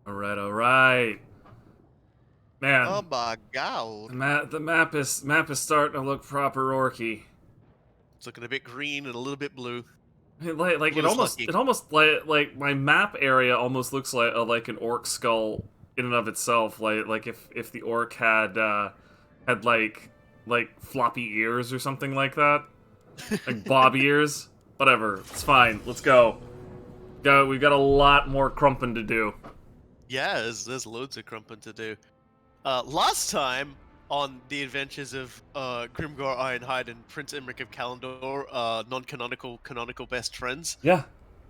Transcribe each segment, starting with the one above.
Alright. Oh Man, my god. the map is starting to look proper orky. It's looking a bit green and a little bit blue. Like Blue's lucky. it almost like my map area almost looks like an orc skull in and of itself. Like if the orc had like floppy ears or something like that, like bob ears. Whatever, it's fine. Let's go. We've got a lot more crumping to do. Yeah, there's loads of crumping to do. Last time on the adventures of Grimgor Ironhide and Prince Imrik of Kalandor, canonical best friends, Yeah,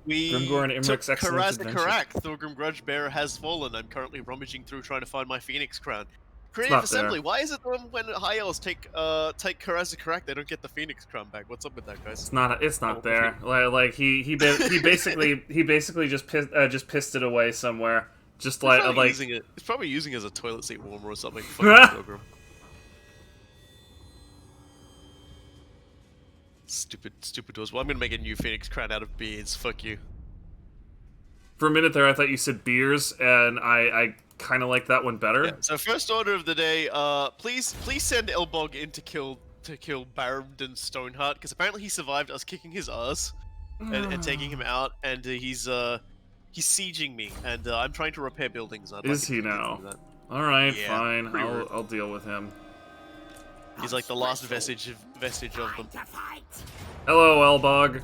Grimgor we and took Imrik's excellent Karaz the adventure. Karak. Thorgrim Grudgebearer has fallen. I'm currently rummaging through trying to find my Phoenix Crown. It's Creative not there. Assembly, why is it when High Elves take Karaz the Karak, they don't get the Phoenix Crown back? What's up with that, guys? It's not. It's not Oh, there. Like he basically just pissed it away somewhere. Just He's probably like using it. He's probably using it as a toilet seat warmer or something. Fucking Thorgrim. Stupid doors. Well, I'm gonna make a new Phoenix Crown out of beards. Fuck you. for a minute there, I thought you said beers, and I kind of like that one better. Yeah. So first order of the day. Please send Elbog in to kill Barrington Stoneheart, because apparently he survived us kicking his ass and taking him out, and he's sieging me, and I'm trying to repair buildings. And I'd Is like he to now? do that. All right, Yeah, fine. pretty rude. I'll deal with him. He's like the last vestige of them. Hello, Elbog.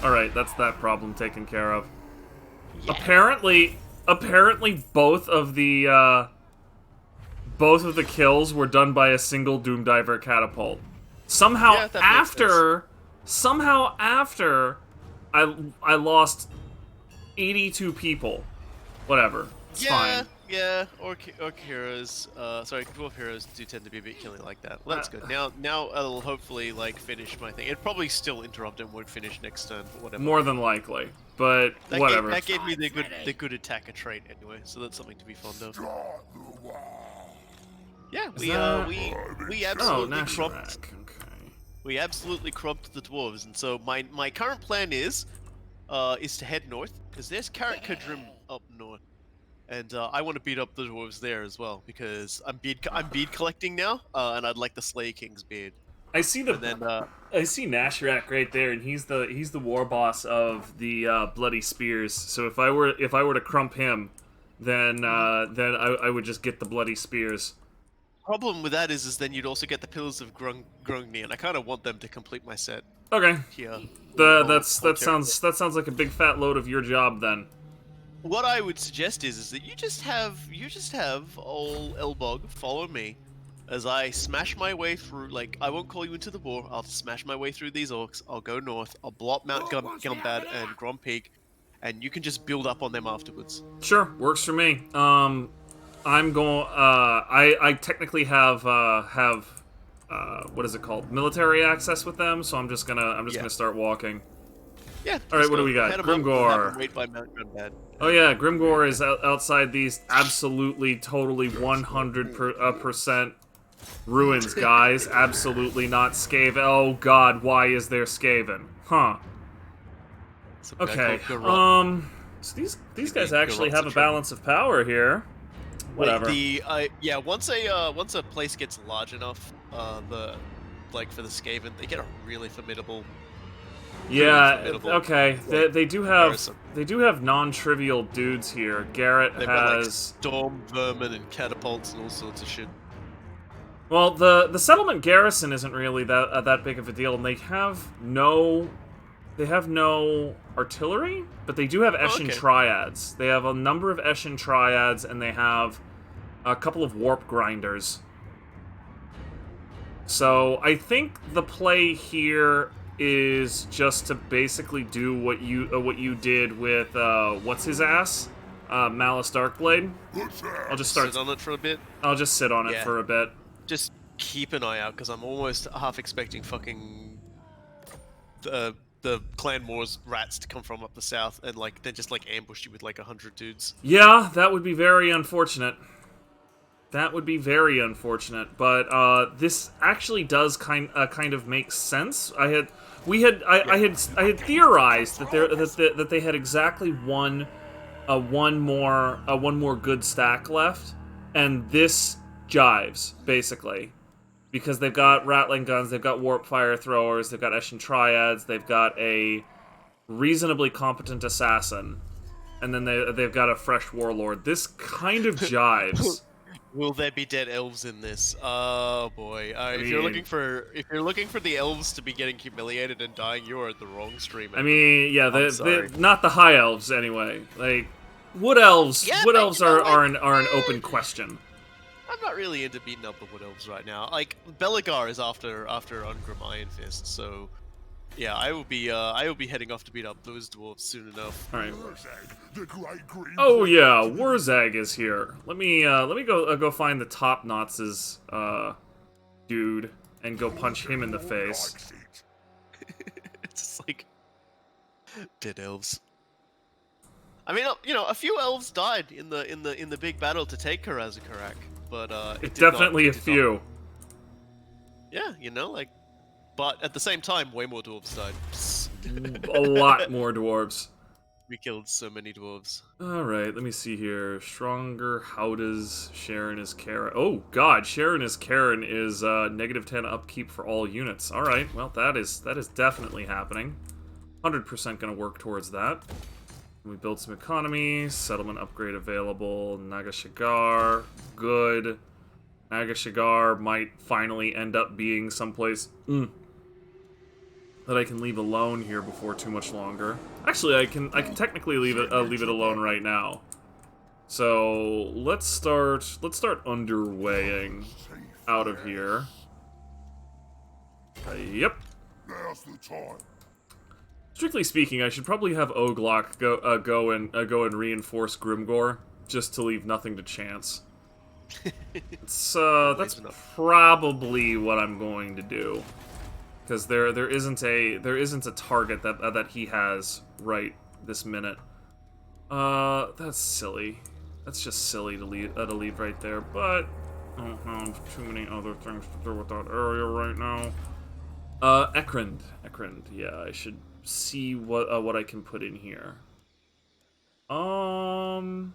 All right, that's that problem taken care of. Yeah. Apparently, both of the kills were done by a single Doomdiver catapult. Somehow Yeah, that makes after I lost 82 people. Whatever. It's fine. Yeah, orc heroes, dwarf heroes do tend to be a bit killing like that. Well, that's good. Now I'll hopefully like finish my thing. It'd probably still interrupt and won't finish next turn, but whatever. More than likely, but whatever. That gave me the good attacker trait anyway, so that's something to be fond of. Yeah, we absolutely crumped. Okay. We absolutely crumped the dwarves, and so my current plan is to head north, because there's Karak Kadrim up north. And I want to beat up the dwarves there as well, because I'm bead collecting now, and I'd like the Slay King's beard. I see I see Nashrak right there, and he's the war boss of the Bloody Spears. So if I were to crump him, then I would just get the Bloody Spears. Problem with that is then you'd also get the Pillars of Grungni, and I kind of want them to complete my set Okay. here. That sounds like a big fat load of your job then. What I would suggest is that you just have old Elbog follow me as I smash my way through. Like, I won't call you into the war. I'll smash my way through these orcs. I'll go north. I'll blow up Mount Gumbad and Grom Peak, and you can just build up on them afterwards. Sure, works for me. I'm going. I technically have what is it called? Military access with them. So I'm just gonna start walking. Yeah. All right, what do we got? Grimgor. Wait by Mount Gumbad. Oh yeah, Grimgor is outside these absolutely, totally 100% ruins, guys. Absolutely not Skaven. Oh god, why is there Skaven? Huh. Okay. So these guys actually have a balance of power here. Whatever. Yeah, once a place gets large enough, for the Skaven, they get a really formidable. Yeah, okay. They do have non-trivial dudes here. Garrett They've has got, like, storm vermin and catapults and all sorts of shit. Well, the settlement garrison isn't really that big of a deal, and they have no artillery, but they do have Eshin triads. They have a number of Eshin triads, and they have a couple of warp grinders. So I think the play here is just to basically do what you did with what's his ass, Malice Darkblade. I'll just sit on it for a bit. I'll just sit on it for a bit. Just keep an eye out, because I'm almost half expecting fucking the Clan Wars rats to come from up the south and then just ambush you with 100 dudes. Yeah, that would be very unfortunate. That would be very unfortunate, but this actually does kind of make sense. I had theorized that that they had exactly one more good stack left, and this jives basically because they've got rattling guns, they've got warp fire throwers, they've got Eshin triads, they've got a reasonably competent assassin, and then they've got a fresh warlord. This kind of jives. Will there be dead elves in this? Oh boy! If you're looking for the elves to be getting humiliated and dying, you are at the wrong stream. I mean, yeah, sorry. not the high elves anyway. Like wood elves, Yeah, wood but, elves you know, are an open question. I'm not really into beating up the wood elves right now. Like Belagar is after Ungrim Iron Fist, so yeah, I will be heading off to beat up those dwarves soon enough. All right. Oh yeah, Warzag is here. Let me go find the top Knots' dude and go punch him in the face. It's like dead elves. I mean, you know, a few elves died in the big battle to take Karazakarak, but Definitely a few. Yeah, you know, like, but at the same time, way more dwarves died. A lot more dwarves. We killed so many dwarves. Alright, let me see here. Stronger, Howdas, Sharon is Karen. Oh god, Sharon is Karen is -10 upkeep for all units. Alright, well that is definitely happening. 100% gonna work towards that. We build some economy, settlement upgrade available, Nagashagar, good. Nagashagar might finally end up being someplace that I can leave alone here before too much longer. Actually, I can technically leave it alone right now. So let's start underwaying out of here. Yep. Now's the time. Strictly speaking, I should probably have Oglok go and reinforce Grimgor just to leave nothing to chance. That's probably what I'm going to do. Because there isn't a target that he has right this minute. That's silly. That's just silly to leave right there. But I don't have too many other things to do with that area right now. Ekrend. Yeah, I should see what I can put in here. Troll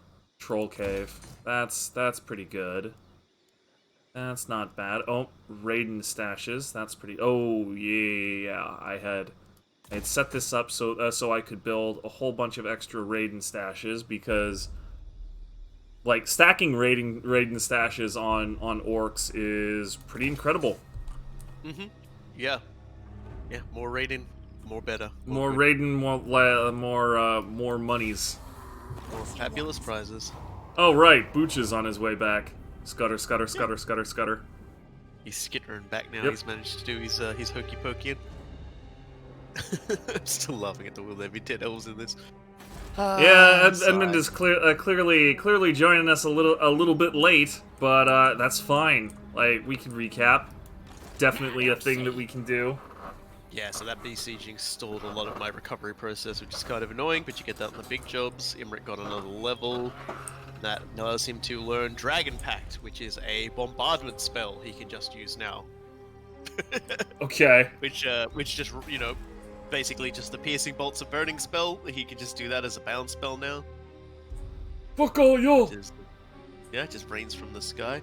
Cave. That's pretty good. That's not bad. Oh, Raiden stashes. That's pretty. Oh yeah. I had set this up so I could build a whole bunch of extra Raiden stashes because, like, stacking Raiden stashes on orcs is pretty incredible. Mhm. Yeah. Yeah. More Raiden, more better. More good. Raiden, more monies. More fabulous prizes. Oh right, Booch is on his way back. Scutter. He's skittering back now. Yep. He's managed to do his hokey pokey. I'm still laughing at the will there be dead elves in this. Yeah, Edmund is clearly joining us a little bit late, but that's fine. Like, we can recap. Definitely a thing that we can do. Yeah, so that besieging stalled a lot of my recovery process, which is kind of annoying, but you get that in the big jobs. Imrik got another level. That allows him to learn Dragon Pact, which is a bombardment spell he can just use now. Okay. Which just, you know, basically just the piercing bolts of burning spell. He can just do that as a bound spell now. Fuck all you! Yeah, it just rains from the sky.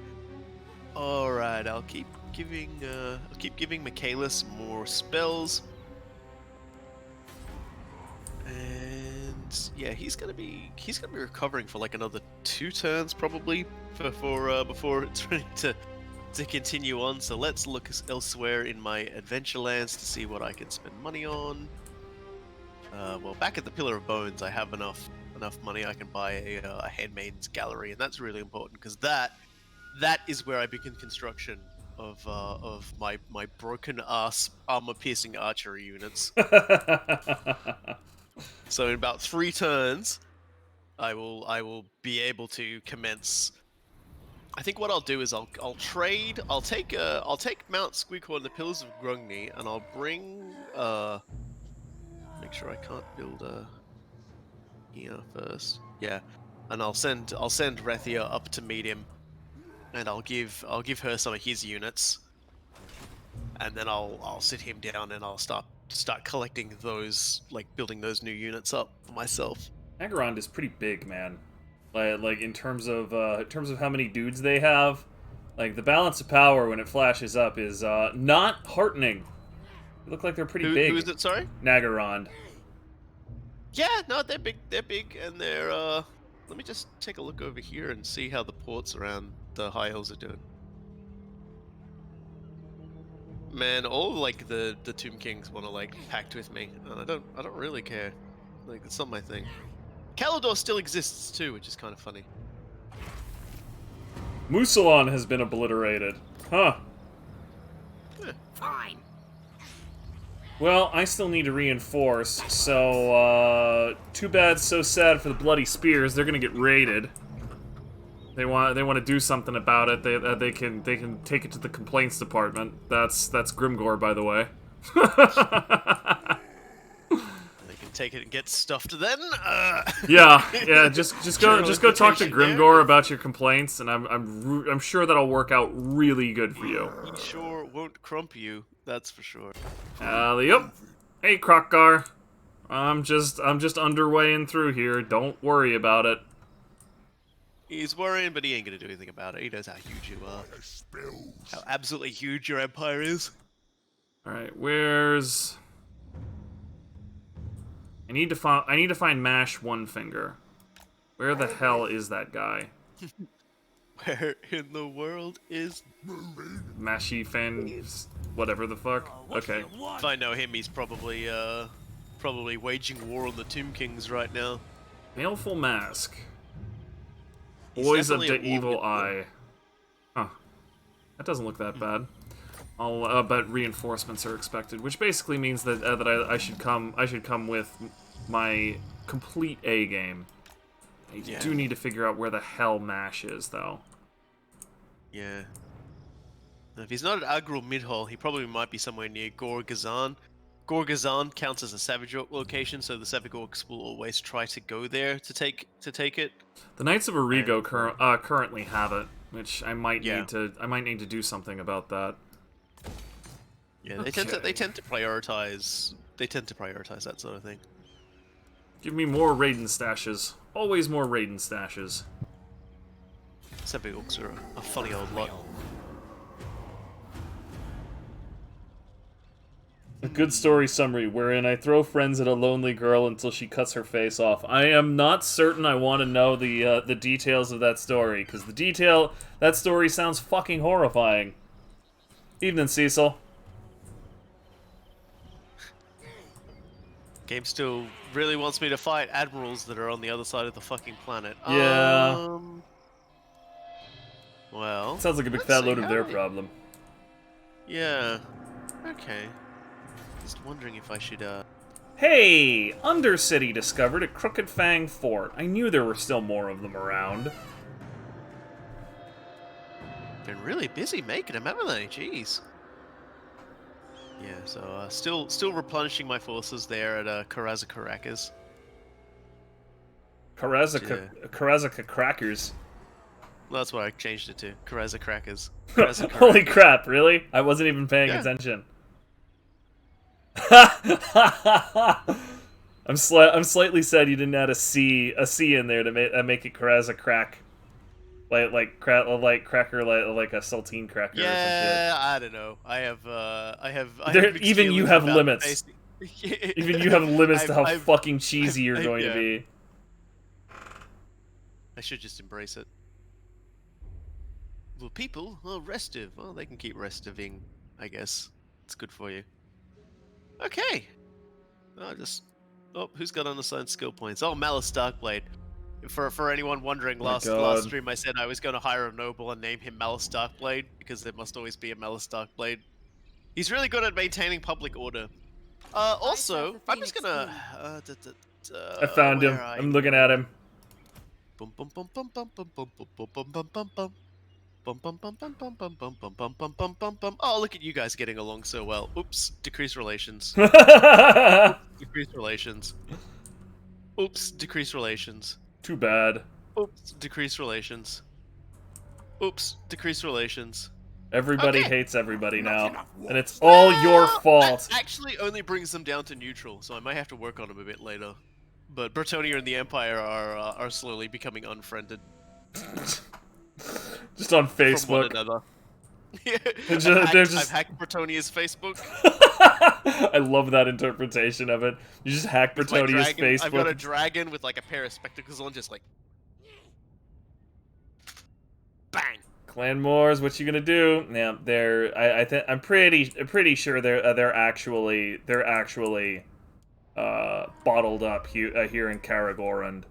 All right, I'll keep giving Michaela some more spells. And yeah, he's gonna be recovering for like another 2 turns probably before it's ready to continue on. So let's look elsewhere in my adventure lands to see what I can spend money on. Well, back at the Pillar of Bones, I have enough money. I can buy a Handmaiden's Gallery, and that's really important because that is where I begin construction of my broken ass armor piercing archery units. So in about 3 turns, I will be able to commence. I think what I'll do is I'll trade. I'll take Mount Squeakhorn and the Pillars of Grungni, and I'll bring make sure I can't build here first. Yeah, and I'll send Rethia up to meet him. and I'll give her some of his units, and then I'll sit him down and I'll start collecting those, like building those new units up for myself. Agarond is pretty big, man. Like in terms of how many dudes they have, like the balance of power when it flashes up is not heartening. They look like they're pretty big. Who is it? Sorry. Nagarond. Yeah, no, they're big. They're big, and they're. Let me just take a look over here and see how the ports around the high hills are doing. Man, all like the Tomb Kings want to like pact with me, and I don't really care. Like it's not my thing. Calador still exists too, which is kind of funny. Musalon has been obliterated. Huh. Fine. Well, I still need to reinforce, so too bad, so sad for the Bloody Spears. They're gonna get raided. They want to do something about it. They can take it to the complaints department. That's Grimgor, by the way. They can take it and get stuffed then. Yeah. Just go talk to Grimgor about your complaints, and I'm sure that'll work out really good for you. He sure won't crump you. That's for sure. Yep. Hey, Krokgar. I'm just underway and through here. Don't worry about it. He's worrying, but he ain't gonna do anything about it. He knows how huge you are. How absolutely huge your empire is. Alright, where's... I need to find Mash One Finger. Where the hell is that guy? Where in the world is Mashy Fan... whatever the fuck. Okay. If I know him, he's probably waging war on the Tomb Kings right now. Baleful Mask. He's Boys of definitely the a Evil war Eye. Huh. That doesn't look that bad. I'll bet reinforcements are expected, which basically means that I should come with my complete A game. I do need to figure out where the hell Mash is, though. Yeah. Now, if he's not at Agral Midhall, he probably might be somewhere near Gorgazan. Gorgazan counts as a Savage Orc location, so the Savage Orcs will always try to go there to take it. The Knights of Origo currently have it, which I might need to do something about that. Yeah, they tend to prioritize that sort of thing. Give me more Raiden stashes. Always more Raiden stashes. Savage Orcs are a funny old lot. A good story summary wherein I throw friends at a lonely girl until she cuts her face off. I am not certain I want to know the details of that story, because that story sounds fucking horrifying. Evening, Cecil. Game still really wants me to fight admirals that are on the other side of the fucking planet. Yeah. Well. Sounds like a big fat load of their problem. Yeah. Okay. Just wondering if I should, Hey! Undercity discovered at Crooked Fang Fort. I knew there were still more of them around. Been really busy making them, haven't they? Jeez. Yeah, so, still replenishing my forces there at, Karazakarakas. Karazaka Crackers. Well, that's what I changed it to. Karazakarakas. Holy crap, really? I wasn't even paying attention. I'm slightly sad you didn't add a C in there to make it Karazakrak. Like cracker, like a saltine cracker. Yeah, or some shit. I don't know. I have even you have limits. Even you have limits to how I've, fucking cheesy you're going to be. I should just embrace it. Well, people, restive. Well, they can keep restiving, I guess. It's good for you. Okay. Who's got unassigned skill points? Oh, Malice Darkblade. For anyone wondering, last stream I said I was going to hire a noble and name him Malice Darkblade, because there must always be a Malice Darkblade. He's really good at maintaining public order. Also, I'm just gonna... I found him. I'm looking at him. Bum bum bum bum bum bum bum bum bum bum bum bum. Bum bum bum bum bum bum bum bum bum bum bum bum bum. Oh, look at you guys getting along so well. Oops, decrease relations. Decrease relations. Oops, decrease relations. Too bad. Oops, decrease relations. Oops, decreased relations. Everybody Okay. hates everybody now, and it's all your fault. That actually only brings them down to neutral, so I might have to work on them a bit later. But Bretonia and the Empire are slowly becoming unfriended Just on from one Facebook. another. They're just... I've hacked Bretonia's Facebook. I love that interpretation of it. You just hack With my Bretonia's dragon. Facebook. I've got a dragon with like a pair of spectacles on, just like bang. Clan Wars, what you gonna do? Yeah, I'm pretty sure they're actually bottled up here in Karagorand.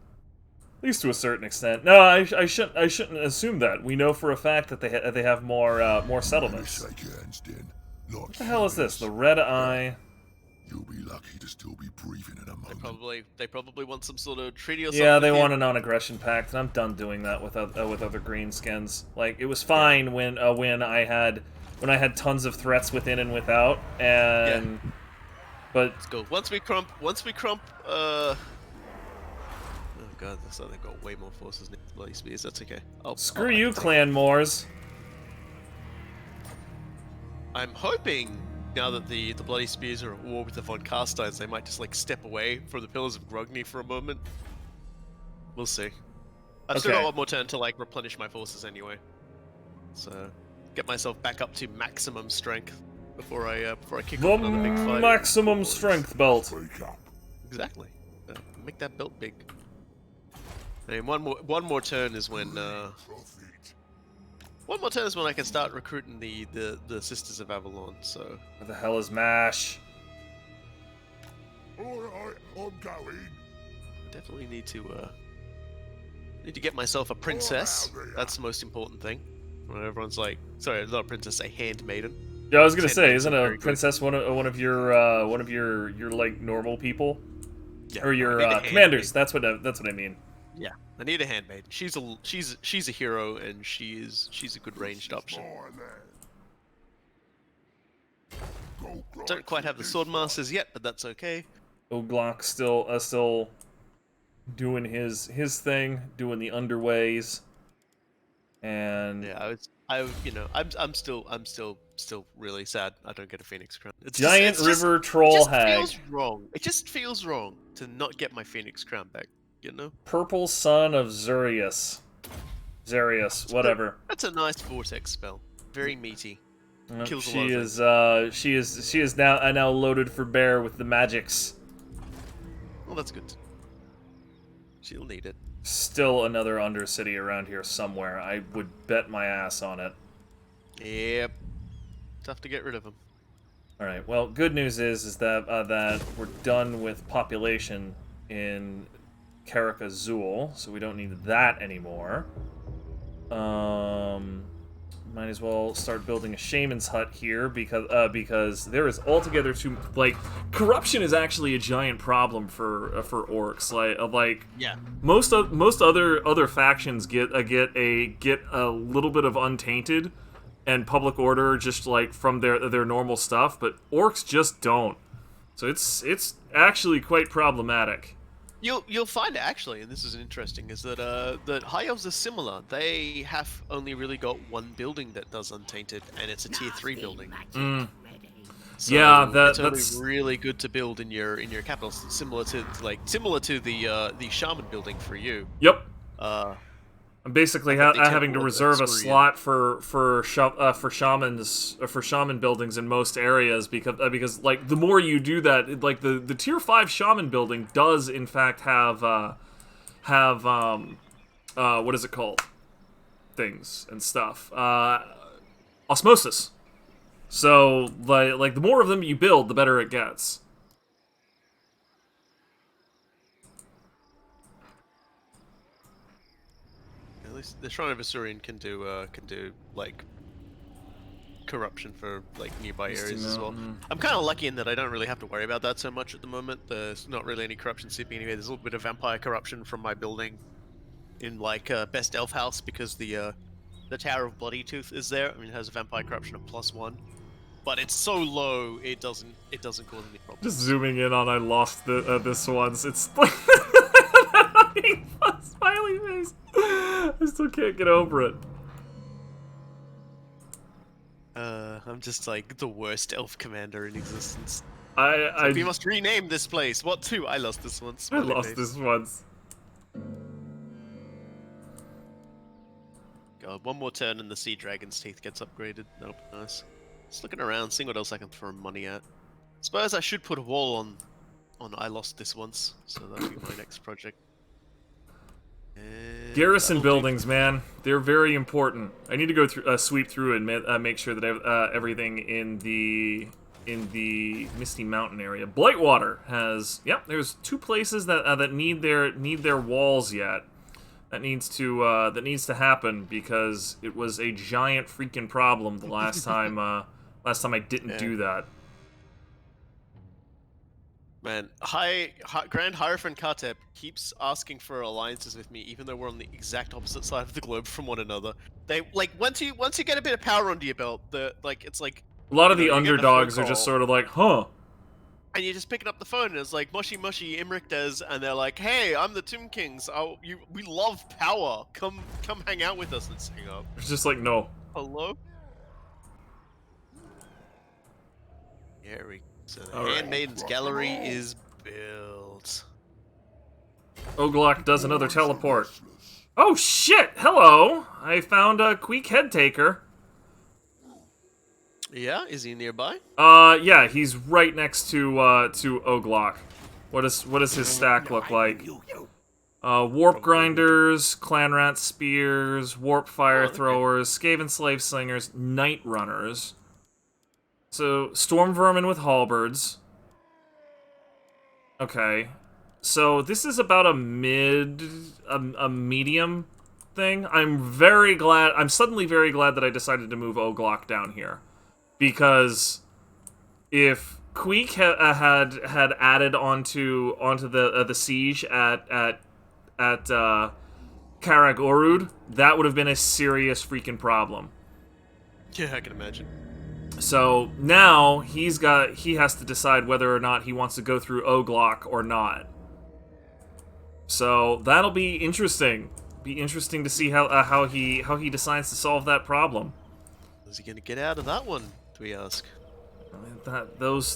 At least to a certain extent. No, I shouldn't assume that. We know for a fact that they have more settlements. What the hell is this? The Red Eye. You'll be lucky to still be breathing in a moment. They probably want some sort of treaty or something. Yeah, they want a non-aggression pact, and I'm done doing that with other greenskins. Like, it was fine when I had tons of threats within and without, and but let's go. Once we crump. Oh god, that's they've got way more forces than bloody spears. That's okay. Screw you, Clan Moors. I'm hoping now that the bloody spears are at war with the von Carsteins, they might just like step away from the Pillars of Grogny for a moment. We'll see. I've still got one more turn to like replenish my forces anyway, so get myself back up to maximum strength before I kick off another big fight. Maximum strength belt. Exactly. Make that belt big. I mean, one more turn is when I can start recruiting the Sisters of Avalon. So Where the hell is Mash? Alright, I'm going. definitely need to get myself a princess. That's the most important thing. When everyone's like, sorry, not a princess, a handmaiden. Yeah, I was gonna say, isn't a princess one of your like normal people? Yeah, Or your commanders? That's what I mean. Yeah, I need a handmaiden. She's a hero, and she's a good ranged option. Don't quite have the sword masters yet, but that's okay. Oglock still doing his thing, doing the underways, and yeah, I'm still really sad I don't get a Phoenix Crown. Giant River Troll Hag. It feels wrong. It just feels wrong to not get my Phoenix Crown back. You know? Purple Son of Zurius, whatever. That's a nice vortex spell. Very meaty. Kills she is now loaded for bear with the magics. Well, that's good. She'll need it. Still another Undercity around here somewhere. I would bet my ass on it. Yep. Tough to get rid of them. All right. Well, good news is that we're done with population in Karak Azul, so we don't need that anymore. Might as well start building a shaman's hut here because there is altogether too corruption is actually a giant problem for orcs. Like yeah, most other factions get a little bit of untainted and public order just like from their normal stuff, but orcs just don't. So it's actually quite problematic. You'll find it actually, and this is interesting, is that that High Elves are similar. They have only really got one building that does Untainted, and it's a tier 3 building. So yeah, that's that's really good to build in your capital, similar to the Shaman building for you. Yep. I'm basically having to reserve a slot for shaman buildings in most areas because like the more you do that, like the tier 5 shaman building does in fact have what is it called, things and stuff, osmosis. So like the more of them you build, the better it gets. At least the Shrine of Asurian can do like corruption for like nearby areas as well. I'm kind of lucky in that I don't really have to worry about that so much at the moment. There's not really any corruption seeping anyway. There's a little bit of vampire corruption from my building in like Best Elf House because the Tower of Bloody Tooth is there. I mean, it has a vampire corruption of +1, but it's so low it doesn't cause any problems. Just zooming in on I lost this once. It's like smiley face. I still can't get over it. I'm just like the worst elf commander in existence. I We must rename this place. What to? I lost this once. I lost this once. God, one more turn and the Sea Dragon's Teeth gets upgraded. That'll be nice. Just looking around, seeing what else I can throw money at. Suppose I should put a wall on I lost this once, so that'll be my next project. And Garrison that'll do. buildings, man, they're very important. I need to go through, sweep through and make sure that everything in the Misty Mountain area. Blightwater has, yep. There's 2 places that need their walls yet. That needs to happen because it was a giant freaking problem the last time I didn't do that. Man, Grand Hierophant Katep keeps asking for alliances with me, even though we're on the exact opposite side of the globe from one another. They like once you get a bit of power under your belt, it's like A lot of the you get a phone underdogs are just call, sort of like, huh. and you're just picking up the phone, and it's like mushy Imrik does, and they're like, "Hey, I'm the Tomb Kings. We love power. Come hang out with us." And it's hang up. It's just like, no. Hello. Here we. So the All right. Handmaiden's Gallery is built. Oglock does another teleport. Oh shit! Hello! I found a Queek Head Taker. Yeah, is he nearby? Yeah, he's right next to Oglock. What does his stack look like? Warp Grinders, Clanrat Spears, Warp Fire Throwers, Skaven Slave Slingers, Night Runners. So, Storm Vermin with Halberds. Okay. So, this is about a medium thing. I'm suddenly very glad that I decided to move Oglock down here. Because if Queek had added onto the siege at Karag Orud, that would have been a serious freaking problem. Yeah, I can imagine. So now he has to decide whether or not he wants to go through Oglock or not. So that'll be interesting. Be interesting to see how he decides to solve that problem. Is he gonna get out of that one? Do we ask?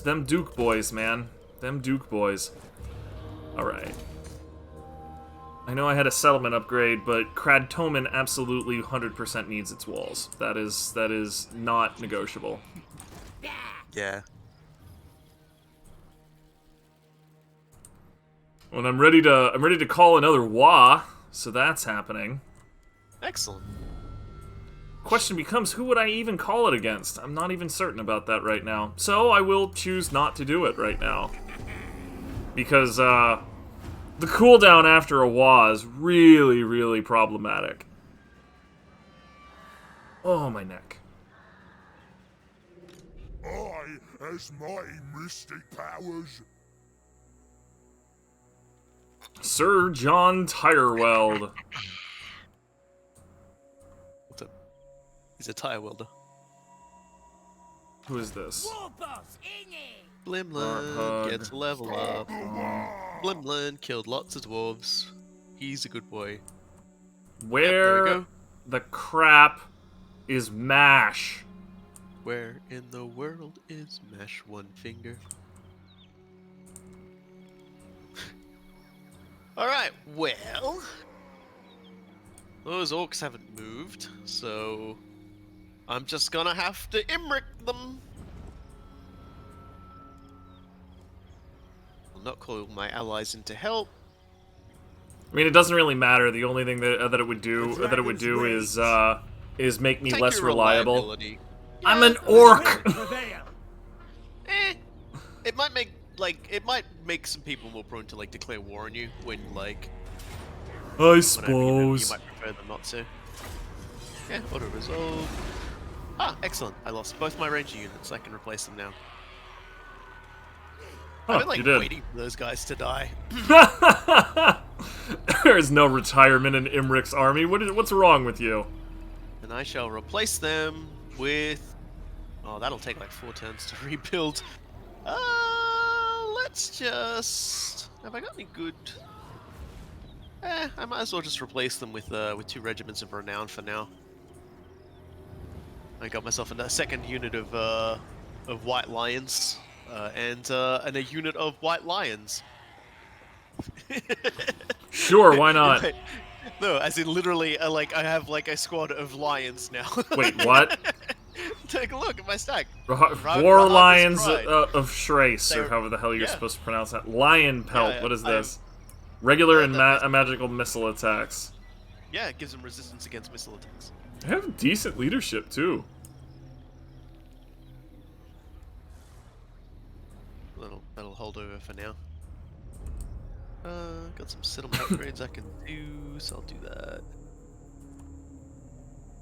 Them Duke boys, man. Them Duke boys. All right. I know I had a settlement upgrade, but Cradtoman absolutely 100% needs its walls. That is not negotiable. Yeah. Well, I'm ready to call another Wah, so that's happening. Excellent. Question becomes, who would I even call it against? I'm not even certain about that right now. So I will choose not to do it right now. Because, the cooldown after a Wah is really, really problematic. Oh, my neck. I, as my mystic powers, Sir John Tireweld. What's up? He's a tire welder. Who is this? Blimlin Warthog. gets level up. Blimlin killed lots of dwarves. He's a good boy. There we Where go. the crap is Mash? Where in the world is Mash One Finger? Alright, well... those orcs haven't moved, so... I'm just gonna have to Imrik them! I'll not call my allies in to help. I mean, it doesn't really matter. The only thing that it would do is make me Take less your reliable. reliability. I'm an orc. It might make some people more prone to like declare war on you when like. I You suppose. might prefer them not to. Yeah, auto resolve. Ah, excellent! I lost both my ranger units. I can replace them now. I've been like you did. waiting for those guys to die. There is no retirement in Imrik's army. What's wrong with you? And I shall replace them with... oh, that'll take like 4 turns to rebuild. Let's just... have I got any good... I might as well just replace them with 2 regiments of renown for now. I got myself a second unit of white lions, and a unit of white lions. Sure, why not? No, as in literally, like I have like a squad of lions now. Wait, what? Take a look at my stack. War Lions Pride. of Schrace, or They're- however the hell you're yeah. supposed to pronounce that. Lion Pelt, Yeah, what is I am- this? Regular and that's- magical missile attacks. Yeah, it gives them resistance against missile attacks. They have decent leadership, too. That'll hold over for now. Got some settlement upgrades I can do, so I'll do that.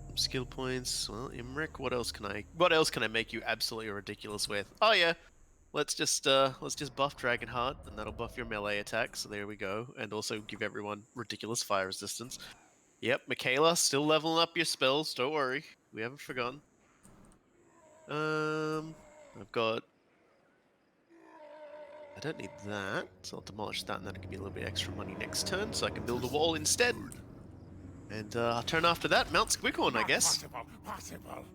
Some skill points. Well, Imrik, what else can I make you absolutely ridiculous with? Oh yeah, let's just buff Dragonheart, and that'll buff your melee attack. So there we go, and also give everyone ridiculous fire resistance. Yep, Michaela, still leveling up your spells. Don't worry, we haven't forgotten. I've got. I don't need that, so I'll demolish that, and that'll give me a little bit extra money next turn, so I can build a wall instead. And I'll turn after that, Mount Squighorn, I guess. I'll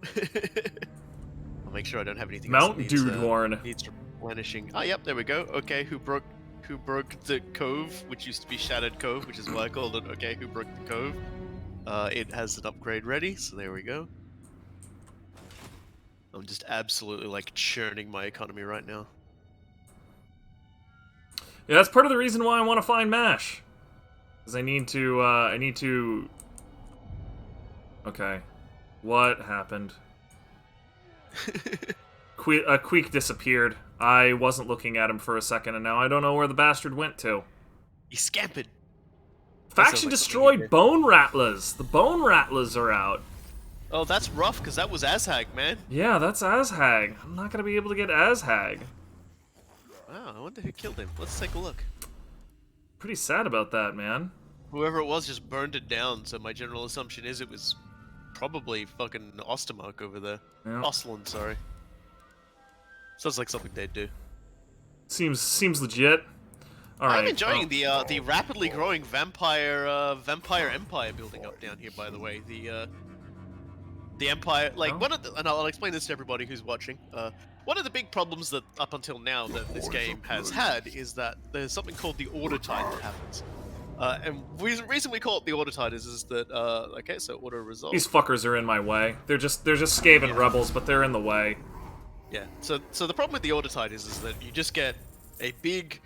make sure I don't have anything Mount else Dudehorn. needs replenishing. Ah, yep, there we go. Okay, who broke the cove, which used to be Shattered Cove, which is why I called it. Okay, who broke the cove? It has an upgrade ready, so there we go. I'm just absolutely like churning my economy right now. Yeah, that's part of the reason why I want to find MASH. Because I need to... Okay. What happened? Queek disappeared. I wasn't looking at him for a second, and now I don't know where the bastard went to. He scampered. Faction destroyed Bone Rattlers. The Bone Rattlers are out. Oh, that's rough, because that was Azhag, man. Yeah, that's Azhag. I'm not going to be able to get Azhag. Wow, I wonder who killed him. Let's take a look. Pretty sad about that, man. Whoever it was just burned it down, so my general assumption is it was probably fucking Ostermark over there. Yeah. Osland, sorry. Sounds like something they'd do. Seems legit. All right. I'm enjoying the rapidly growing vampire empire building up down here. By the way, the empire, like one of the, and I'll explain this to everybody who's watching. One of the big problems that up until now that this game has had is that there's something called the order tide that happens. And the reason we call it the order tide is that okay, so order resolve. These fuckers are in my way. They're just Skaven rebels, but they're in the way. Yeah. So the problem with the order tide is that you just get a big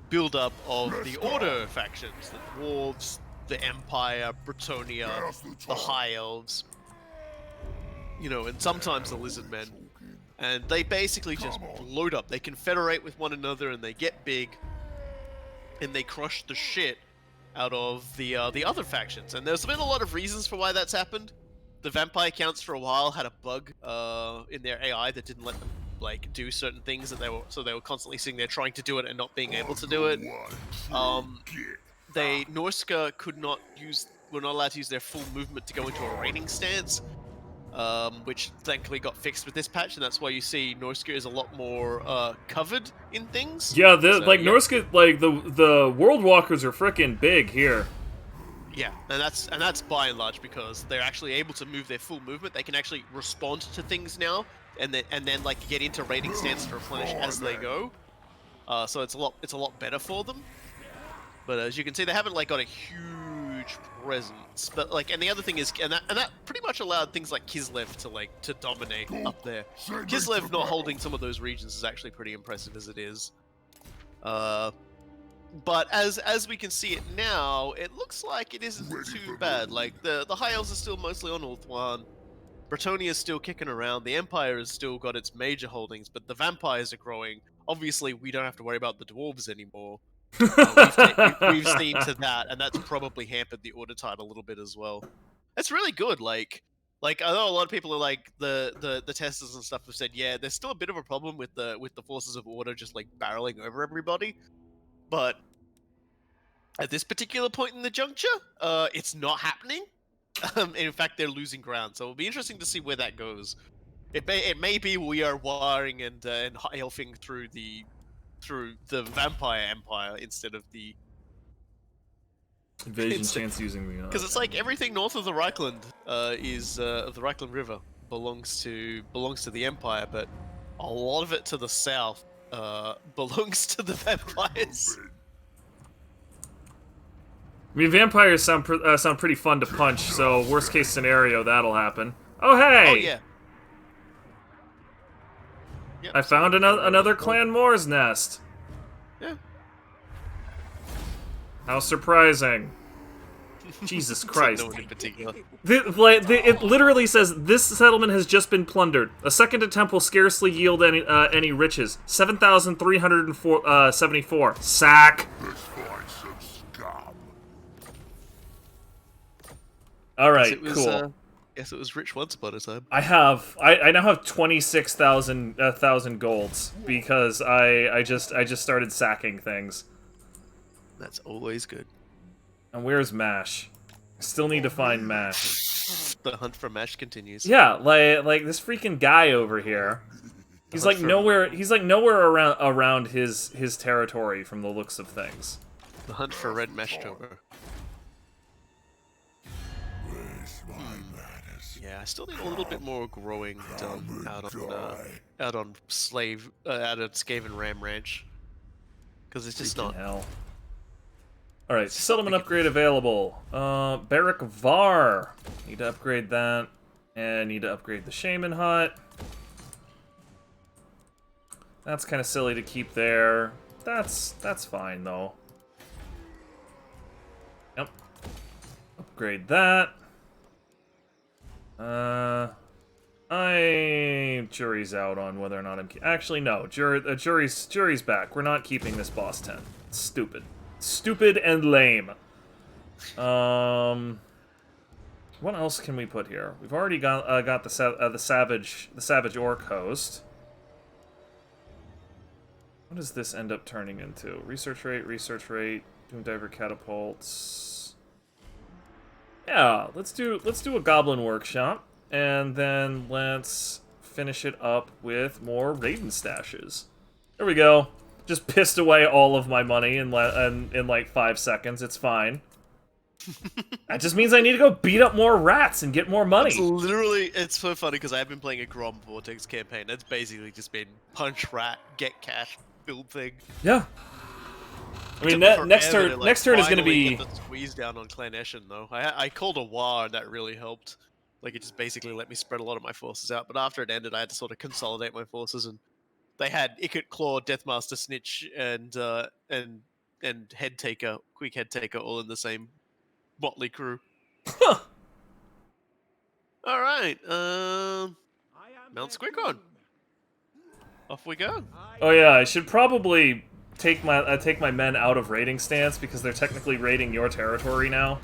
build-up of the order factions, the dwarves, the Empire, Bretonia, the High Elves, you know, and sometimes the Lizard Men. And they basically just load up. They confederate with one another, and they get big, and they crush the shit out of the other factions. And there's been a lot of reasons for why that's happened. The vampire counts for a while had a bug in their AI that didn't let them like do certain things that they were constantly sitting there trying to do it and not being able to do it. Norska were not allowed to use their full movement to go into a raiding stance. Which thankfully got fixed with this patch, and that's why you see Norska is a lot more covered in things. Yeah, Norska, like the World Walkers are frickin' big here. Yeah, and that's by and large because they're actually able to move their full movement. They can actually respond to things now, and then like get into raiding stance to replenish as they go. So it's a lot better for them. But as you can see, they haven't like got a huge presence. But like, and the other thing is, and that pretty much allowed things like Kislev to dominate up there. Kislev not holding some of those regions is actually pretty impressive as it is. But as we can see it now, it looks like it isn't too bad. Like the High Elves are still mostly on Ulthuan. Bretonia is still kicking around. The Empire has still got its major holdings, but the vampires are growing. Obviously, we don't have to worry about the dwarves anymore. We've seen to that, and that's probably hampered the order tide a little bit as well. That's really good. Like I know a lot of people are like the testers and stuff have said, yeah, there's still a bit of a problem with the forces of order just like barreling over everybody, but at this particular point in the juncture, it's not happening. In fact, they're losing ground, so it'll be interesting to see where that goes. It may be we are wiring and high elfing through the vampire empire instead of the invasion chance using the because it's like everything north of the Reichland is of the Reichland River belongs to the Empire, but a lot of it to the south belongs to the vampires. I mean, vampires sound pretty fun to punch, so worst case scenario, that'll happen. Oh, hey! Oh yeah. Yep, I found another Clan Moor's nest. Yeah. How surprising. Jesus Christ. No one in particular. It literally says, this settlement has just been plundered. A second attempt will scarcely yield any riches. 7,374. Sack. Let's find some scum. Alright, Yes, cool. Yes, it was rich once upon a time. I now have 26,000 golds because I just started sacking things. That's always good. And where's Mash? I still need to find Mash. The hunt for Mash continues. Yeah, like this freaking guy over here. He's like nowhere. He's like nowhere around his territory from the looks of things. The hunt for red Mashtober. Where's my manners? Yeah, I still need a little bit more growing done out on Skaven Ram Ranch, because it's just Freaking not. hell. All right, settlement upgrade available. Barrack Var. Need to upgrade that, and need to upgrade the Shaman hut. That's kind of silly to keep there. That's fine though. Yep. Upgrade that. Jury's out on whether or not I'm actually no. Jury's back. We're not keeping this boss 10. It's stupid. Stupid and lame. What else can we put here? We've already got the savage orc host. What does this end up turning into? Research rate, Doom Diver catapults. Yeah, let's do a Goblin Workshop, and then let's finish it up with more Raiden stashes. There we go. Just pissed away all of my money in like 5 seconds. It's fine. That just means I need to go beat up more rats and get more money. It's so funny because I've been playing a Grom Vortex campaign. That's basically just been punch rat, get cash, build thing. Yeah. I mean, next turn is going to be... Get the squeeze down on Clan Eshin, though. I called a war, and that really helped. Like, it just basically let me spread a lot of my forces out. But after it ended, I had to sort of consolidate my forces, and they had Ikit Claw, Deathmaster Snitch, and Head Taker, Quick Head Taker, all in the same motley crew. Huh. All right, Mount Squigron. Off we go. Oh yeah, I should probably take my men out of raiding stance because they're technically raiding your territory now.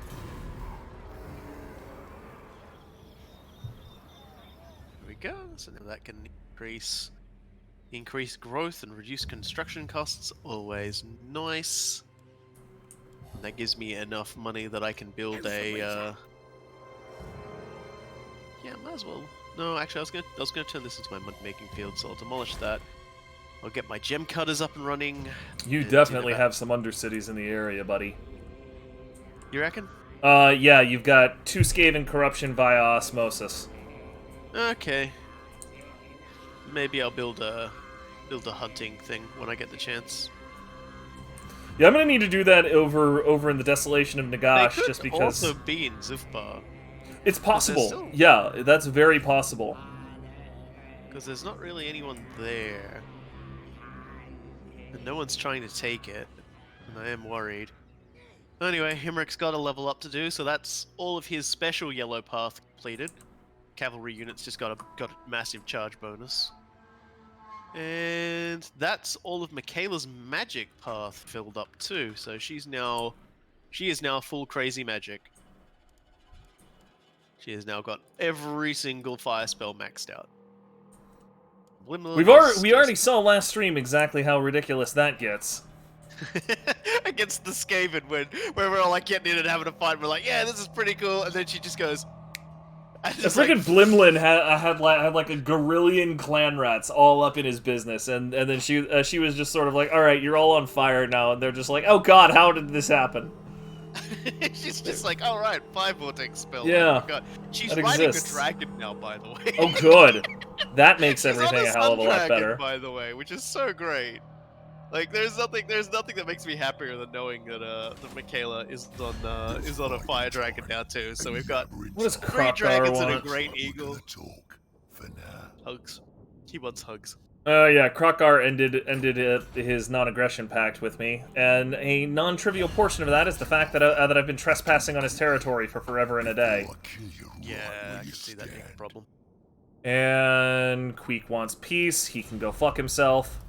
Here we go. So now that can increase growth and reduce construction costs. Always nice. And that gives me enough money that I can build a. Yeah, might as well. No, actually, I was gonna turn this into my money-making field, so I'll demolish that. I'll get my gem cutters up and running. You definitely have some undercities in the area, buddy. You reckon? Yeah, you've got 2 Skaven corruption via osmosis. Okay. Maybe I'll build a hunting thing when I get the chance. Yeah, I'm gonna need to do that over in the Desolation of Nagash, just because. Also be in Zufbar. It's possible. Yeah, that's very possible. Because there's not really anyone there. And no one's trying to take it. And I am worried. Anyway, Imrik's got a level up to do, so that's all of his special yellow path completed. Cavalry units just got a massive charge bonus. And that's all of Michaela's magic path filled up too. So she is now full crazy magic. She has now got every single fire spell maxed out. We already saw last stream exactly how ridiculous that gets. Against the Skaven when we're all like getting in and having a fight. We're like, yeah, this is pretty cool, and then she just goes. The freaking Blimlin had like a gorillion clan rats all up in his business, and then she was just sort of like, all right, you're all on fire now, and they're just like, oh god, how did this happen? She's just like, all right, 5 vortex spell. Yeah, I forgot. She's that riding exists. a dragon now, by the way. Oh, good. That makes She's on everything a hell of a sun lot dragon, better. by the way, which is so great. Like, there's nothing that makes me happier than knowing that that Michaela is on a fire dragon now too. So we've got What does 3 Krokar dragons and a want? great eagle. Talk for now. Hugs. He wants hugs. Yeah, Krokar ended his non-aggression pact with me, and a non-trivial portion of that is the fact that I've been trespassing on his territory for forever and a day. I'll kill you right Yeah, where I you can see that being a stand. problem. And Queek wants peace. He can go fuck himself.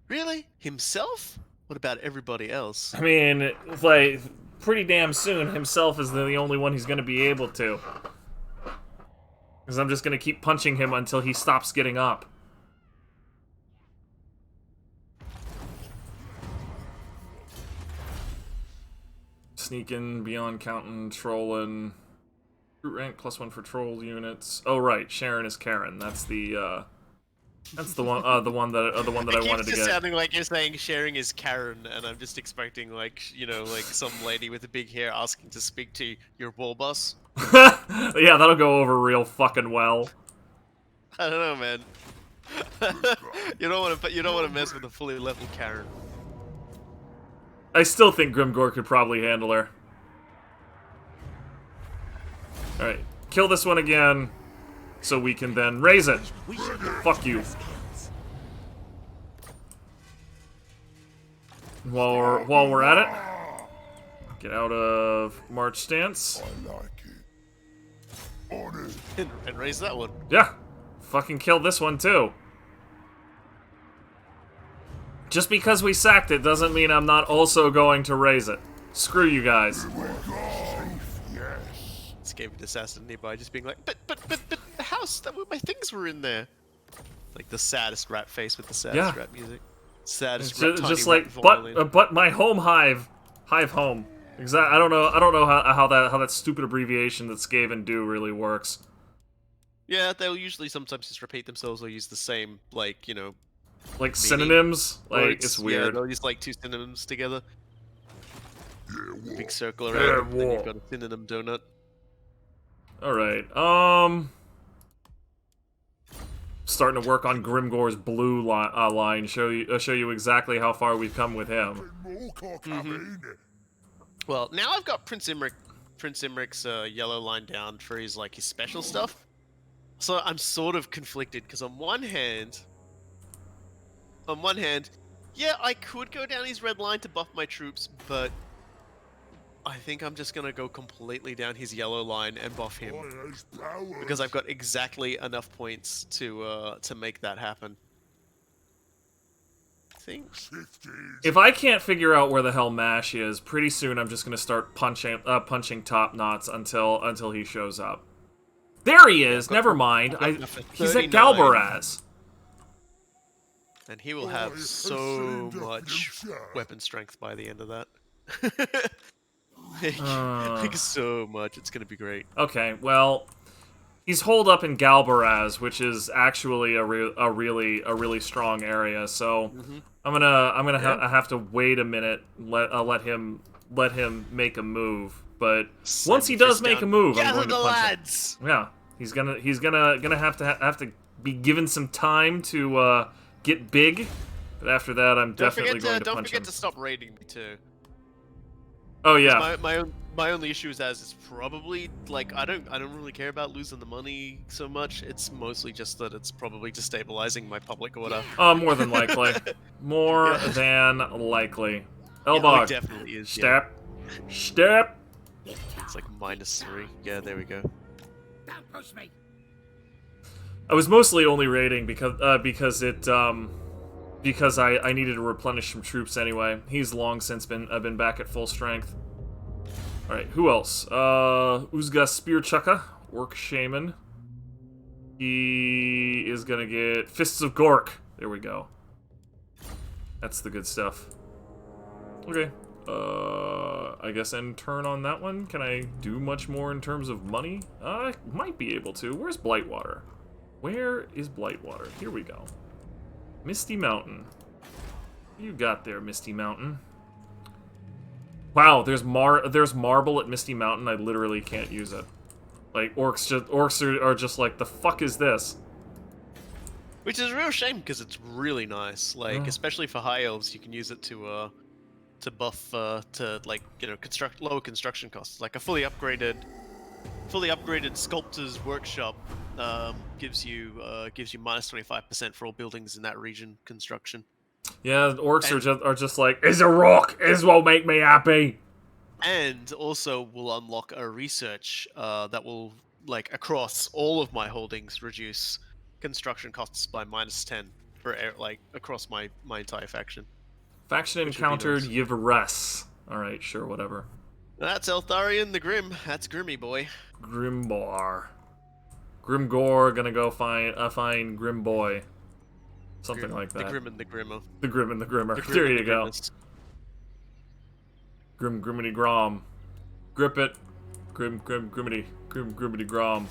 Really? Himself? What about everybody else? I mean, like, pretty damn soon, himself is the only one he's going to be able to. Because I'm just going to keep punching him until he stops getting up. Sneaking, beyond counting, trolling. Root rank +1 for troll units. Oh right, Sharon is Karen. That's the one. The one that I wanted to It keeps get. sounding like you're saying sharing is Karen, and I'm just expecting like like some lady with a big hair asking to speak to your wall boss. Yeah, that'll go over real fucking well. I don't know, man. you don't want to mess with a fully leveled Karen. I still think Grimgor could probably handle her. Alright, kill this one again, so we can then raise it. Fuck you. While we're at it, get out of March stance. I like it. On it. And raise that one. Yeah, fucking kill this one too. Just because we sacked it doesn't mean I'm not also going to raise it. Screw you guys. Yes. Escaped assassin nearby, just being like, but the house, my things were in there. Like the saddest rat face with the saddest rat music. Saddest It's rat, just tiny like, rat violin. but my home hive home. Exactly. I don't know how that stupid abbreviation that Skaven do really works. Yeah, they'll usually sometimes just repeat themselves or use the same like Like synonyms, like words. it's Yeah, weird. they'll use like 2 synonyms together. Yeah, Big circle Yeah, around, and then whoa. you've got a synonym donut. All right. Starting to work on Grimgor's blue line. Show you exactly how far we've come with him. more cock coming. Well, now I've got Prince Imrik's yellow line down for his his special stuff. So I'm sort of conflicted because on one hand, yeah, I could go down his red line to buff my troops, but I think I'm just gonna go completely down his yellow line and buff him because I've got exactly enough points to make that happen. I think. If I can't figure out where the hell Mash is, pretty soon I'm just gonna start punching top knots until he shows up. There he is. Never mind. He's at 39. Galbaraz. And he will have so much weapon strength by the end of that. like so much. It's gonna be great. Okay, well, he's holed up in Galbaraz, which is actually a really strong area. So I'm gonna have to wait a minute. Let him make a move. But once he does make a move, I'm going to punch him. Yeah, he's gonna have to be given some time to get big. But after that, I'm definitely going to punch him. Don't forget to stop raiding me too. Oh yeah. My only issue is it's probably I don't really care about losing the money so much. It's mostly just that it's probably destabilizing my public order. More than likely. More than likely. Elbog. It definitely is. Step. Step. It's like -3. Yeah, there we go. Don't push me. I was mostly only raiding because I needed to replenish some troops anyway. He's long since been back at full strength. All right, who else? Uzga Spearchucka, Orc Shaman. He is gonna get Fists of Gork. There we go. That's the good stuff. Okay. I guess end turn on that one. Can I do much more in terms of money? I might be able to. Where's Blightwater? Where is Blightwater? Here we go. Misty Mountain. What you got there, Misty Mountain? Wow, there's marble at Misty Mountain. I literally can't use it. Like, orcs are just like, the fuck is this? Which is a real shame because it's really nice. Like, especially for high elves, you can use it to buff to like lower construction costs. Like a fully upgraded sculptor's workshop gives you minus 25% for all buildings in that region construction. Yeah, orcs are just like, is a rock is what make me happy. And also will unlock a research that will, like, across all of my holdings, reduce construction costs by -10 for across my entire faction. Faction encountered Yvres. Alright, sure, whatever. That's Eltharion the Grim. That's Grimmy boy. Grimgor. Grimgor gonna go find Grimboy. Something like that. The Grim and the Grimmer. The Grim and the Grimmer. The Grim There and you the go. Grimmest. Grimmity Grom. Grip it. Grimmity Grom.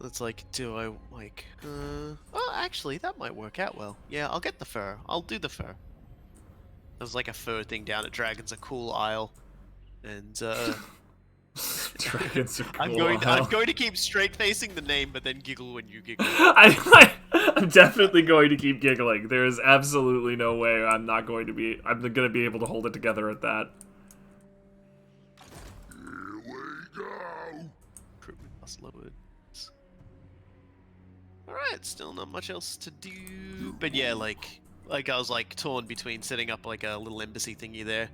It's like, do I like? Oh, actually, that might work out well. Yeah, I'll get the fur. I'll do the fur. There's like a fur thing down at Dragon's a Cool Isle, and Dragons are cool. I'm going to keep straight facing the name, but then giggle when you giggle. I'm definitely going to keep giggling. There is absolutely no way I'm going to be able to hold it together at that. Here we go. Recruitment plus lowered. Alright, still not much else to do. But yeah, like I was like torn between setting up like a little embassy thingy there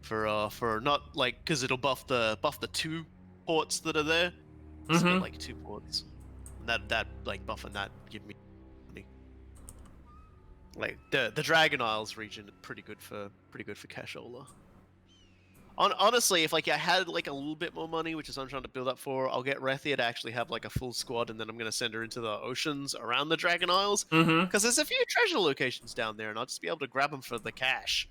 for not like, because it'll buff the 2 ports that are there. Just get like 2 ports. And that like buffing that give me money. Like the Dragon Isles region pretty good for cashola. Honestly, if like I had like a little bit more money, which is what I'm trying to build up for, I'll get Rethia to actually have like a full squad, and then I'm gonna send her into the oceans around the Dragon Isles, because there's a few treasure locations down there, and I'll just be able to grab them for the cash.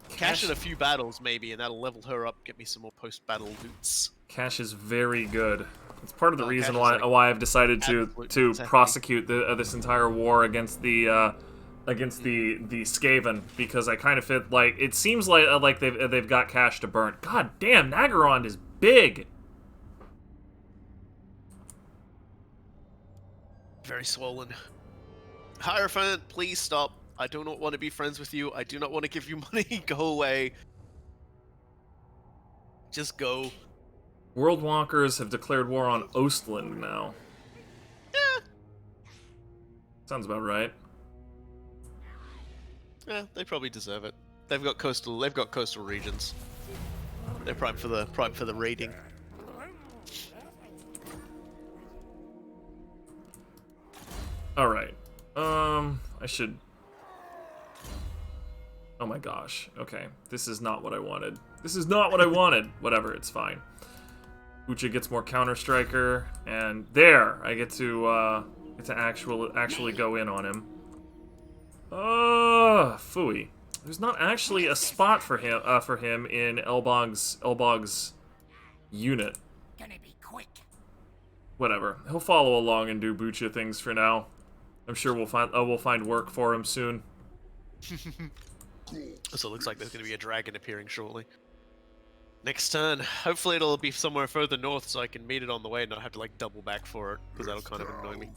Cash in a few battles maybe, and that'll level her up, get me some more post-battle loots. Cash is very good. It's part of the reason Cash is, why I've decided to necessity. prosecute this entire war against the Skaven, because I kind of feel like it seems like they've got cash to burn. God damn, Nagorond is big. Very swollen. Hierophant, please stop. I do not want to be friends with you. I do not want to give you money. Go away. Just go. World Walkers have declared war on Ostland now. Yeah. Sounds about right. Yeah, they probably deserve it. They've got coastal regions. They're prime for the raiding. All right. I should. Oh my gosh. Okay, this is not what I wanted. This is not what I wanted. Whatever, it's fine. Ucha gets more Counter Striker, and there I get to actually go in on him. Phooey. There's not actually a spot for him in Elbog's unit. Gonna be quick. Whatever. He'll follow along and do Bucha things for now. I'm sure we'll find work for him soon. So it looks like there's going to be a dragon appearing shortly. Next turn. Hopefully it'll be somewhere further north so I can meet it on the way and not have to like double back for it, because that'll kind of annoy me.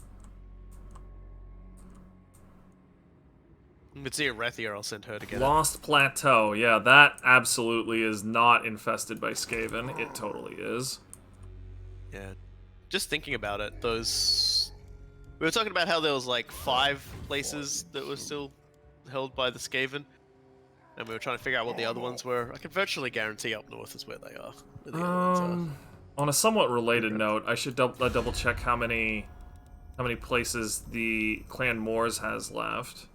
If it's near Rethia, I'll send her to get it. Lost Plateau. Yeah, that absolutely is not infested by Skaven. It totally is. Yeah. Just thinking about it, those... We were talking about how there was like 5 places that were still held by the Skaven. And we were trying to figure out what the other ones were. I can virtually guarantee up north is where they are. Where the other ones are. On a somewhat related note, I should double check how many places the Clan Moors has left.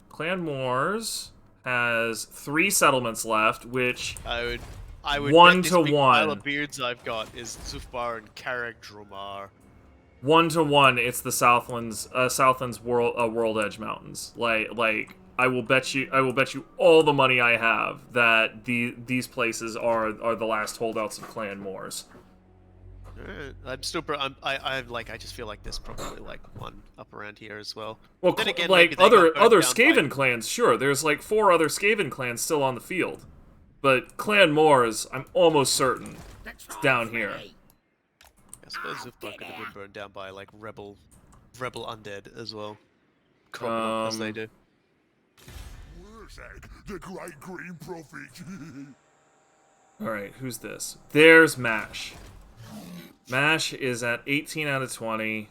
Clan Moors has 3 settlements left, which I would 1 bet this to big 1. pile of beards I've got is Zufbar and Karag Dromar. 1 to 1. It's the Southlands World Edge Mountains. Like I will bet you all the money I have that these places are the last holdouts of Clan Moors. Alright. I'm still. I just feel like there's probably like one up around here as well. Well, Then again, like maybe they got burned other down Skaven by- clans, sure. There's like 4 other Skaven clans still on the field, but Clan Moors, I'm almost certain, That's it's down right, here. Freddy. I suppose Zufbar could have been burned down by like rebel undead as well. Common as they do. Where's that? The great green prophet. All right, who's this? There's Mash. Mash is at 18 out of 20.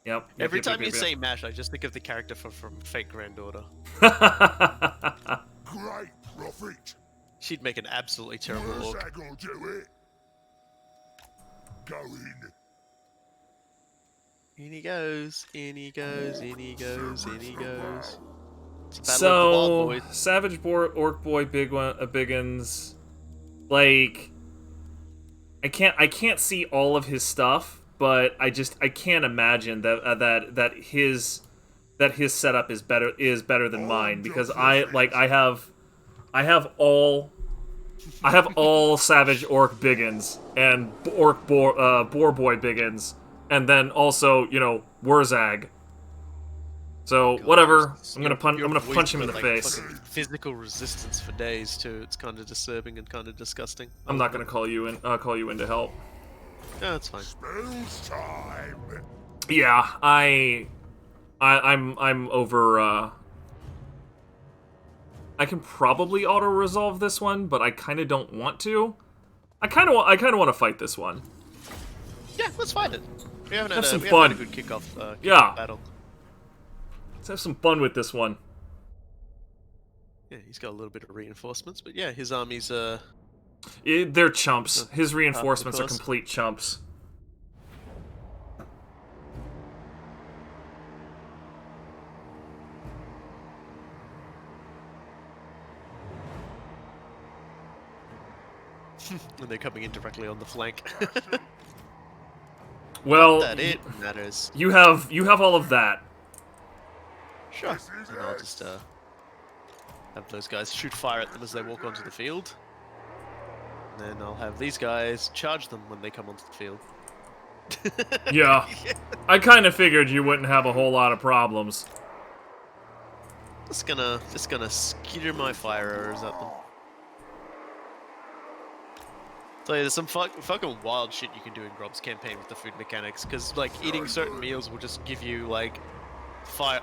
Yep. Every time you say Mash, I just think of the character from Fake Granddaughter. Great prophet. She'd make an absolutely terrible Where's orc. that gonna do it? Go in. In he goes, in he goes, in he goes, in he goes. It's a battle of the So, Wild Boys. Savage Orc Boy Biggins, like, I can't see all of his stuff, but I can't imagine that his setup is better than mine, because I have all Savage Orc Biggins and Orc Boar Boy Biggins, and then also, you know, Wurzag. So whatever, I'm gonna punch him in the face. Physical resistance for days too. It's kind of disturbing and kind of disgusting. I'm not gonna call you in to help. No, it's fine. Spells time. Yeah, I'm over. I can probably auto resolve this one, but I kind of don't want to. I kind of want to fight this one. Yeah, let's fight it. We haven't Have had some we fun. haven't had a good kickoff Yeah. battle. Let's have some fun with this one. Yeah, he's got a little bit of reinforcements, but yeah, his army's They're chumps. His reinforcements are course. complete chumps. and they're coming in directly on the flank. Well, That it matters. you have all of that. Sure. And I'll just have those guys shoot fire at them as they walk onto the field. And then I'll have these guys charge them when they come onto the field. Yeah. I kind of figured you wouldn't have a whole lot of problems. Just gonna skitter my fire arrows at them. So yeah, there's some fucking wild shit you can do in Grob's campaign with the food mechanics, because like eating certain meals will just give you like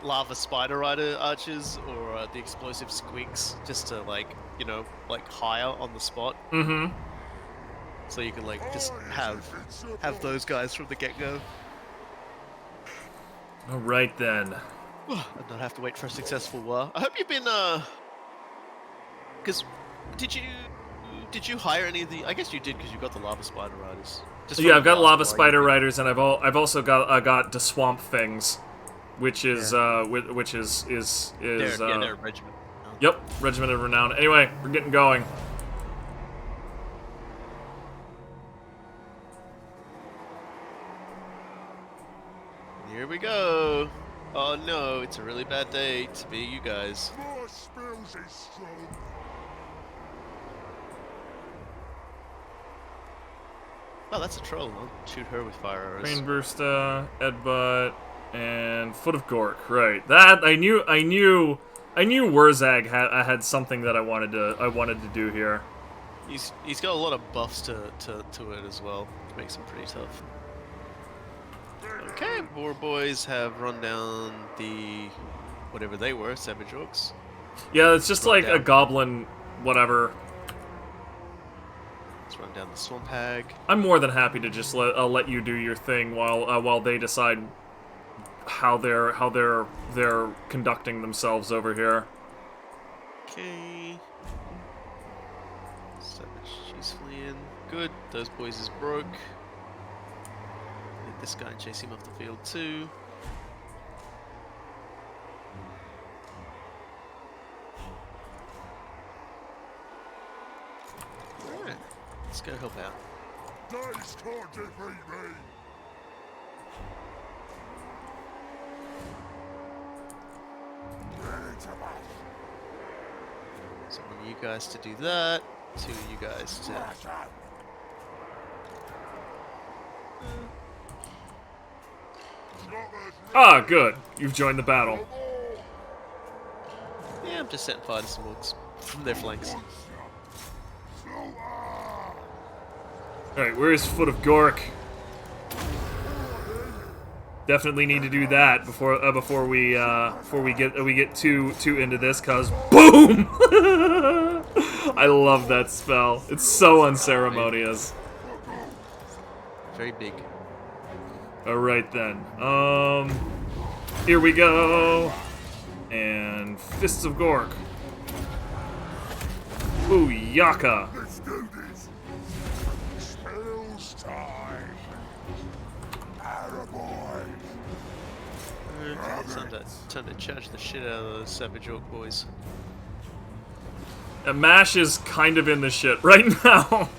lava spider rider archers or the explosive squigs, just to like, you know, like hire on the spot. Mm-hmm. So you can like just have those guys from the get-go. All right then. And not have to wait for a successful war. I hope you've been because did you hire any of the? I guess you did, because you got the lava spider riders. Just Yeah, from I've got the lava last war, spider you- riders, and I've also got the swamp things, which is which is They're a regiment. Yep, Regiment of Renown. Anyway, we're getting going. Here we go. Oh no, it's a really bad day to be you guys. More spells is strong. Oh, that's a troll. I'll shoot her with fire arrows. Crane Bursta, Edbutt, and Foot of Gork. Right. That I knew Wurzag had something that I wanted to do here. He's got a lot of buffs to it as well, which makes him pretty tough. Okay, Boar Boys have run down the whatever they were, Savage Orcs. Yeah, it's just Run like a down. goblin, whatever. Let's run down the Swamp Hag. I'm more than happy to just let you do your thing while they decide how they're conducting themselves over here. Okay. Savage, she's fleeing. Good. Those boys is broke. Hit this guy and chase him off the field too. Alright. Let's go help out. Dice can't defeat me. Ready to bash. So I want you guys to do that. Two of you guys to Bash out. Ah, good. You've joined the battle. Yeah, I'm just setting fire to some orcs from their flanks. Alright, where is Foot of Gork? Definitely need to do that before we get too into this, cause boom! I love that spell. It's so unceremonious. Very big. Alright then. Here we go. And Fists of Gork. Booyaka. Let's do this. Spells time. Attaboy. Time to charge the shit out of those Savage Orc boys. And Mash is kind of in the shit right now.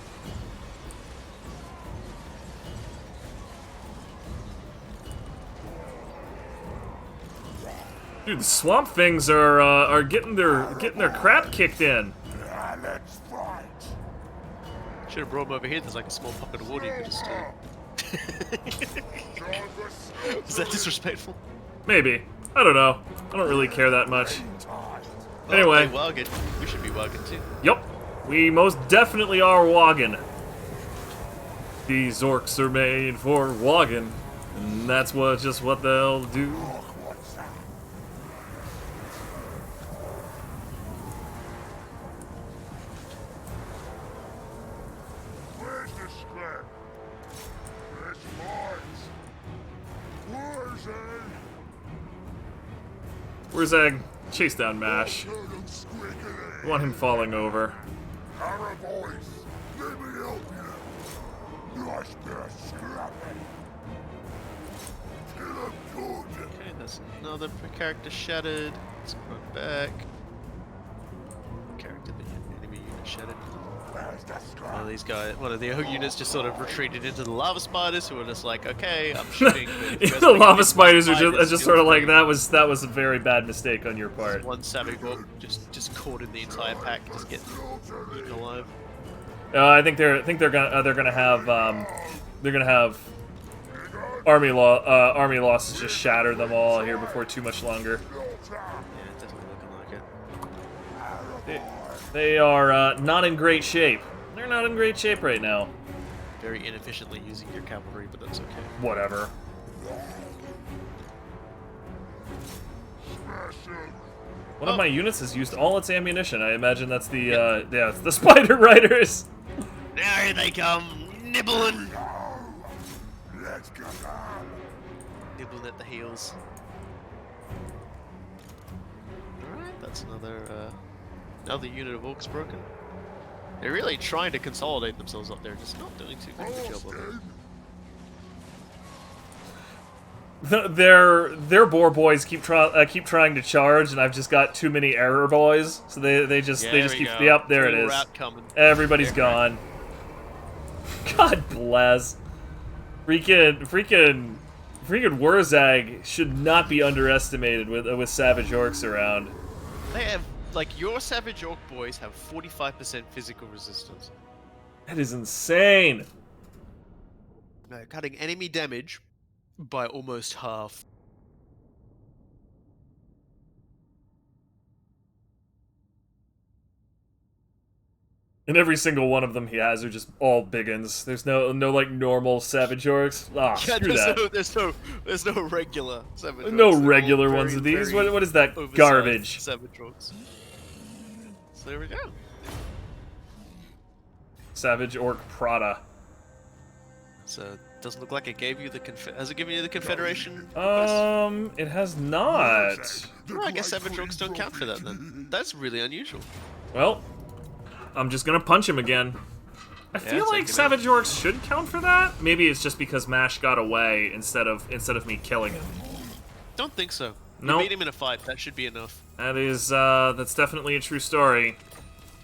Dude, the swamp things are getting their crap kicked in. Let's fight. Should have brought him over here. There's like a small pocket of water you could just. Is that disrespectful? Maybe. I don't know. I don't really care that much. Anyway. Okay, Wagon. We should be Wagon too. Yup. We most definitely are Woggin. These orcs are made for Woggin. And that's just what they'll do. Where's the scrap? It's mine. Where's it? Where's Egg? Chase down Mash. I want him falling over. Our voice. Let me help you. Nice bit of scrapping. Kill him good. Okay, that's another character shattered. Let's run back. Character, the enemy unit shattered. Where's the scrap? One of these guys, one of the units just sort of retreated into the lava spiders, who were just like, okay, I'm shooting. But you guys The think lava it's spiders are spiders, just feel sort of like free. that was a very bad mistake on your part. One savage orc just caught in the entire pack, just getting eaten alive. I think they're gonna have army losses just shatter them all here before too much longer. Yeah, definitely looking like it. They are not in great shape. They're not in great shape right now. Very inefficiently using your cavalry, but that's okay. Whatever. One of my units has used all its ammunition. I imagine that's the yeah, it's the Spider Riders. Now here they come, nibbling, Let's go on. nibbling at the heels. All right, that's another unit of orcs broken. They're really trying to consolidate themselves up there, just not doing too good of a job of it. Their boar boys keep trying to charge, and I've just got too many error boys, so they just keep. Go. Yep, there it Full is. route coming. Everybody's gone. God bless. Freaking Wurzag should not be underestimated with Savage Orcs around. They have, like, your Savage Orc boys have 45% physical resistance. That is insane. They're cutting enemy damage by almost half. And every single one of them he has are just all biggins. There's no like normal Savage Orcs. Ah, Yeah, screw that. there's no regular Savage Orcs. No They're all regular very, ones of these. very What is that oversized garbage? Savage Orcs. So there we go. Savage Orc Prada. So it doesn't look like it gave you the has it given you the Confederation? It has not. Well, I guess Savage Orcs don't count for that then. That's really unusual. Well, I'm just gonna punch him again. I feel take like it Savage Orcs should count for that. Maybe it's just because Mash got away instead of me killing him. Don't think so. You Nope. beat him in a fight. That should be enough. That is that's definitely a true story.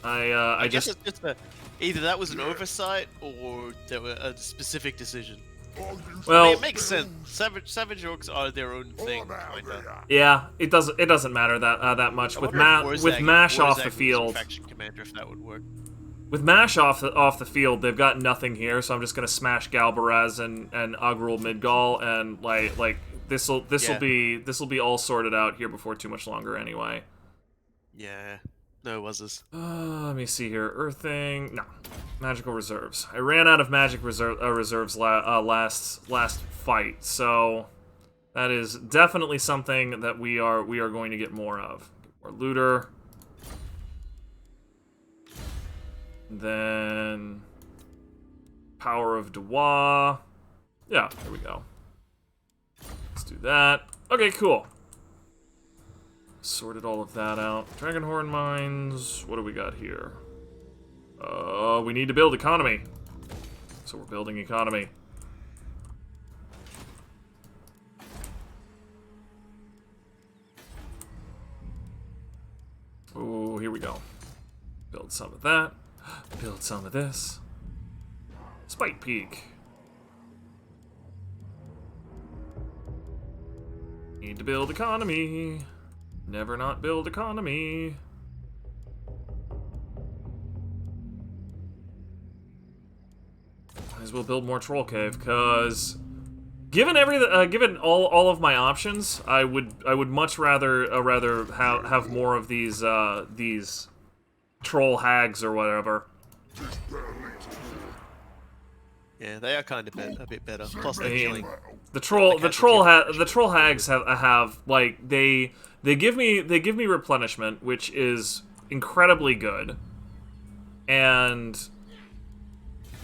I guess just it's just either that was an oversight or there were a specific decision. well I mean, it makes sense. Savage Orcs are their own thing, kinda. yeah, it doesn't matter that much with I wonder if Mash off Warzag the was field. faction commander, if that would work. With Mash off the field, they've got nothing here, so I'm just gonna smash Galbaraz and Agrul Midgall, and like this'll be all sorted out here before too much longer anyway. Yeah. No wuzzes. Let me see here. Earthing. No. Magical reserves. I ran out of magic reserves last fight, so that is definitely something that we are going to get more of. More looter. Then Power of Dwa. Yeah, there we go. Let's do that. Okay, cool. Sorted all of that out. Dragonhorn mines. What do we got here? We need to build economy. So we're building economy. Oh, here we go. Build some of that. Build some of this. Spike Peak. Need to build economy. Never not build economy. Might as well build more Troll Cave, cause given given all of my options, I would much rather have more of these troll hags or whatever. Yeah, they are kind of a bit better. Plus, they're killing. The troll hags have like they give me replenishment, which is incredibly good, and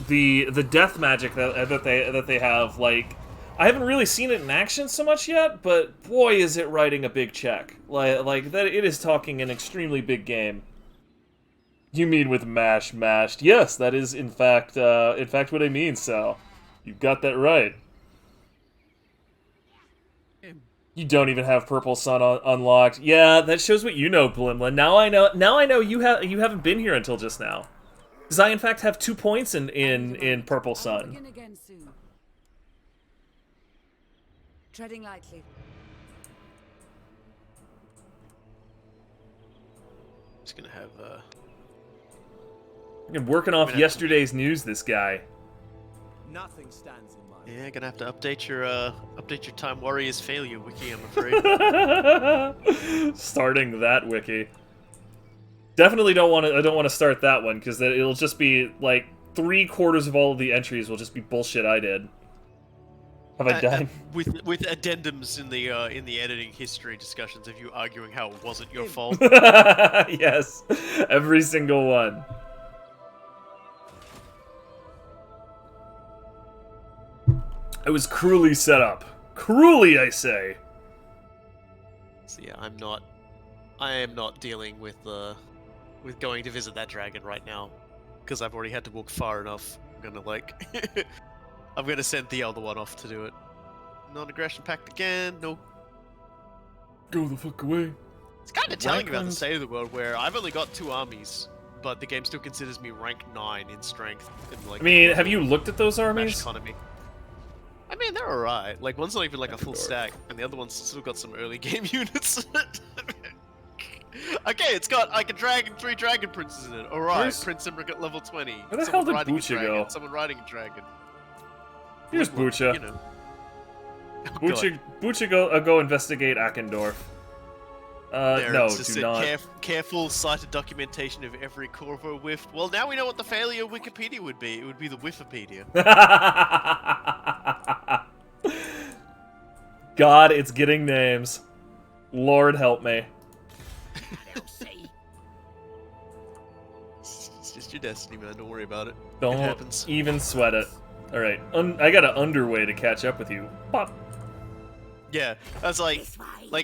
the death magic that they have, like, I haven't really seen it in action so much yet, but boy is it writing a big check. Like that, it is talking an extremely big game. You mean with mashed? Yes, that is in fact what I mean, Sal. You've got that right. You don't even have Purple Sun unlocked. Yeah, that shows what you know, Blimlin. Now I know you haven't been here until just now. Because I in fact have 2 points in Purple Sun. Begin again soon. Treading lightly. Just gonna have I'm working off yesterday's news, this guy. Nothing stands in my way. yeah, gonna have to update your Time Warriors failure wiki, I'm afraid. Starting that wiki. Definitely don't want to start that one, because it'll just be like 3/4 of all of the entries will just be bullshit I did. Have I died? With addendums in the editing history discussions of you arguing how it wasn't your fault. Yes, every single one. I was cruelly set up. Cruelly, I say. So yeah, I am not dealing with going to visit that dragon right now, because I've already had to walk far enough. I'm gonna send the other one off to do it. Non-aggression pact again. No. Go the fuck away. It's kind of telling about the state of the world, where I've only got 2 armies, but the game still considers me rank 9 in strength. In, like, I mean, have you looked at those armies? Economy. I mean, they're alright. Like, one's not even like a full stack, and the other one's still got some early game units. Okay, it's got like a dragon, 3 dragon princes in it. Alright, Prince Imrik at level 20. Where the hell did Bucha go? Someone riding a dragon. Here's Bucha. You know. Bucha, go investigate Akendorf. No, do not. Careful cited documentation of every Corvo whiff. Well, now we know what the failure of Wikipedia would be. It would be the Whiffipedia. God, it's getting names. Lord help me. It's just your destiny, man. Don't worry about it. Don't even sweat it. Alright, I got an underway to catch up with you. Pop. Yeah, that's like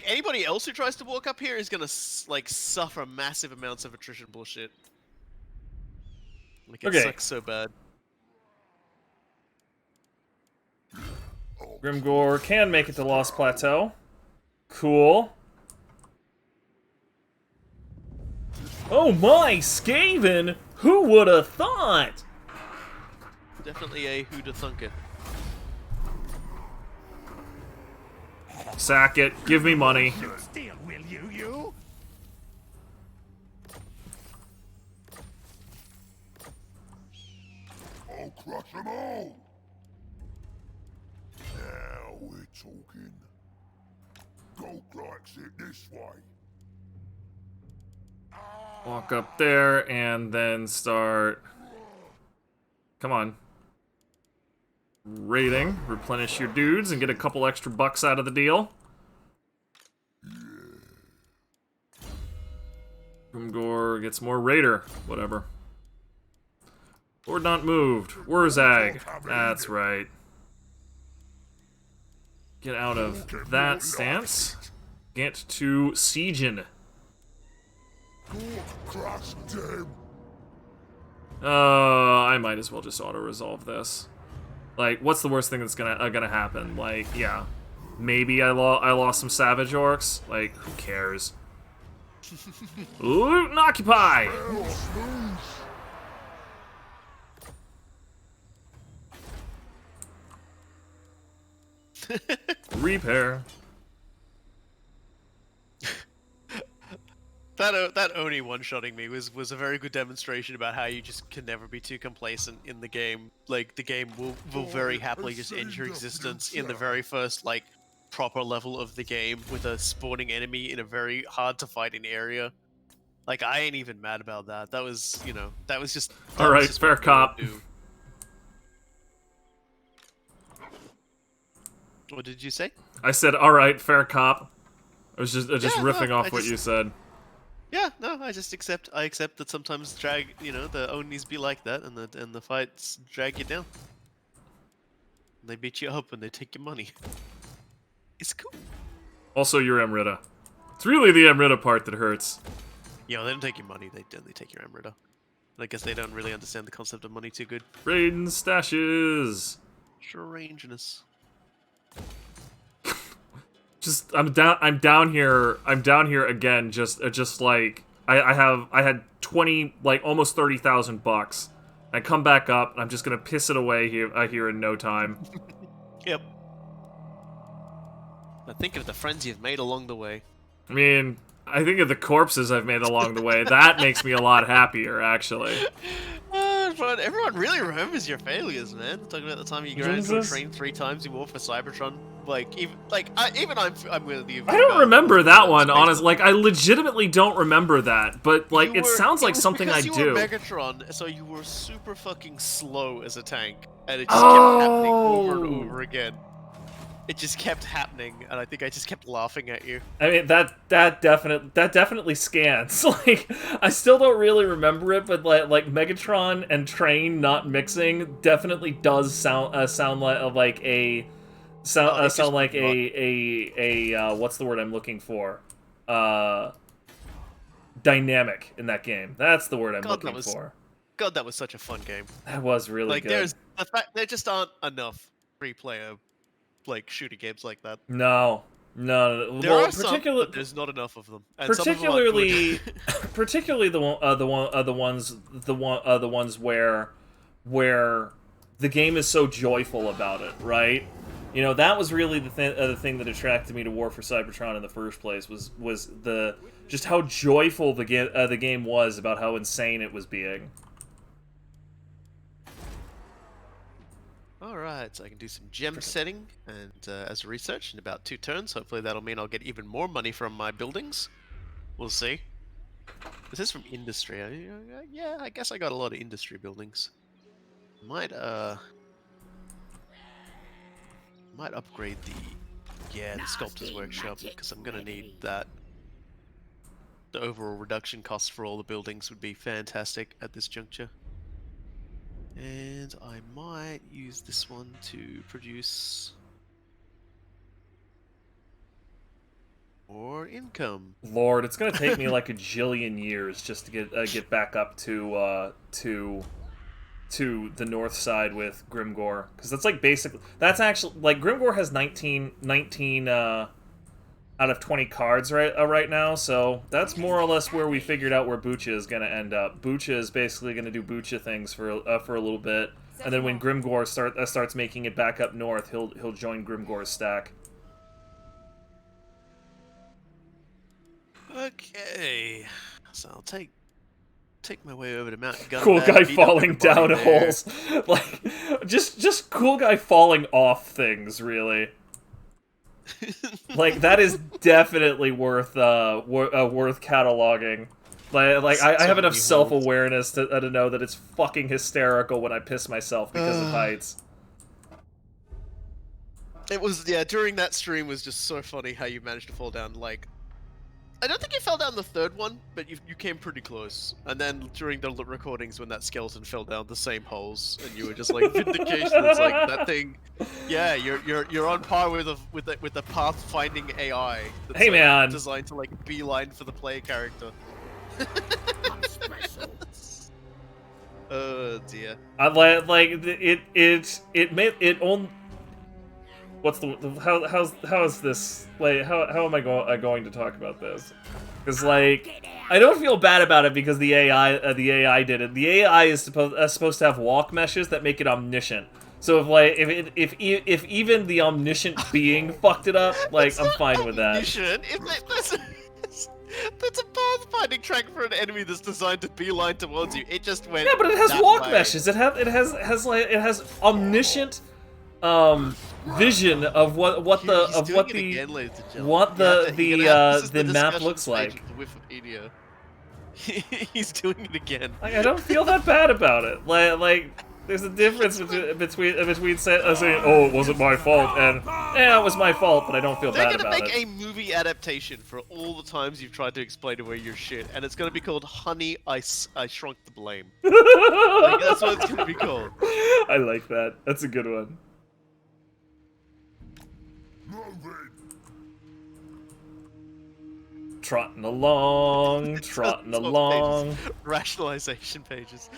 anybody else who tries to walk up here is gonna like suffer massive amounts of attrition bullshit. Like, it sucks so bad. Grimgor can make it to Lost Plateau. Cool. Oh my, Skaven! Who would have thought? Definitely a who'da thunk it. Sack it. Give me money. Steal, will you? talking. Gold likes it this way. Walk up there and then start... Come on. Raiding. Replenish your dudes and get a couple extra bucks out of the deal. Grimgor gets more raider. Whatever. Lord not moved. Wurzag. That's right. Get out of that stance. Get to sieging. Crush them. I might as well just auto-resolve this. Like, what's the worst thing that's gonna happen? Like, yeah, maybe I lost some savage orcs. Like, who cares? Loot and occupy. Repair. That Oni one-shotting me was a very good demonstration about how you just can never be too complacent in the game. Like, the game will very happily just end your existence in the very first, like, proper level of the game with a spawning enemy in a very hard-to-fighting area. Like, I ain't even mad about that. That was, you know, that was just... Alright, fair cop. What did you say? I said, alright, fair cop. I was just Yeah, riffing no, off what you said. Yeah, no, I accept that sometimes the Onis be like that, and the fights drag you down. And they beat you up and they take your money. It's cool. Also, your Amrita. It's really the Amrita part that hurts. Yeah, they don't take your money, they take your Amrita. And I guess they don't really understand the concept of money too good. Raiding stashes. Strangeness. Just I'm down here again. Just like I had 20, like almost 30,000 bucks. I come back up and I'm just gonna piss it away here in no time. Yep. Now think of the friends you've made along the way. I mean, I think of the corpses I've made along the way. That makes me a lot happier, actually. But everyone really remembers your failures, man. Talking about the time you ran into a train 3 times, you wore for Cybertron. Like, even I'm with you. I don't remember that one, honestly. Like, I legitimately don't remember that. But like, it sounds like something I do. You were Megatron, so you were super fucking slow as a tank, and it just kept happening over and over again. It just kept happening, and I think I just kept laughing at you. I mean, that definitely scans. Like, I still don't really remember it, but like Megatron and Train not mixing definitely does sound like a what's the word I'm looking for? Dynamic in that game. That's the word I'm looking for. God, that was such a fun game. That was really good. There just aren't enough free-player shooting games like that. No. There are some, but there's not enough of them. And particularly the ones where the game is so joyful about it, right? You know, that was really the thing that attracted me to War for Cybertron in the first place was just how joyful the game was about how insane it was being. Alright, so I can do some gem setting and as a research in about 2 turns. Hopefully that'll mean I'll get even more money from my buildings. We'll see. This is from industry. Yeah, I guess I got a lot of industry buildings. Might upgrade the sculptor's workshop, because I'm gonna need that. The overall reduction cost for all the buildings would be fantastic at this juncture. And I might use this one to produce more income. Lord, it's gonna take me like a jillion years just to get back up to the north side with Grimgor, because that's like basically actually like Grimgor has 19 out of 20 cards right now, so that's more or less where we figured out where Bucha is gonna end up. Bucha is basically gonna do Bucha things for a little bit, and then when Grimgor starts making it back up north, he'll join Grimgor's stack. Okay, so I'll take my way over to Mount Gunpowder. Cool guy falling down holes, like just cool guy falling off things, really. Like, that is definitely worth worth cataloging. I have enough self-awareness to know that it's fucking hysterical when I piss myself because of heights. It was, yeah, during that stream was just so funny how you managed to fall down, like, I don't think you fell down the third one, but you came pretty close. And then during the recordings when that skeleton fell down the same holes, and you were just like, vindication, it's like, that thing, yeah, you're on par with the path-finding AI that's, hey, man! designed to, like, beeline for the player character. I'm special. Oh dear. I like it made it on. What's how is this, like, how am I going to talk about this? Because, like, I don't feel bad about it because the AI did it. The AI is supposed to have walk meshes that make it omniscient. So if even the omniscient being fucked it up, like, I'm fine with that. Omniscient? That's a pathfinding track for an enemy that's designed to beeline towards you. It just went. Yeah, but it has that walk way. meshes. It has omniscient vision of what the map looks like. Wikipedia. He's doing it again. Like, I don't feel that bad about it. Like there's a difference between saying, "Oh, it wasn't my fault," and "Yeah, it was my fault,ult," but I don't feel They're bad gonna about make it. a movie adaptation for all the times you've tried to explain away your shit, and it's gonna be called "Honey, I Shrunk the Blame." Like, that's what it's gonna be called. I like that. That's a good one. Move Trotting along, trotting Top along. pages. Rationalization pages.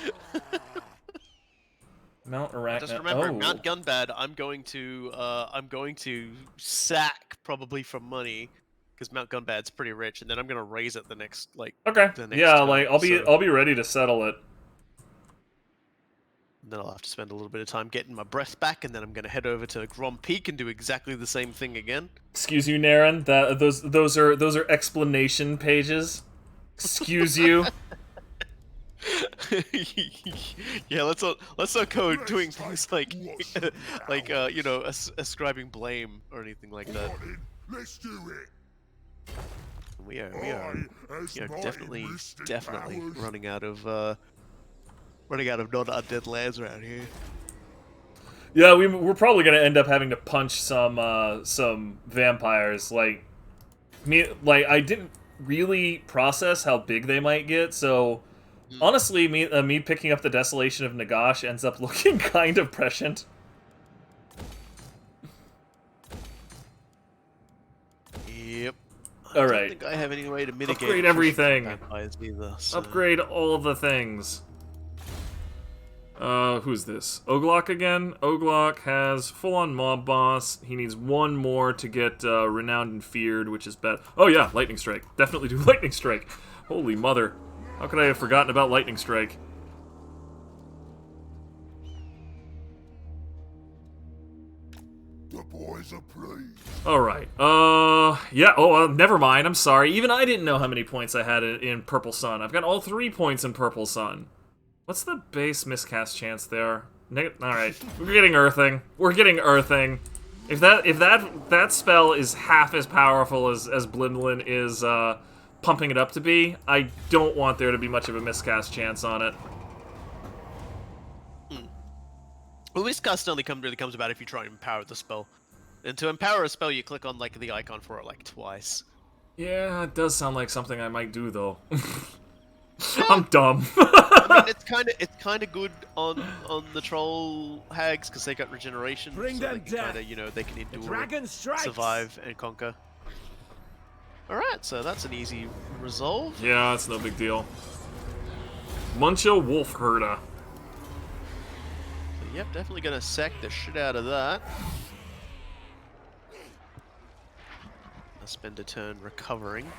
Mount Arachna. Just remember, Oh. Mount Gunbad. I'm going to sack probably for money because Mount Gunbad's pretty rich, and then I'm gonna raise it the next Okay. the next Yeah, turn, like I'll so- be ready to settle it. Then I'll have to spend a little bit of time getting my breath back, and then I'm gonna head over to Grom Peak and do exactly the same thing again. Excuse you, Naren. Those are explanation pages. Excuse you. Yeah, let's not go doing things like you know, ascribing blame or anything like that. Let's do it. We are definitely running out of non-undead lands around here. Yeah, we're probably gonna end up having to punch some vampires. Like I didn't really process how big they might get, so honestly, me picking up the Desolation of Nagash ends up looking kind of prescient. Yep. All I right. don't think I have any way to mitigate Upgrade attrition from everything. vampires either, so- Upgrade all the things. Who's this? Oglock again? Oglock has full-on mob boss. He needs one more to get renowned and feared, which is bad. Oh yeah, lightning strike. Definitely do lightning strike. Holy mother. How could I have forgotten about lightning strike? The boys are pleased. Alright, yeah, never mind, I'm sorry. Even I didn't know how many points I had in Purple Sun. I've got all 3 points in Purple Sun. What's the base miscast chance there? Alright, we're getting Earthing. We're getting Earthing. If that spell is half as powerful as Blimlin is, pumping it up to be, I don't want there to be much of a miscast chance on it. Well, miscast only really comes about if you try and empower the spell. And to empower a spell, you click on the icon for it twice. Yeah, it does sound like something I might do though. I'm dumb. I mean, it's kind of good on the troll hags because they got regeneration. Bring so them they can down. kinda, they can endure, Dragon strikes. survive, and conquer. All right, so that's an easy resolve. Yeah, it's no big deal. Muncha Wolfherda. So, yep, definitely gonna sack the shit out of that. I'll spend a turn recovering.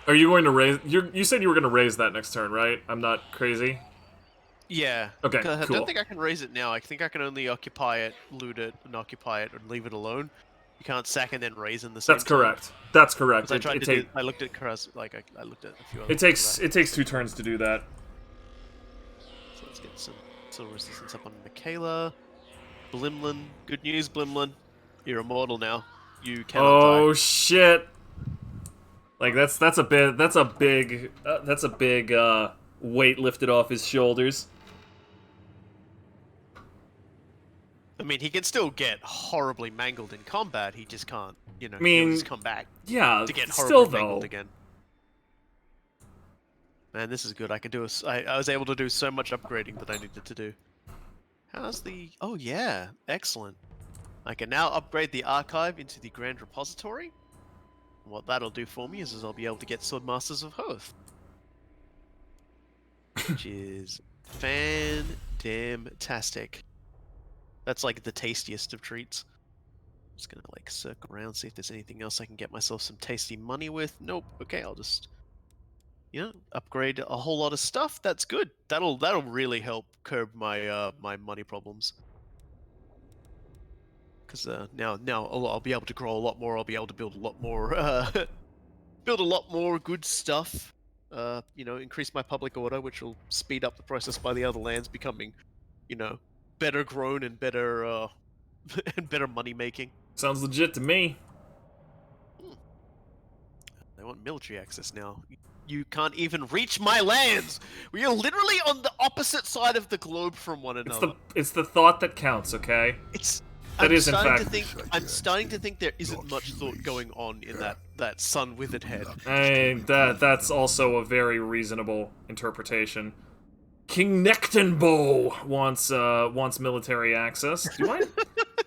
Are you going to raise? You said you were going to raise that next turn, right? I'm not crazy. Yeah. Okay, 'cause I cool. don't think I can raise it now. I think I can only occupy it, loot it, and occupy it, and leave it alone. You can't sack and then raise in the same. That's correct. That's correct. I tried I looked at Kraz, I looked at a few other. It takes 2 turns to do that. So let's get some resistance up on Michaela. Blimlin. Good news, Blimlin. You're immortal now. You cannot Oh die. shit! Like that's a big weight lifted off his shoulders. I mean, he can still get horribly mangled in combat. He just can't, you know, I mean, he'll just come back Yeah, to get still horribly mangled though. again. Man, this is good. I can do I was able to do so much upgrading that I needed to do. How's the... Oh, yeah. Excellent. I can now upgrade the archive into the Grand Repository. And what that'll do for me is I'll be able to get Sword Masters of Hoth. Which is fan-damn-tastic. That's like the tastiest of treats. Just gonna like circle around, see if there's anything else I can get myself some tasty money with. Nope. Okay, I'll just, you know, upgrade a whole lot of stuff. That's good. That'll really help curb my my money problems. Because now I'll be able to grow a lot more. I'll be able to build a lot more build a lot more good stuff. You know, increase my public order, which will speed up the process by the other lands becoming, you know, better grown and better and better money making. Sounds legit to me. They want military access now. You can't even reach my lands. We are literally on the opposite side of the globe from one another. It's the thought that counts, okay? I'm is, in starting fact- to think. I'm starting to think there isn't much thought going on in that sun-withered head. That's also a very reasonable interpretation. King Nectenbow wants military access. Do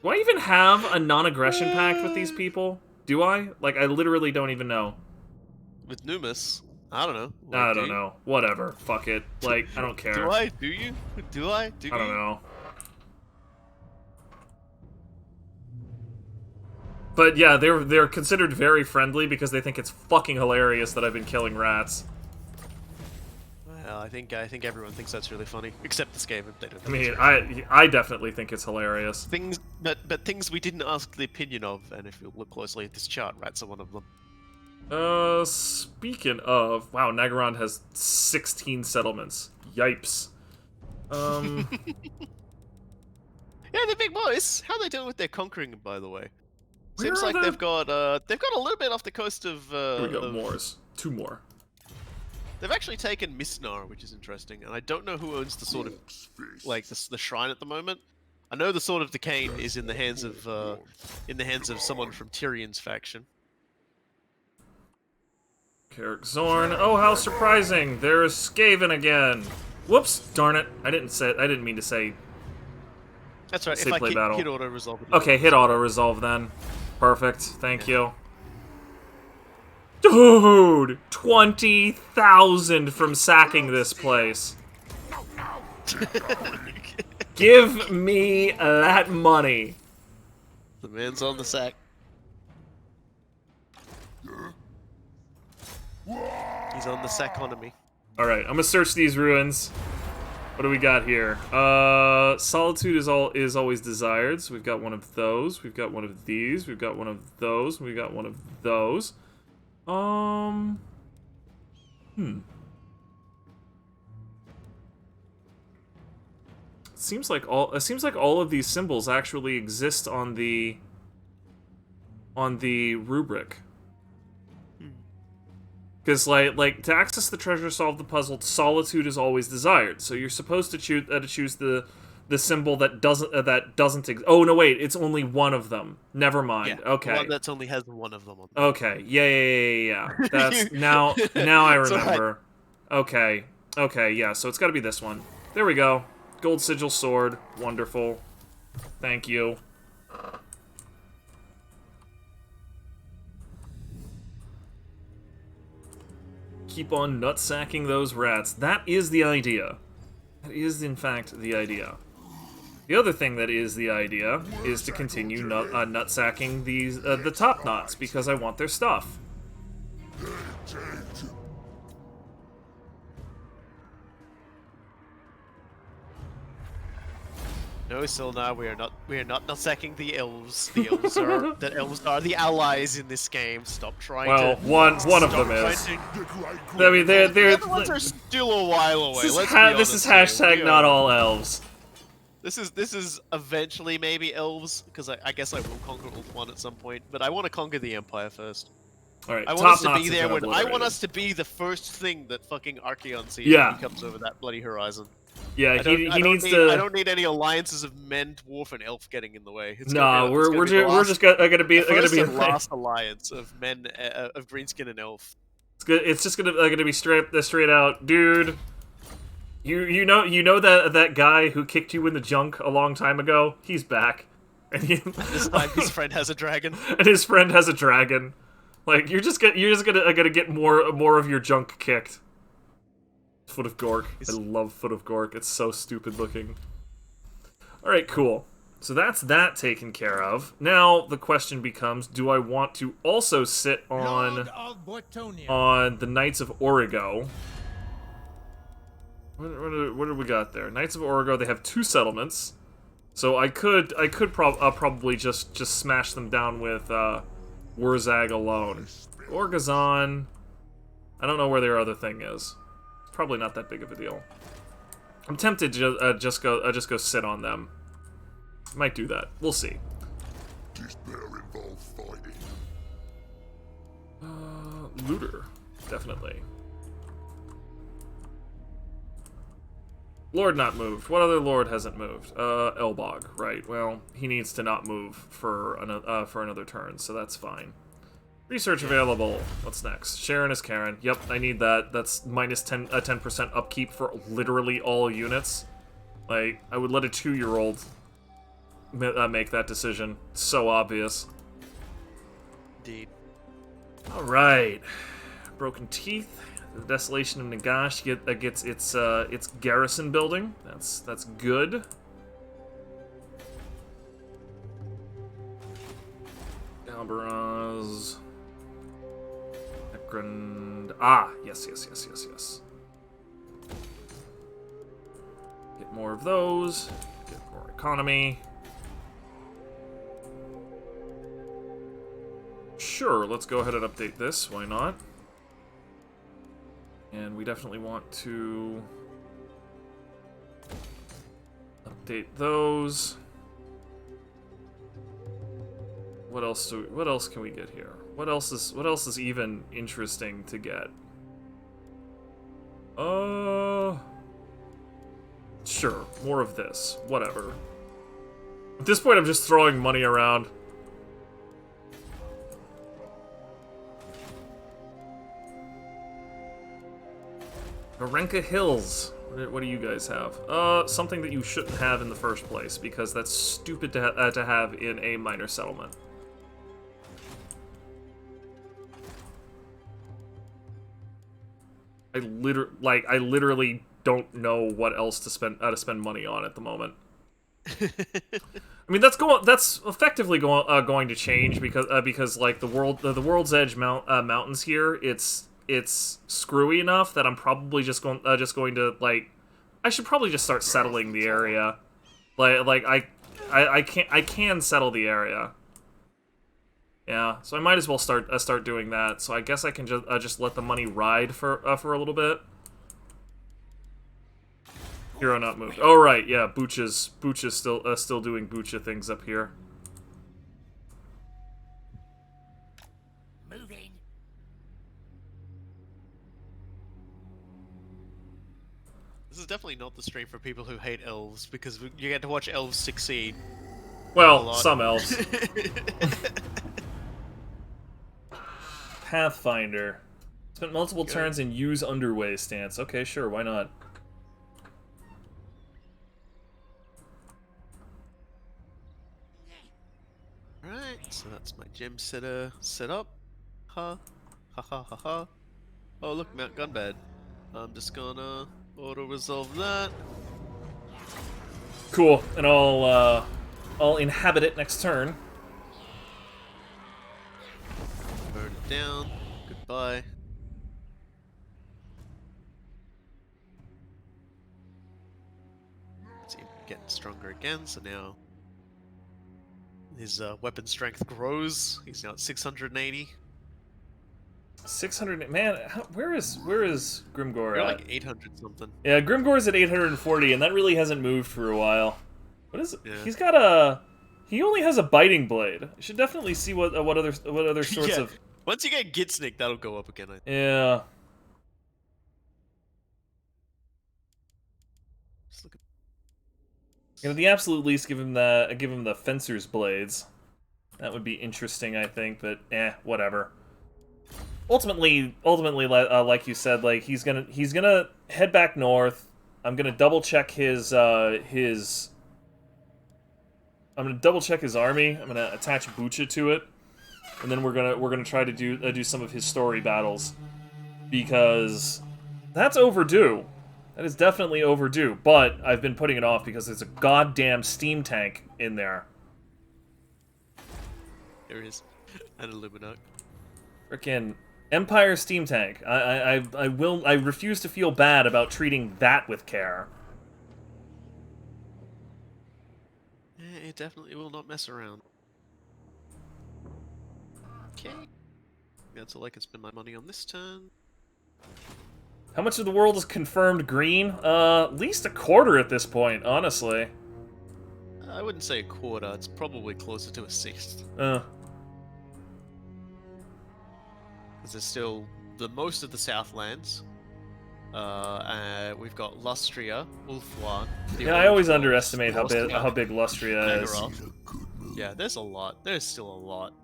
I even have a non-aggression pact with these people? Do I? Like, I literally don't even know. With Numis, I don't know. I Like, don't do you? know. Whatever. Fuck it. Like, I don't care. Do I? Do you? Do I? Do I don't you? know. But yeah, they're considered very friendly because they think it's fucking hilarious that I've been killing rats. Well, I think everyone thinks that's really funny, except the Skaven. They don't. I mean, I definitely think it's hilarious. But things we didn't ask the opinion of, and if you look closely at this chart, rats are one of them. Speaking of, wow, Nagarond has 16 settlements. Yipes. Yeah, they're big boys. How are they doing with their conquering, by the way? Seems Where are like the- they've got a little bit off the coast of. Here we go, of- Moors. 2 more. They've actually taken Misnar, which is interesting, and I don't know who owns the sort of like the shrine at the moment. I know the Sword of Decane is in the hands of someone from Tyrion's faction. Carrick Zorn. Oh, how surprising! There's Skaven again. Whoops! Darn it! I didn't mean to say. That's right. Say If I play battle. hit auto resolve. Okay, hit auto resolve then. Perfect. Thank you. Dude, 20,000 from sacking this place. Give me that money. The man's on the sack. He's on the sackonomy. All right, I'm gonna search these ruins. What do we got here? Solitude is always desired. So we've got one of those. We've got one of these. We've got one of those. We got one of those. Seems like all of these symbols actually exist on the rubric. Because like to access the treasure, solve the puzzle, solitude is always desired. So you're supposed to choose the symbol that doesn't exist. Oh no, wait, it's only one of them. Never mind. Yeah, Okay. one that's only has one of them on. Okay. Yeah. That's now I remember. Okay. Yeah. So it's got to be this one. There we go. Gold sigil sword. Wonderful. Thank you. Keep on nutsacking those rats. That is the idea. That is, in fact, the idea. The other thing that is the idea is to continue nutsacking the top knots, because I want their stuff. No, Silnar, we are not sacking the elves. The elves are the allies in this game. Stop trying Well, to. one of stop them trying is. to- I mean, The other ones are still a while away. This Let's be is honest here. hashtag We not are- all elves. This is eventually maybe elves, because I guess I will conquer Ulthuan at some point, but I want to conquer the Empire first. All right, I want top us to knots be have there been when I want obliterated. us to be the first thing that fucking Archeon sees Yeah. when he comes over that bloody horizon. Yeah, I don't, he I don't needs need, to. I don't need any alliances of men, dwarf, and elf getting in the way. It's No, gonna be, it's gonna be the we're last, just gonna be the gonna first be and like, last alliance of men of greenskin and elf. it's just gonna be straight out, dude. You know that guy who kicked you in the junk a long time ago? He's back, and This time his friend has a dragon. and his friend has a dragon. Like you're just gonna get more of your junk kicked. Foot of Gork. I love Foot of Gork. It's so stupid looking. All right, cool. So that's that taken care of. Now the question becomes: do I want to also sit on Lord of Bortonia. the Knights of Origo? What do we got there? Knights of Origo. They have 2 settlements, so I could probably just smash them down with Wurzag alone. Orgazon. I don't know where their other thing is. It's probably not that big of a deal. I'm tempted to just go sit on them. Might do that. We'll see. Does there involve fighting? Looter, definitely. Lord not moved. What other lord hasn't moved? Elbog, right. Well, he needs to not move for another turn, so that's fine. Research available. What's next? Sharon is Karen. Yep, I need that. That's minus 10% upkeep for literally all units. Like, I would let a 2-year-old make that decision. It's so obvious. Indeed. Alright. Broken Teeth. The Desolation of Nagash gets its garrison building. That's good. Galbaraz. Necrond. Ah, yes. Get more of those. Get more economy. Sure, let's go ahead and update this. Why not? And we definitely want to update those. What else can we get here? What else is even interesting to get? Sure, more of this. Whatever. At this point I'm just throwing money around. Varenka Hills. What do you guys have? Something that you shouldn't have in the first place, because that's stupid to have in a minor settlement. I literally don't know what else to spend money on at the moment. I mean, that's effectively going to change because like the World's Edge mountains here, it's screwy enough that I'm probably just going to like, I should probably just start settling the area. I can settle the area. Yeah, so I might as well start doing that. So I guess I can just let the money ride for a little bit. Hero not moved. Oh right, yeah, Booch's still doing Boocha things up here. Moving. This is definitely not the stream for people who hate elves, because you get to watch elves succeed. A Well, lot. some elves. Pathfinder. Spent multiple turns in use underway stance. Okay, sure, why not? Right, so that's my gem setter set up. Ha ha ha ha ha. Oh look, Mount Gunbad. I'm just gonna auto resolve that. Cool, and I'll inhabit it next turn. Burn it down. Goodbye. Let's see, getting stronger again, so now his weapon strength grows. He's now at 680. 600. Man, where is Grimgor You're at? like 800 something. Yeah, Grimgor's at 840, and that really hasn't moved for a while. What is it? Yeah. He's got a. He only has a biting blade. I should definitely see what other sorts Yeah. of. Once you get Gitsnick, that'll go up again. I think. Yeah. Just look at... At the absolute least, give him the fencer's blades. That would be interesting, I think. But whatever. Ultimately, like you said, like he's gonna head back north. I'm gonna double check his I'm gonna double check his army. I'm gonna attach Bucha to it, and then we're gonna try to do some of his story battles, because that's overdue. That is definitely overdue. But I've been putting it off because there's a goddamn steam tank in there. There it is. An Illuminati. Frickin' Empire steam tank. I refuse to feel bad about treating that with care. Yeah, it definitely will not mess around. Okay. That's all I can spend my money on this turn. How much of the world is confirmed green? At least a quarter at this point, honestly. I wouldn't say a quarter. It's probably closer to a sixth. Uh. Because there's still the most of the Southlands. We've got Lustria, Ulfwan. Yeah, I always underestimate how big Lustria is. Nagaroth. Yeah, there's a lot. There's still a lot.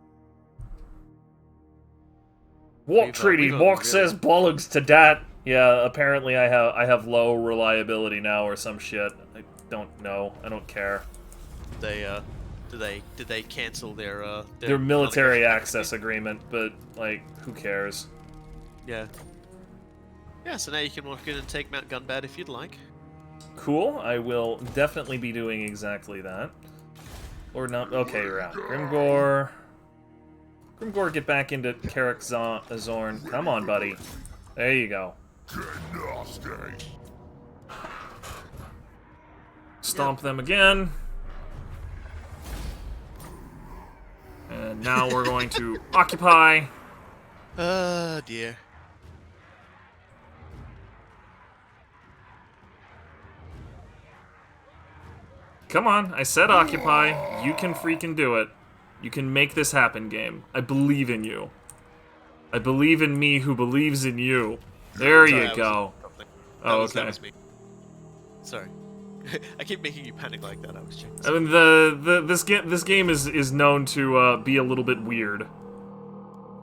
What treaty? Mark says bollocks to dat. Yeah, apparently I have low reliability now or some shit. I don't know. I don't care. Did they cancel their military access agreement? But like, who cares? Yeah. Yeah. So now you can walk in and take Mount Gunbad if you'd like. Cool. I will definitely be doing exactly that. Or not. Okay, you're out. Grimgor, get back into Karak Zorn. Come on, buddy. There you go. Stomp them again. And now we're going to occupy. Oh dear. Come on, I said occupy. You can freaking do it. You can make this happen, game. I believe in you. I believe in me who believes in you. There you go. Oh, okay. That was me. Sorry. I keep making you panic like that. I was checking. I mean, this game is known to be a little bit weird.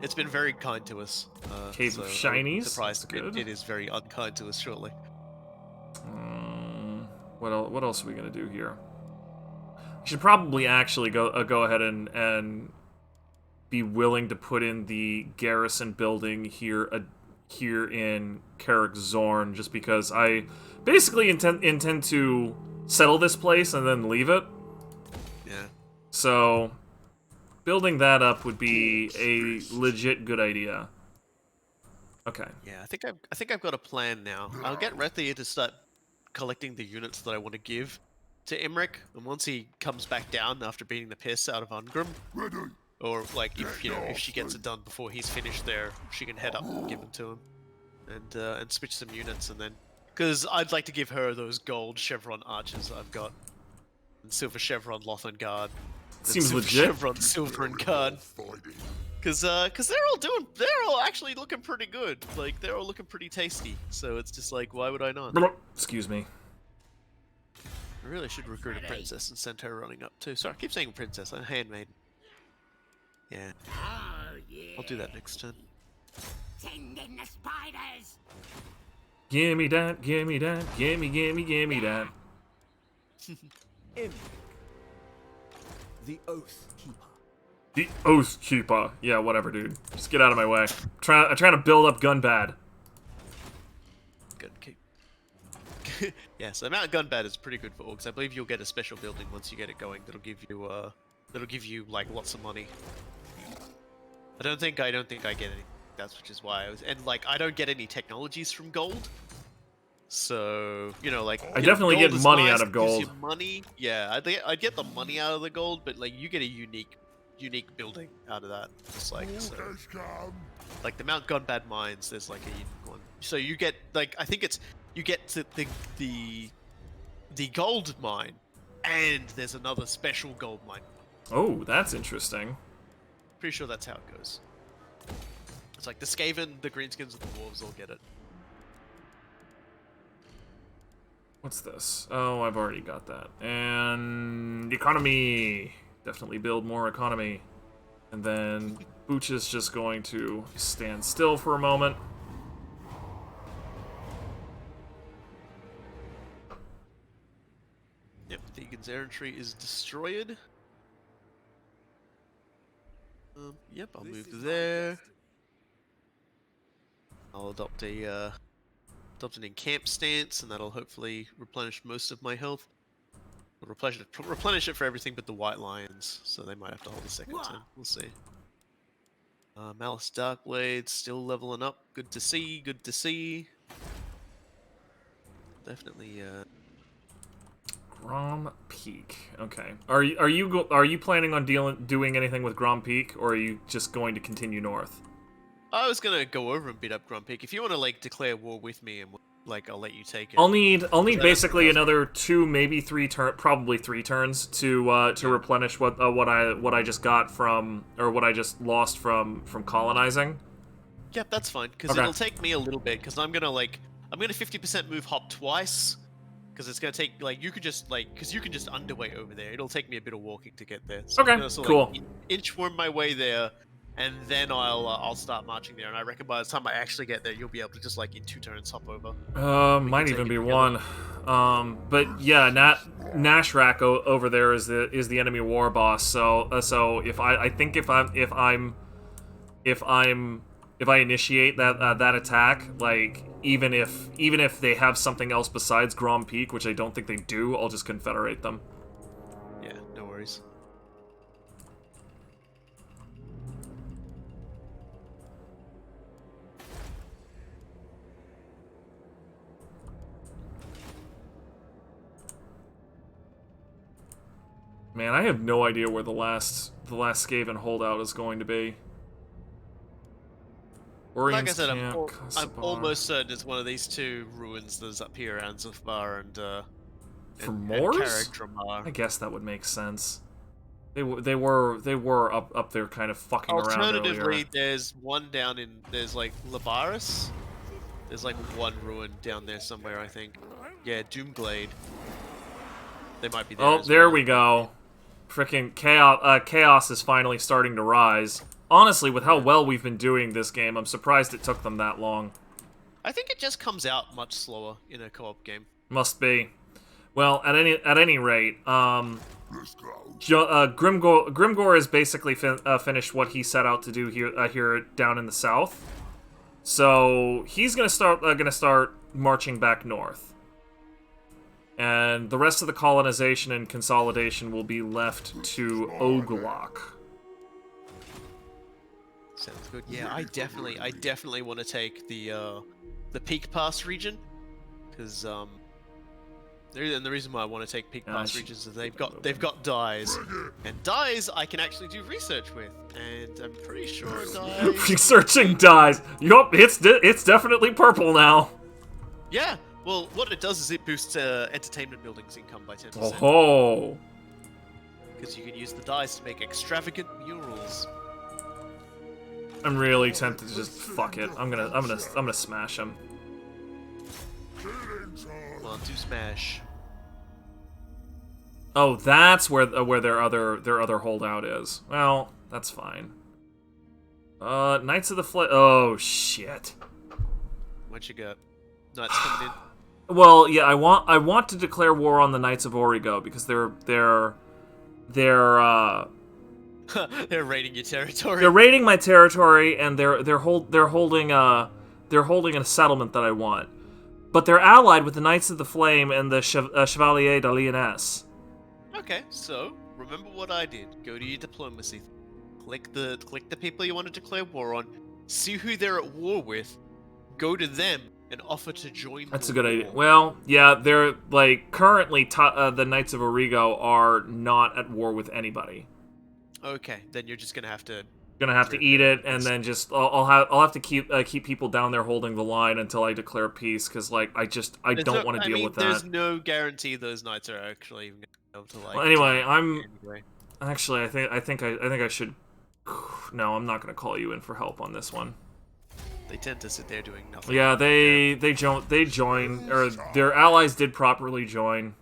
It's been very kind to us. Cave of Shinies. Surprised Good. it is very unkind to us shortly. What else are we gonna do here? We should probably actually go ahead and be willing to put in the garrison building here in Karak Zorn, just because I basically intend to settle this place and then leave it. Yeah. So building that up would be a legit good idea. Okay. Yeah, I think I've got a plan now. I'll get Rethia to start collecting the units that I want to give to Imrik, and once he comes back down after beating the piss out of Ungrim, or like if she gets it done before he's finished there, she can head up and give them to him, and switch some units, and then because I'd like to give her those gold chevron archers I've got, and silver chevron Lothan guard. Seems Silver legit. Chevron silver and guard. Cause they're all actually looking pretty good. Like they're all looking pretty tasty. So it's just like, why would I not? Excuse me. I really should recruit a princess and send her running up too. Sorry, I keep saying princess. I'm a handmaiden. Yeah. Oh, yeah. I'll do that next turn. Send in the spiders. Gimme that, gimme that, gimme that. Imrik, the Oath Keeper. The Oath Keeper. Yeah, whatever, dude. Just get out of my way. I'm trying to build up Gunbad. Good keep. Yeah, so Mount Gunbad is pretty good for orcs. I believe you'll get a special building once you get it going. That'll give you like lots of money. I don't think I get any. That's which is why I don't get any technologies from gold. So like I definitely get money out of gold. Money, yeah, I'd get the money out of the gold, but like you get a unique building out of that. Just like so. Like the Mount Gunbad mines, there's like a unique one. So you get like I think it's you get to the gold mine and there's another special gold mine. Oh, that's interesting. Pretty sure that's how it goes. It's like the Skaven, the Greenskins, and the Dwarves all get it. What's this? Oh, I've already got that. And economy. Definitely build more economy. And then Booch is just going to stand still for a moment. Yep, Thegan's errantry is destroyed. Yep, I'll move there. I'll adopt an encamp stance, and that'll hopefully replenish most of my health. I'll replenish it for everything but the White Lions, so they might have to hold a second turn. We'll see. Malice Darkblade still leveling up. Good to see. Good to see. Definitely. Grom Peak. Okay. Are you planning on doing anything with Grom Peak, or are you just going to continue north? I was gonna go over and beat up Grom Peak. If you want to like declare war with me, and like I'll let you take it. I'll need basically another 2, maybe 3 probably 3 turns to replenish what I just got from, or what I just lost from colonizing. Yep, that's fine, because it'll take me a little bit, because I'm gonna 50% move hop twice, because it's gonna take you could just because you can just underway over there. It'll take me a bit of walking to get there. So okay, I'm gonna sort of, cool. Inchworm my way there, and then I'll start marching there. And I reckon by the time I actually get there, you'll be able to just in 2 turns hop over. Might even be 1. But yeah, Nashrak over there is the enemy war boss. So if I initiate that attack, even if they have something else besides Grom Peak, which I don't think they do, I'll just confederate them. Yeah, no worries. Man, I have no idea where the last Skaven holdout is going to be. Like I said, Camp, I'm almost certain it's one of these 2 ruins that's up here around Zufbar and For Moors? Karak-Dramar. I guess that would make sense. They were up there kind of fucking around Alternatively, earlier. there's one down in Labaris. There's 1 ruin down there somewhere, I think. Yeah, Doomglade. They might be there. Oh, there we go. Frickin' chaos is finally starting to rise. Honestly, with how well we've been doing this game, I'm surprised it took them that long. I think it just comes out much slower in a co-op game. Must be. Well, at any rate, Grimgor has basically finished what he set out to do here down in the south. So he's gonna start marching back north. And the rest of the colonization and consolidation will be left to Oglok. Sounds good. Yeah, I definitely want to take the Peak Pass region, because and the reason why I want to take Peak Pass regions is they've got dyes, and dyes I can actually do research with, and I'm pretty sure dyes. Researching dyes. Yup, it's definitely purple now. Yeah. Well, what it does is it boosts entertainment buildings income by 10%. Oh. Because you can use the dyes to make extravagant murals. I'm really tempted to just fuck it. I'm gonna smash him. Come on, do smash. Oh, that's where their other holdout is. Well, that's fine. Knights of the Flame. Oh shit. What you got? Knights coming in. Well, yeah, I want to declare war on the Knights of Origo because they're They're raiding your territory. They're raiding my territory, and they're holding a settlement that I want. But they're allied with the Knights of the Flame and the Chevalier de Lyonesse. Okay, so remember what I did. Go to your diplomacy. Click the people you want to declare war on. See who they're at war with. Go to them and offer to join. That's a good idea. Well, yeah, they're currently the Knights of Origo are not at war with anybody. Okay, then you're just gonna have to eat it, and then just I'll have to keep people down there holding the line until I declare peace, because I don't want to deal with that. There's no guarantee those knights are actually even able to, like, Well, anyway, do I'm it anyway. actually I think I should. No, I'm not gonna call you in for help on this one. They tend to sit there doing nothing. Yeah, they join, or their allies did properly join,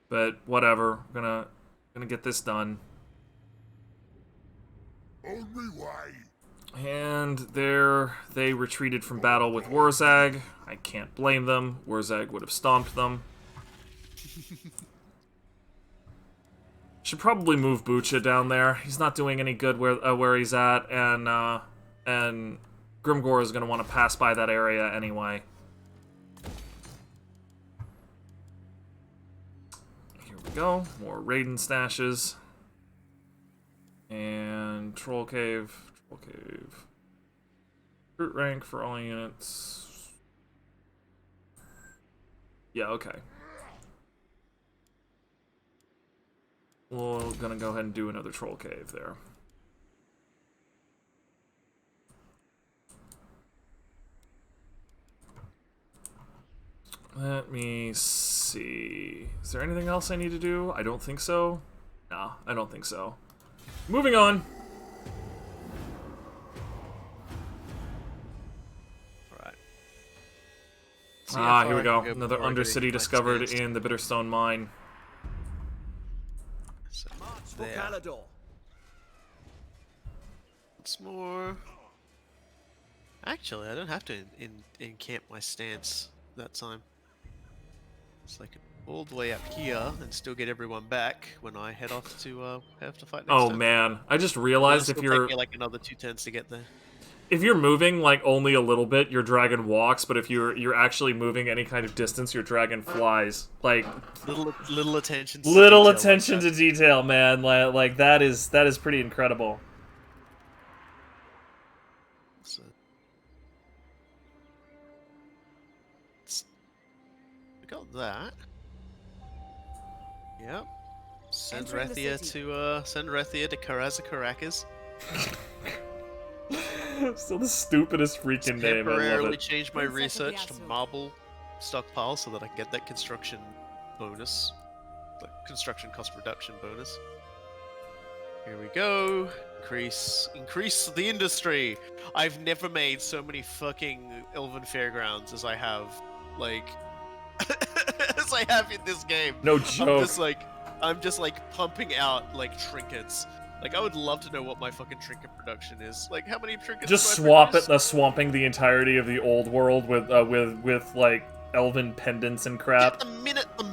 but whatever. Gonna get this done. Only way. And they retreated from battle with Wurzag. I can't blame them. Wurzag would have stomped them. Should probably move Bucha down there. He's not doing any good where he's at, and Grimgor is going to want to pass by that area anyway. Here we go. More Raiden stashes. And Troll Cave. Troll Cave. Fruit rank for all units. Yeah, okay. We're gonna go ahead and do another Troll Cave there. Let me see. Is there anything else I need to do? I don't think so. No, I don't think so. Moving on. Alright. Here we go. Another Undercity discovered in the Bitterstone Mine. So, For there. Calador. Once more. Actually, I don't have to encamp my stance that time. So I can all the way up here and still get everyone back when I head off to have to fight next Oh time. man, I just realized if It'll you're take me like another 2 turns to get there. if you're moving like only a little bit, your dragon walks, but if you're actually moving any kind of distance, your dragon flies. Like Little attention. To little detail attention like to detail, man. Like that is pretty incredible. So, we got that. Yep. Send Entering the Rathia city. to Karazakarakas. Still the stupidest freaking name. I love Temporarily it. change my Princess of the research to Asphalt. marble stockpile so that I can get that construction bonus. The construction cost reduction bonus. Here we go. Increase the industry. I've never made so many fucking Elven Fairgrounds as I have, like, as I have in this game. No joke. I'm just like pumping out like trinkets. Like, I would love to know what my fucking trinket production is. Like, how many trinkets? Just do I produce? swamping the entirety of the old world with like elven pendants and Yeah, crap. the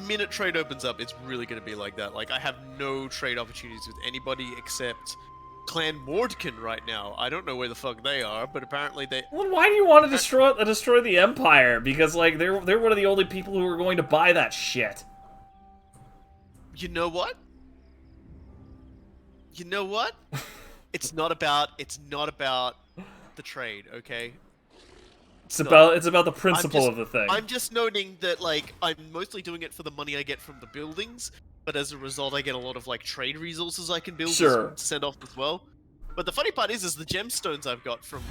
minute trade opens up, it's really gonna be like that. Like, I have no trade opportunities with anybody except Clan Mordkin right now. I don't know where the fuck they are, but apparently they. Well, why do you want to destroy the Empire? Because like they're one of the only people who are going to buy that shit. You know what? You know what? It's not about the trade, okay? It's about the principle of the thing. I'm just noting that, like, I'm mostly doing it for the money I get from the buildings, but as a result, I get a lot of, like, trade resources I can build Sure. to send off as well. But the funny part is the gemstones I've got from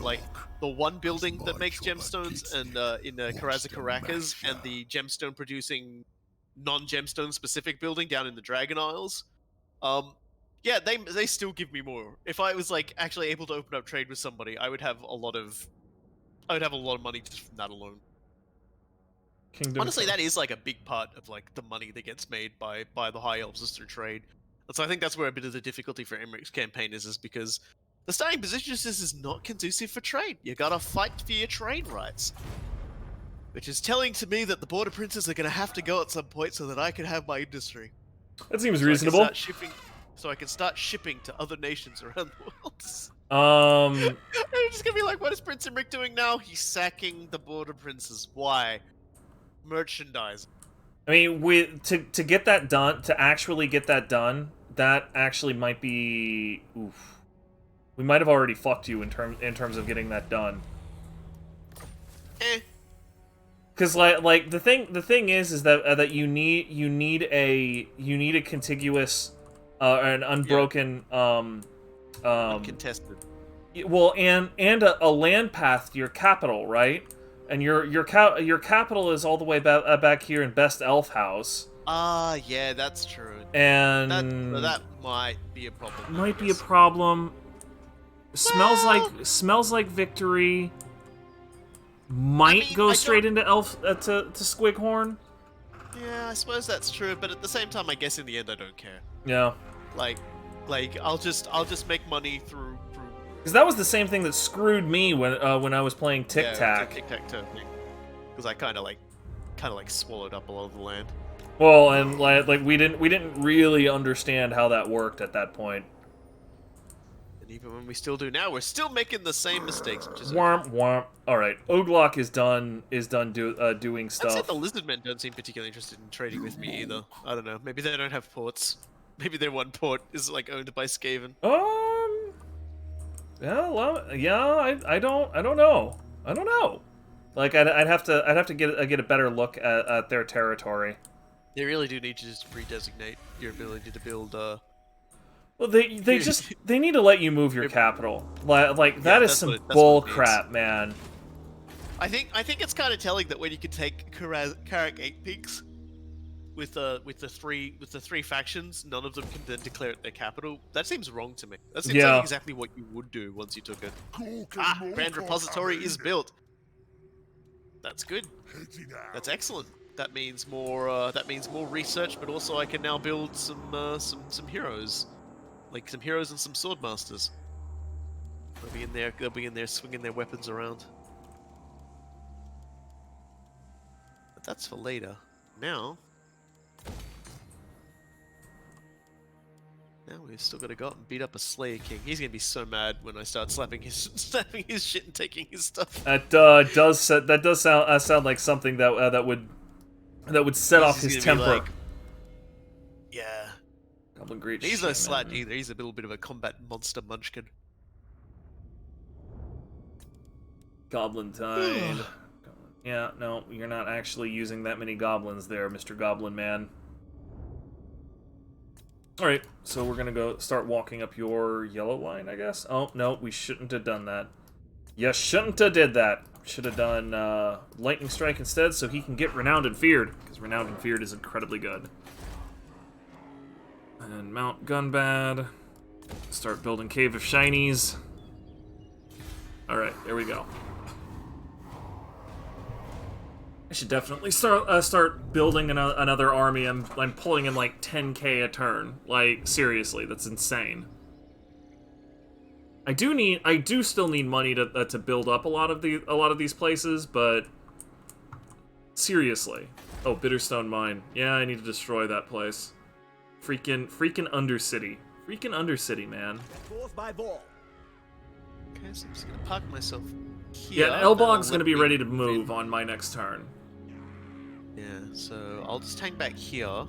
like, the one building that makes gemstones and in Karazakarakas, and the gemstone-producing, non-gemstone specific building down in the Dragon Isles. Yeah, they still give me more. If I was, like, actually able to open up trade with somebody, I would have a lot of money just from that alone. Kingdom Honestly, Come. that is like a big part of like the money that gets made by the High Elves is through trade. And so I think that's where a bit of the difficulty for Imrik's campaign is because the starting position just is not conducive for trade. You gotta fight for your trade rights. Which is telling to me that the border princes are gonna have to go at some point so that I can have my industry. That seems So reasonable. I can start shipping to other nations around the world. Um, I'm just gonna be like, what is Prince Imrik doing now? He's sacking the border princes. Why? Merchandise. I mean, to get that done, to actually get that done, that actually might be oof. We might have already fucked you in terms of getting that done. Because like the thing is that you need a contiguous an unbroken Uncontested. well and a land path to your capital, right? And your capital is all the way back here in Best Elf House. Yeah, that's true. And That might be a problem. might I be a guess. problem. Well- Smells like victory. Might mean, go I straight don't- into to Squighorn. Yeah, I suppose that's true, but at the same time, I guess in the end, I don't care. Yeah. Like, I'll just make money through. Because that was the same thing that screwed me when I was playing Tic Tac. Tic Tac Toe. Because I kind of like swallowed up a lot of the land. Well, and like we didn't really understand how that worked at that point. And even when we still do now, we're still making the same mistakes, which is. Womp womp. All right, Oglock is done doing I'd say stuff. the lizardmen don't seem particularly interested in trading with me either. I don't know. Maybe they don't have ports. Maybe their one port is like owned by Skaven. Yeah, well, yeah. I don't know. I don't know. Like I'd have to get a better look at their territory. They really do need to just pre-designate your ability to build. Well, they just they need to let you move your capital. Like that is that's some what it bull needs. crap, man. I think it's kind of telling that when you can take Karak 8 Peaks with the three factions, none of them can then declare it their capital. That seems wrong to me. That seems Yeah. like exactly what you would do once you took it. Grand Repository is built. That's good. That's excellent. That means more research, but also I can now build some heroes, like some heroes and some sword masters. They'll be in there. They'll be in there swinging their weapons around. But that's for later. Now we've still got to go out and beat up a Slayer King. He's gonna be so mad when I start slapping his shit and taking his stuff. That does sound like something that would set off He's his gonna be temper. like, yeah. Goblin Great He's no Shaman. slouch either. He's a little bit of a combat monster munchkin. Goblin Tide. Yeah, no, you're not actually using that many goblins there, Mr. Goblin Man. Alright, so we're gonna go start walking up your yellow line, I guess? Oh, no, we shouldn't have done that. You shouldn't have did that. Should have done Lightning Strike instead so he can get Renowned and Feared, because Renowned and Feared is incredibly good. And Mount Gunbad. Start building Cave of Shinies. Alright, there we go. I should definitely start building another army. I'm pulling in like 10k a turn. Like seriously, that's insane. I do still need money to build up a lot of these places, but seriously. Oh, Bitterstone Mine. Yeah, I need to destroy that place. Freaking Undercity. Freaking Undercity, man. Okay, so I'm just gonna park myself here. Yeah, Elbog's That'll gonna be let ready me to move move in. on my next turn. Yeah, so I'll just hang back here.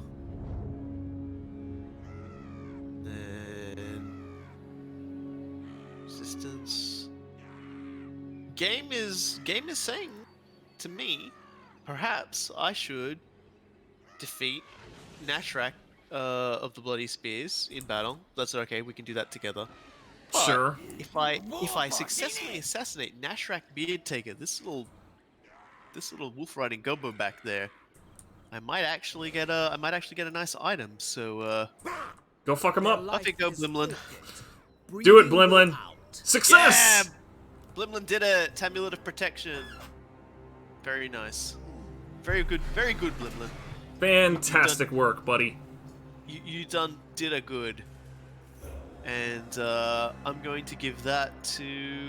Then resistance. Game is saying to me, perhaps I should defeat Nashrak of the Bloody Spears in battle. That's okay. We can do that together. But Sure. If I successfully assassinate Nashrak Beardtaker, this little wolf riding gobbo back there, I might actually get a nice item. So Go fuck him up. off you go, Blimlin. Do it, Blimlin. Success! Yeah, Blimlin did it. Amulet of Protection. Very nice. Very good, Blimlin. Fantastic work, buddy. You did a good. And I'm going to give that to.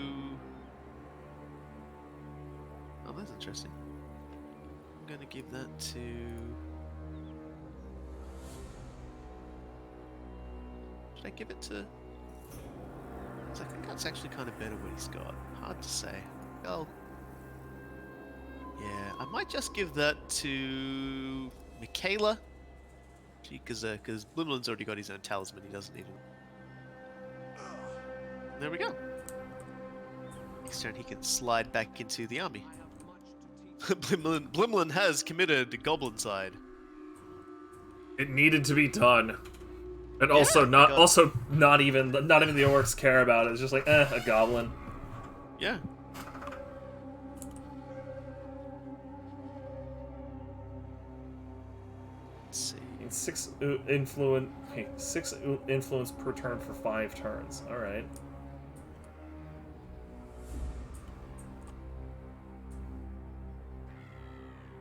Oh, that's interesting. I'm going to give that to. Should I give it to? 'Cause I think that's actually kind of better what he's got. Hard to say. Oh. Yeah, I might just give that to Michaela. Because Blimlin's already got his own talisman, he doesn't need it. There we go. Next turn he can slide back into the army. Blimlin has committed the Goblin side. It needed to be done. And Yeah, also because- not even the orcs care about it. It's just like, a goblin. Yeah. Let's see. influence. Hey, 6 influence per turn for 5 turns. All right.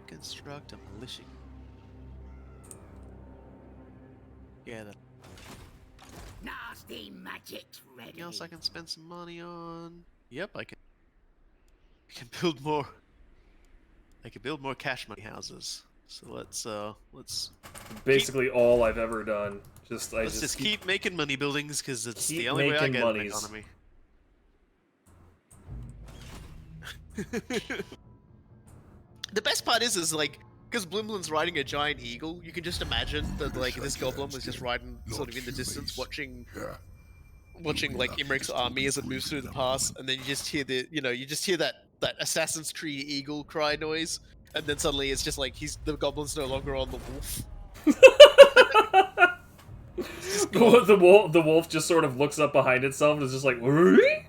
Construct a militia. Yeah, that. Nasty magic's ready. Anything else I can spend some money on? Yep, I can. I can build more. I can build more cash money houses. So let's Basically all I've ever done. let's just keep making money buildings because it's keep the only way I making get an monies. economy. The best part is like, because Blimlin's riding a giant eagle, you can just imagine that like this goblin was just riding sort of in the distance, watching like Imrik's army as it moves through the pass, and then you just hear that Assassin's Creed eagle cry noise, and then suddenly it's just like the goblin's no longer on the wolf. The wolf just sort of looks up behind itself and is just like, "Whee?"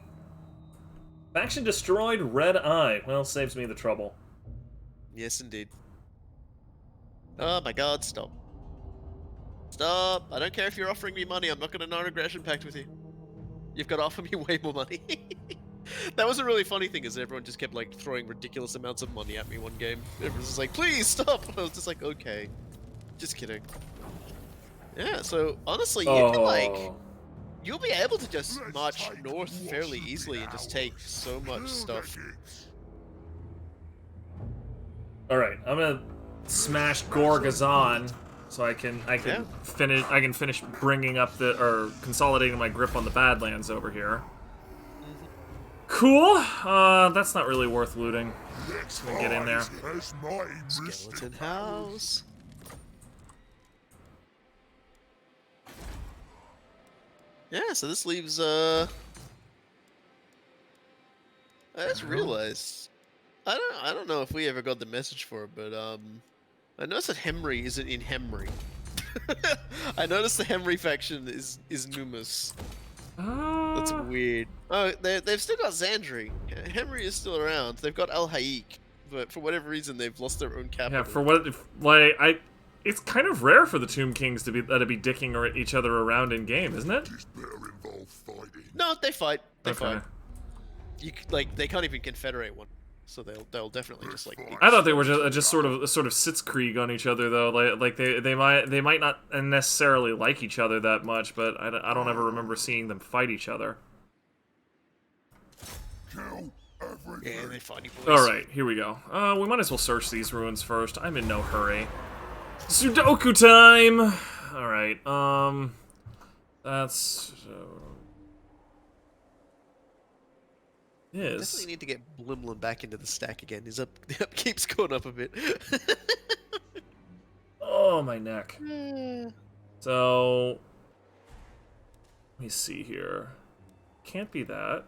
Faction destroyed, red eye. Well, saves me the trouble. Yes, indeed. Oh my god, stop. Stop! I don't care if you're offering me money, I'm not gonna non-aggression pact with you. You've got to offer me way more money. That was a really funny thing, is everyone just kept like throwing ridiculous amounts of money at me one game. Everyone was just like, please stop! And I was just like, okay. Just kidding. Yeah, so honestly, you'll be able to just march north fairly easily and just take so much stuff. Alright, I'm gonna smash Gorgazon so I can finish bringing up consolidating my grip on the Badlands over here. Cool. That's not really worth looting. Just gonna get in there. Skeleton house. Yeah, so this leaves I just realized I don't know if we ever got the message for it, but I noticed that Hemry isn't in Hemry. I noticed the Hemry faction is Numus. That's weird. Oh, they've still got Xandri. Yeah, Hemry is still around. They've got Al Haik, but for whatever reason they've lost their own capital. Yeah, it's kind of rare for the Tomb Kings to be dicking each other around in game, isn't it? No, they fight. They Okay. fight. They can't even confederate one. So they'll definitely just like. I thought they were just sort of sitzkrieg on each other though. Like they might not necessarily like each other that much, but I don't ever remember seeing them fight each other. Yeah, they fight each All right, here we go. We might as well search these ruins first. I'm in no hurry. Sudoku time. All right. That's. Yes. Definitely need to get Blimlin back into the stack again. His upkeep's going up a bit. Oh, my neck. So, let me see here. Can't be that.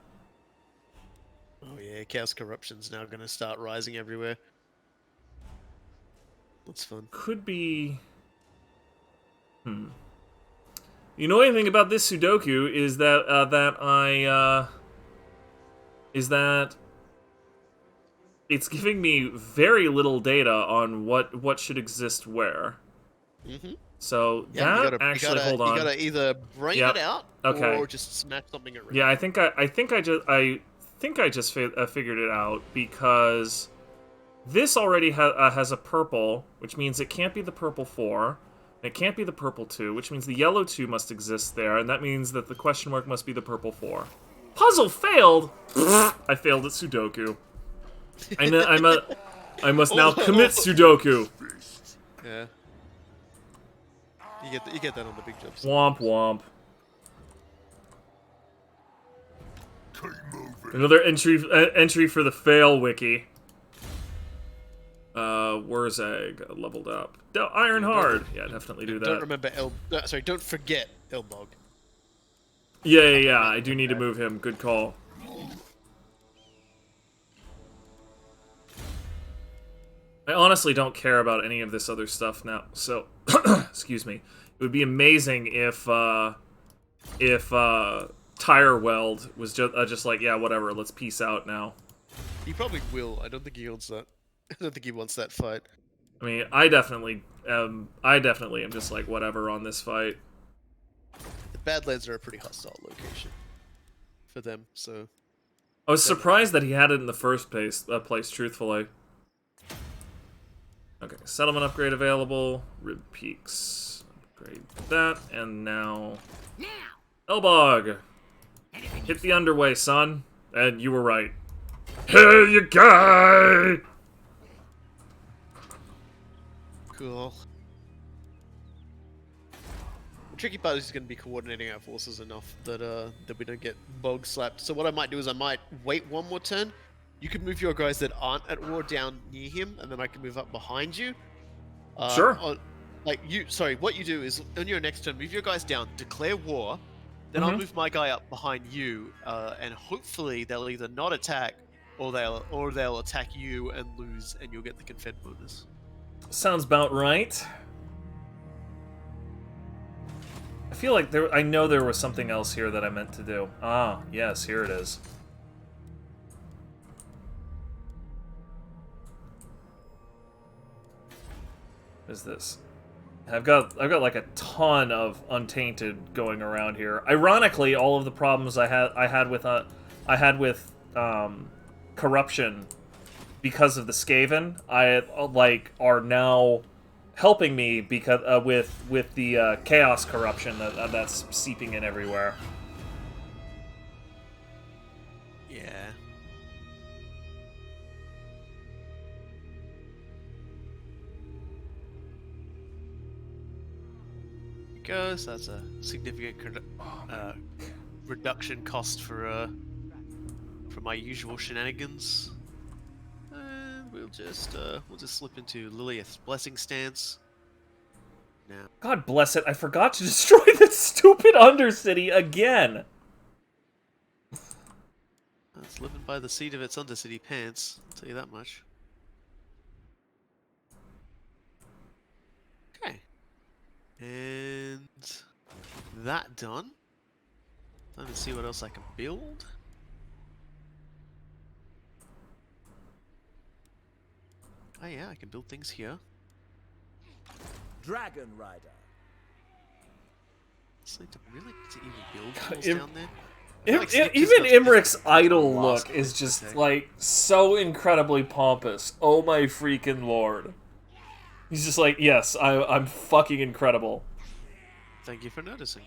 Oh yeah, Chaos Corruption's now going to start rising everywhere. That's fun. Could be. The annoying thing about this Sudoku is that is that it's giving me very little data on what should exist where. So Yeah, hold on. You gotta either bring it out or just smash something at random. Yeah, I think I just figured it out because this already has a purple, which means it can't be the purple 4. And it can't be the purple 2, which means the yellow 2 must exist there, and that means that the question mark must be the purple 4. Puzzle failed! I failed at Sudoku. I must now commit Sudoku. Yeah. You get that on the big jumps. Womp womp. Another entry for the fail wiki. Wurzag leveled up. Ironhide. Yeah, definitely do that. Don't remember don't forget Elbog. Yeah. I do need to move him. Good call. I honestly don't care about any of this other stuff now. So, excuse me. It would be amazing if Tire Weld was just like, yeah, whatever. Let's peace out now. He probably will. I don't think he wants that. I don't think he wants that fight. I mean, I definitely I definitely am just like whatever on this fight. The Badlands are a pretty hostile location for them, so... I was surprised that he had it in the first place, truthfully. Okay, settlement upgrade available. Rib Peaks. Upgrade that, and now... Now! Elbog! Hit the underway, son. And you were right. Hey, you guy! Cool. The tricky part is going to be coordinating our forces enough that that we don't get bog slapped. So what I might do is I might wait one more turn. You can move your guys that aren't at war down near him, and then I can move up behind you. Sure. What you do is on your next turn, move your guys down, declare war. Then I'll move my guy up behind you, and hopefully they'll either not attack, or they'll attack you and lose, and you'll get the Confed bonus. Sounds about right. I feel like I know there was something else here that I meant to do. Ah, yes, here it is. What is this? I've got like a ton of Untainted going around here. Ironically, all of the problems I had with corruption because of the Skaven, are now helping me because with the chaos corruption that's seeping in everywhere. Yeah. Goes. That's a significant reduction cost for my usual shenanigans. And we'll just slip into Lilith's blessing stance. Now, God bless it! I forgot to destroy this stupid Undercity again. it's living by the seat of its Undercity pants. I'll tell you that much. Okay. And that done. Time to see what else I can build. Oh yeah, I can build things here. Dragon Rider. It's like to really to even build things down there. Even Imrik's idle look is just like so incredibly pompous. Oh my freaking lord! He's just like, yes, I'm fucking incredible. Thank you for noticing.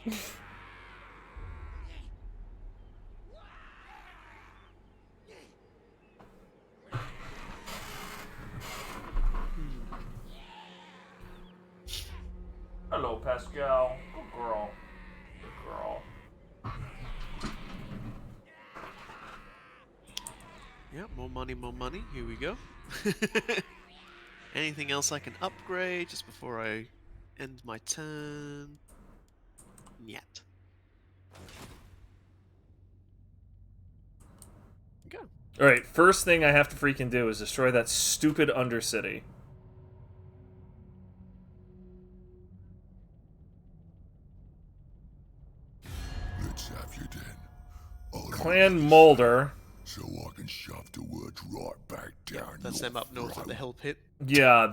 Hello, Pascal. Good girl. Good girl. Yeah, more money, more money. Here we go. Anything else I can upgrade just before I end my turn? Yet. Go. Alright, first thing I have to freaking do is destroy that stupid Undercity. Let's have you then. I'll Clan Molder. So I can shove the words right back down. That's your them up north at the throat. Hell Pit. Yeah,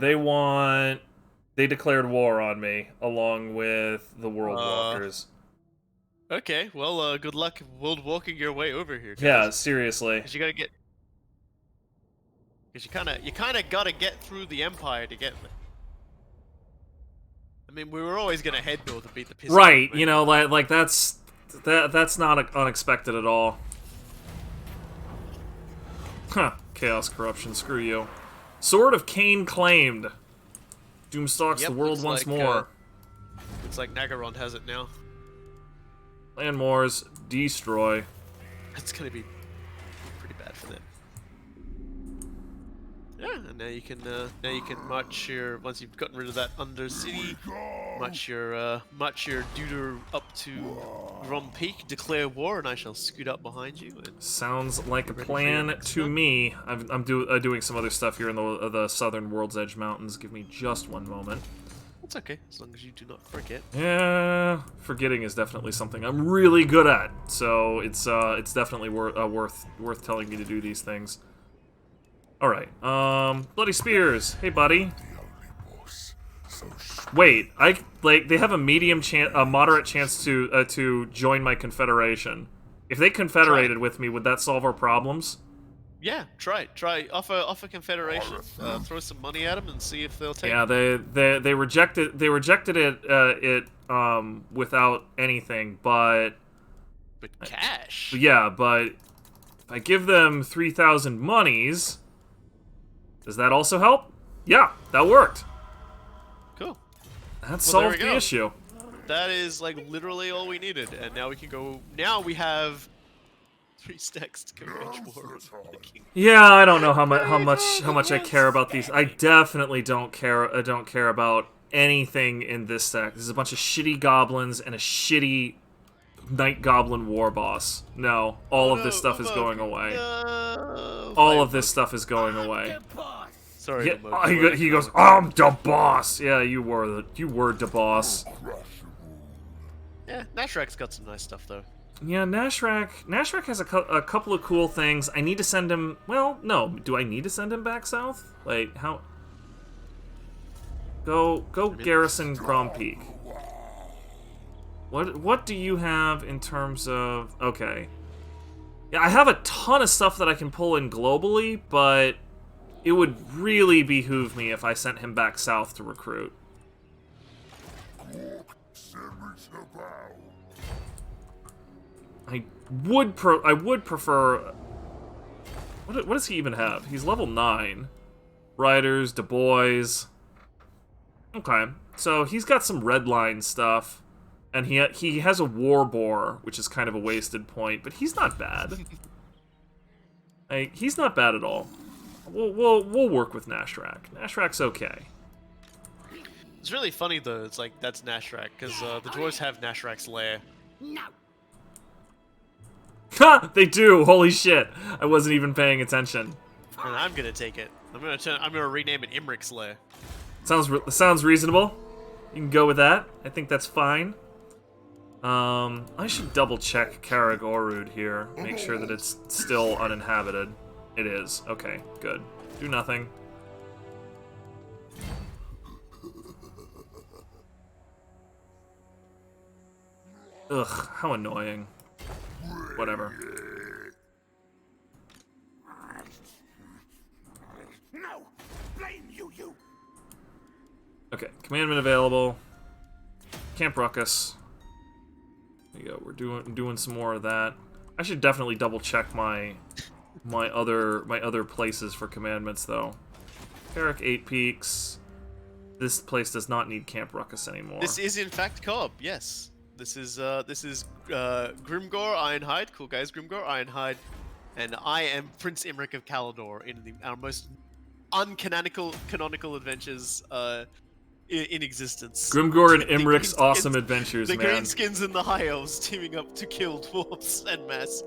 they declared war on me, along with the World Walkers. Okay, well, good luck world walking your way over here. Guys. Yeah, seriously. Cause you gotta get. Cause you kind of gotta get through the Empire to get there. I mean, we were always gonna head north and beat the piss. Right, out of you know, like that's not unexpected at all. Huh. Chaos corruption, screw you. Sword of Cain claimed. Doom stalks Yep, the world looks once like, more. Looks like Nagaron has it now. Landmoors, destroy. It's gonna be pretty bad for them. Yeah, and now you can march your once you've gotten rid of that Undercity, march your Deuter up to Grom Peak, declare war, and I shall scoot up behind you. And Sounds like a Ready for plan your next to one? me. I'm doing some other stuff here in the southern World's Edge Mountains. Give me just one moment. that's okay, as long as you do not forget. Yeah, forgetting is definitely something I'm really good at. So it's definitely worth telling me to do these things. All right, Bloody Spears. Hey, buddy. The only boss. Wait, they have a moderate chance to join my confederation. If they confederated with me, would that solve our problems? Yeah, try. Offer confederation. Throw some money at them and see if they'll take. Yeah, they rejected it without anything, but cash. yeah, but if I give them 3,000 monies, does that also help? Yeah, that worked. Cool. That solved the issue. That is like literally all we needed, and now we can go. Now we have 3 stacks to go wage war. Yeah, I don't know how much I care about these. I definitely don't care. I don't care about anything in this stack. This is a bunch of shitty goblins and a shitty Night Goblin war boss. No, all of this stuff is going away. All of this stuff is going away. Sorry. Yeah, he goes, I'm the boss. Yeah, you were the boss. Yeah, Nashrak's got some nice stuff though. Yeah, Nashrak has a couple of cool things. I need to send him. Well, no. Do I need to send him back south? Like how? Go garrison Grom Peak. What do you have in terms of? Okay. Yeah, I have a ton of stuff that I can pull in globally, but it would really behoove me if I sent him back south to recruit. I would prefer. What does he even have? He's level 9. Riders, Du Bois. Okay, so he's got some red line stuff, and he has a war boar, which is kind of a wasted point, but he's not bad. He's not bad at all. We'll work with Nashrak. Nashrak's okay. It's really funny though. It's like that's Nashrak because the dwarves have Nashrak's lair. No. Ha! They do. Holy shit! I wasn't even paying attention. And I'm gonna take it. I'm gonna rename it Imrik's lair. Sounds reasonable. You can go with that. I think that's fine. I should double check Karagorud here. Make sure that it's still uninhabited. It is. Okay, good. Do nothing. Ugh, how annoying. Whatever. No! Blame you! Okay, commandment available. Camp Ruckus. There you go. We're doing some more of that. I should definitely double check my other places for commandments though. Carrick 8 Peaks. This place does not need Camp Ruckus anymore. This is in fact co-op. Yes. This is Grimgor Ironhide. Cool guys, Grimgor Ironhide, and I am Prince Imrik of Calador in our most canonical adventures in existence. Grimgor and Imrik's awesome adventures, the man. The Greenskins and the High Elves teaming up to kill dwarfs en masse.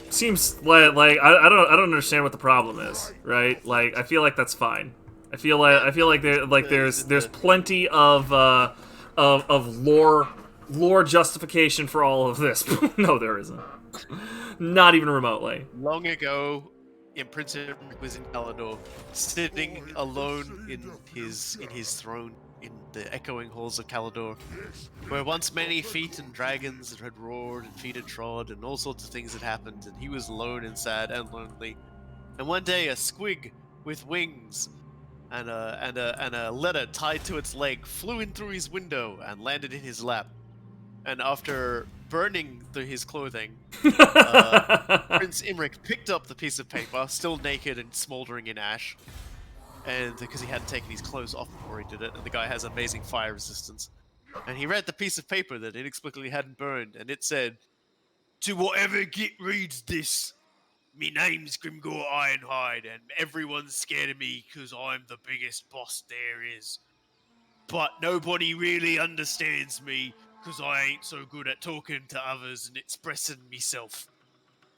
Seems like I don't understand what the problem is, right? Like I feel like that's fine. I feel like there's plenty of lore justification for all of this. No, there isn't. Not even remotely. Long ago, Prince Imrik was in Calador, sitting alone in his throne in the echoing halls of Calador, where once many feet and dragons had roared and feet had trod and all sorts of things had happened, and he was alone and sad and lonely. And one day, a squig with wings and a letter tied to its leg flew in through his window and landed in his lap. And after burning his clothing, Prince Imrik picked up the piece of paper, still naked and smoldering in ash, and because he hadn't taken his clothes off before he did it, and the guy has amazing fire resistance. And he read the piece of paper that inexplicably hadn't burned, and it said, "To whatever reads this, me name's Grimgor Ironhide, and everyone's scared of me because I'm the biggest boss there is. But nobody really understands me, because I ain't so good at talking to others and expressing myself.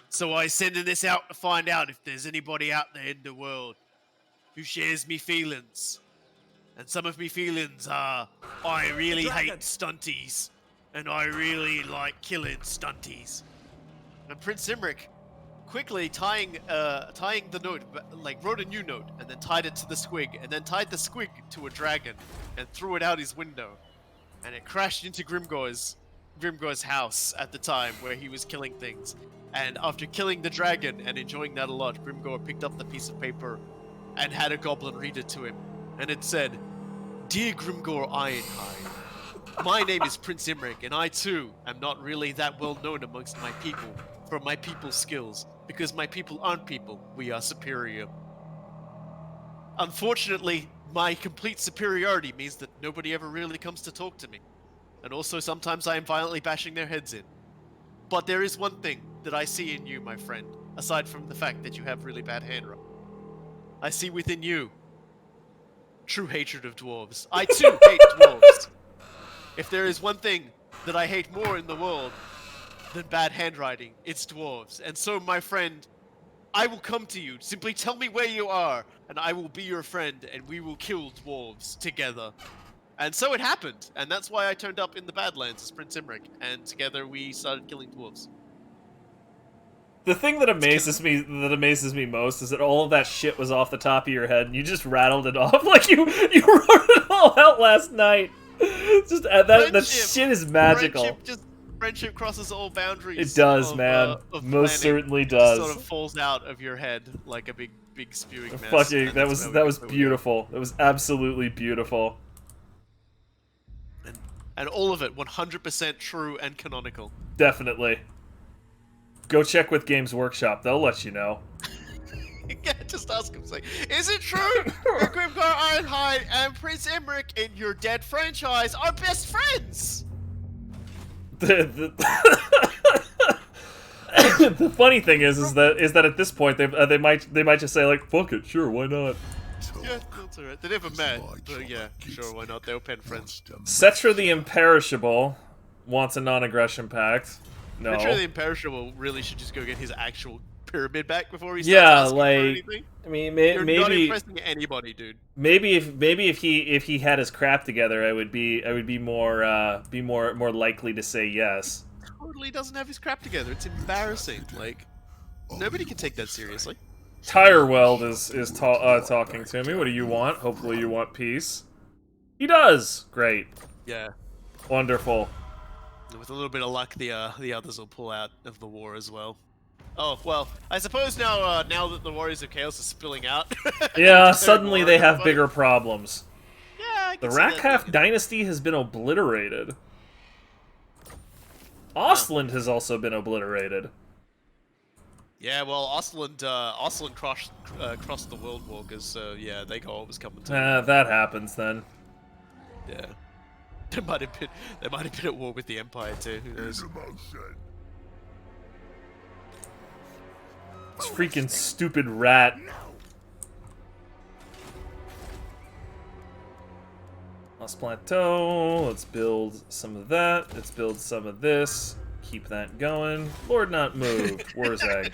So I sending this out to find out if there's anybody out there in the world who shares me feelings. And some of me feelings are, I really hate stunties, and I really like killing stunties." And Prince Imrik quickly tying the note, like wrote a new note, and then tied it to the squig, and then tied the squig to a dragon, and threw it out his window, and it crashed into Grimgor's house at the time where he was killing things. And after killing the dragon and enjoying that a lot, Grimgor picked up the piece of paper and had a goblin read it to him, and it said, "Dear Grimgor Ironhide, my name is Prince Imrik, and I too am not really that well known amongst my people for my people's skills, because my people aren't people, we are superior. Unfortunately, my complete superiority means that nobody ever really comes to talk to me, and also sometimes I am violently bashing their heads in. But there is one thing that I see in you, my friend, aside from the fact that you have really bad handwriting. I see within you true hatred of dwarves. I too hate dwarves. If there is one thing that I hate more in the world than bad handwriting, it's dwarves. And so, my friend, I will come to you. Simply tell me where you are, and I will be your friend, and we will kill dwarves together." And so it happened, and that's why I turned up in the Badlands as Prince Imrik, and together we started killing dwarves. The thing that amazes me most is that all of that shit was off the top of your head, and you just rattled it off like you wrote it all out last night. Just that shit is magical. Friendship crosses all boundaries. It does, man. Most certainly does. It sort of falls out of your head like a big spewing mess. Fucking, that was beautiful. That was absolutely beautiful. And all of it 100% true and canonical. Definitely. Go check with Games Workshop. They'll let you know. Yeah, just ask them. Say, is it true that Grimgor Ironhide and Prince Imrik in your dead franchise are best friends? The funny thing is that at this point they might just say like, fuck it, sure, why not? Yeah, that's alright. They never met, but yeah, sure, why not? They were pen friends. Cetra the Imperishable wants a non-aggression pact. No. Cetra the Imperishable really should just go get his actual pyramid back before he starts asking for anything. I mean, You're maybe not impressing anybody, dude. Maybe if he had his crap together, I would be more likely to say yes. Totally doesn't have his crap together. It's embarrassing. Like, nobody can take that seriously. Tireweld is talking to me. What do you want? Hopefully you want peace. He does. Great. Yeah. Wonderful. With a little bit of luck, the others will pull out of the war as well. Oh, well, I suppose now that the Warriors of Chaos are spilling out... Yeah, suddenly they have bigger problems. Yeah, I can The see that. Rakhaft dynasty has been obliterated. Ostland has also been obliterated. Yeah, well, Ostland crossed the World Walkers, so yeah, they got what was coming to them. That happens then. Yeah. They might have been at war with the Empire too, who knows? This freaking stupid rat. Lost Plateau. Let's build some of that. Let's build some of this. Keep that going. Lord not move. Warzag.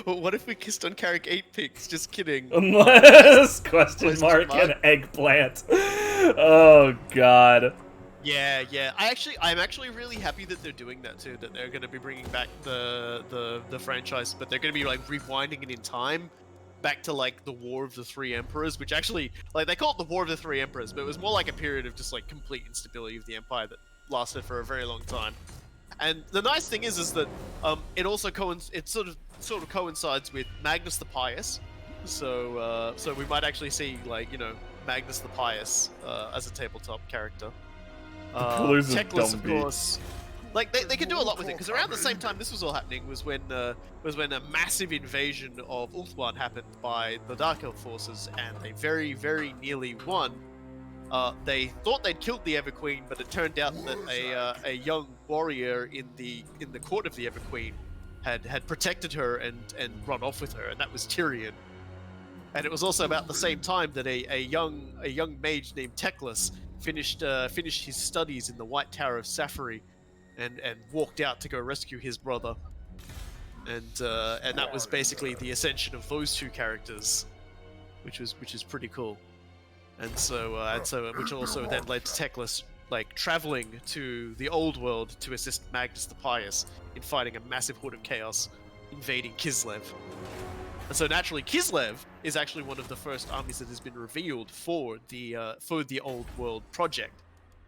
What if we kissed on Carrick 8 pigs? Just kidding. Unless question mark and eggplant. Oh god. Yeah. I'm actually really happy that they're doing that too. That they're going to be bringing back the franchise, but they're going to be like rewinding it in time, back to like the War of the Three Emperors, which actually like they call it the War of the Three Emperors, but it was more like a period of just like complete instability of the Empire that lasted for a very long time. And the nice thing is that it also sort of coincides with Magnus the Pious, so we might actually see like Magnus the Pious as a tabletop character. Teclis, of course. Like they can do a lot with it because around the same time this was all happening was when a massive invasion of Ulthuan happened by the Dark Elf forces, and they very, very nearly won. They thought they'd killed the Everqueen, but it turned out that a young warrior in the court of the Everqueen had protected her and run off with her, and that was Tyrion. And it was also about the same time that a young mage named Teclis finished his studies in the White Tower of Safari, and walked out to go rescue his brother. And that was basically the ascension of those two characters, which is pretty cool. And so which also then led to Teclis like traveling to the old world to assist Magnus the Pious in fighting a massive horde of chaos invading Kislev. And so naturally, Kislev is actually one of the first armies that has been revealed for the old world project.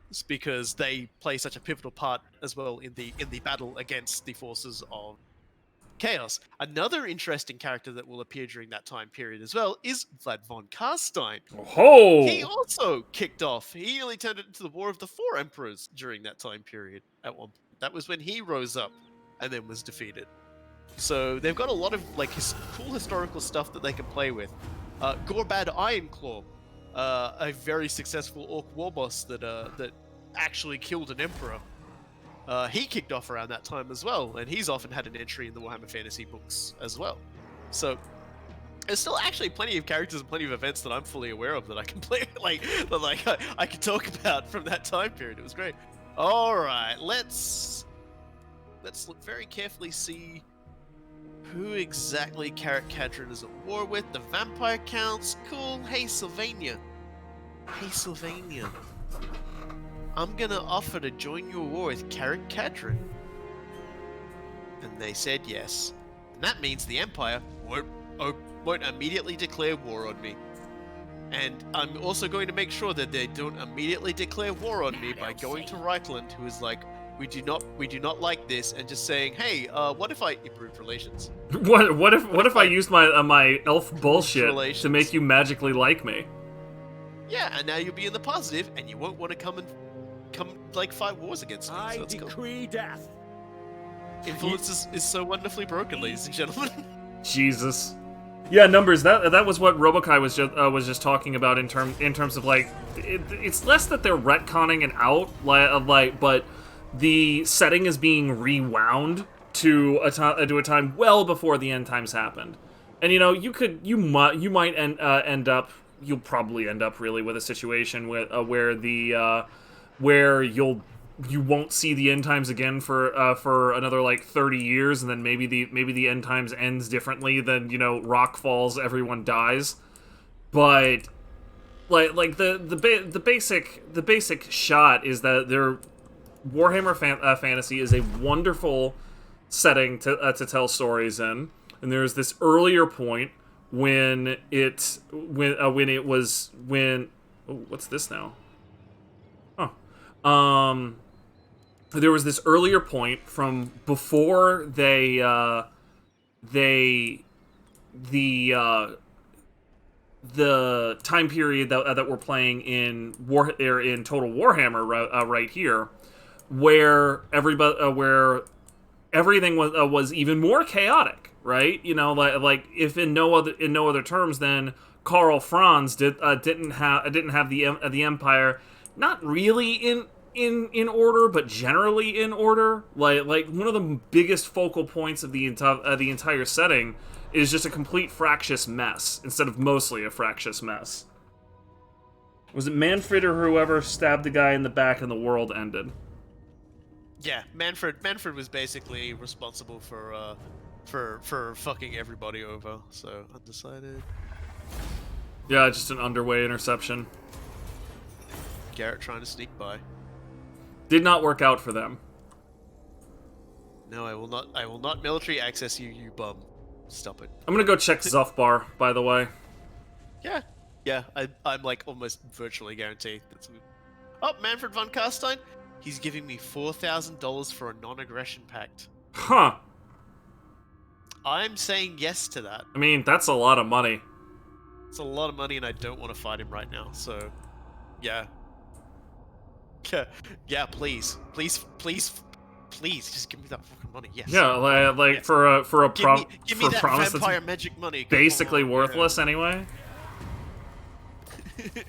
It's because they play such a pivotal part as well in the battle against the forces of chaos. Another interesting character that will appear during that time period as well is Vlad von Karstein. Oh! He also kicked off. He nearly turned it into the War of the Four Emperors during that time period. At one point, that was when he rose up and then was defeated. So they've got a lot of like cool historical stuff that they can play with. Gorbad Ironclaw, a very successful orc war boss that actually killed an emperor. He kicked off around that time as well, and he's often had an entry in the Warhammer Fantasy books as well. So there's still actually plenty of characters and plenty of events that I'm fully aware of that I can play, I can talk about from that time period. It was great. All right, let's look very carefully, see who exactly Carrot Cadron is at war with. The vampire counts, cool. Hey Sylvania. Hey Sylvania. I'm gonna offer to join your war with Carrot Cadron. And they said yes. And that means the Empire won't immediately declare war on me. And I'm also going to make sure that they don't immediately declare war on me by going to Reichland, who is like, we do not like this, and just saying, hey, what if I improved relations? What if I used my elf bullshit to make you magically like me? Yeah, and now you'll be in the positive, and you won't want to come like fight wars against me. I So that's decree death. cool. Influence is so wonderfully broken, ladies and gentlemen. Jesus. Yeah, numbers. That was what Robokai was just talking about in terms of like it's less that they're retconning it out but the setting is being rewound to a time well before the end times happened. And you'll probably end up really with a situation where you won't see the end times again for another like 30 years, and then maybe the end times ends differently than rock falls, everyone dies. But like the basic shot is that their Warhammer Fantasy is a wonderful setting to tell stories in, and there's this earlier point when what's this now? There was this earlier point from before the time period that we're playing in Total Warhammer right here, where everything was even more chaotic, right? Like if in no other terms than Karl Franz didn't have the Empire not really in order, but generally in order. Like one of the biggest focal points of the entire setting is just a complete fractious mess instead of mostly a fractious mess. Was it Manfred or whoever stabbed the guy in the back and the world ended? Yeah, Manfred was basically responsible for fucking everybody over. So undecided. Yeah, just an underway interception. Garrett trying to sneak by. Did not work out for them. No, I will not military access you, you bum. Stop it. I'm gonna go check Zufbar, by the way. Yeah, I'm like almost virtually guaranteed. Oh, Manfred von Karstein, he's giving me $4,000 for a non-aggression pact. Huh. I'm saying yes to that. I mean, that's a lot of money. It's a lot of money, and I don't want to fight him right now. So, yeah. Yeah, please, just give me that fucking money. Yes. Yeah, like yes. for a give me that promise vampire that's magic money. basically worthless anyway.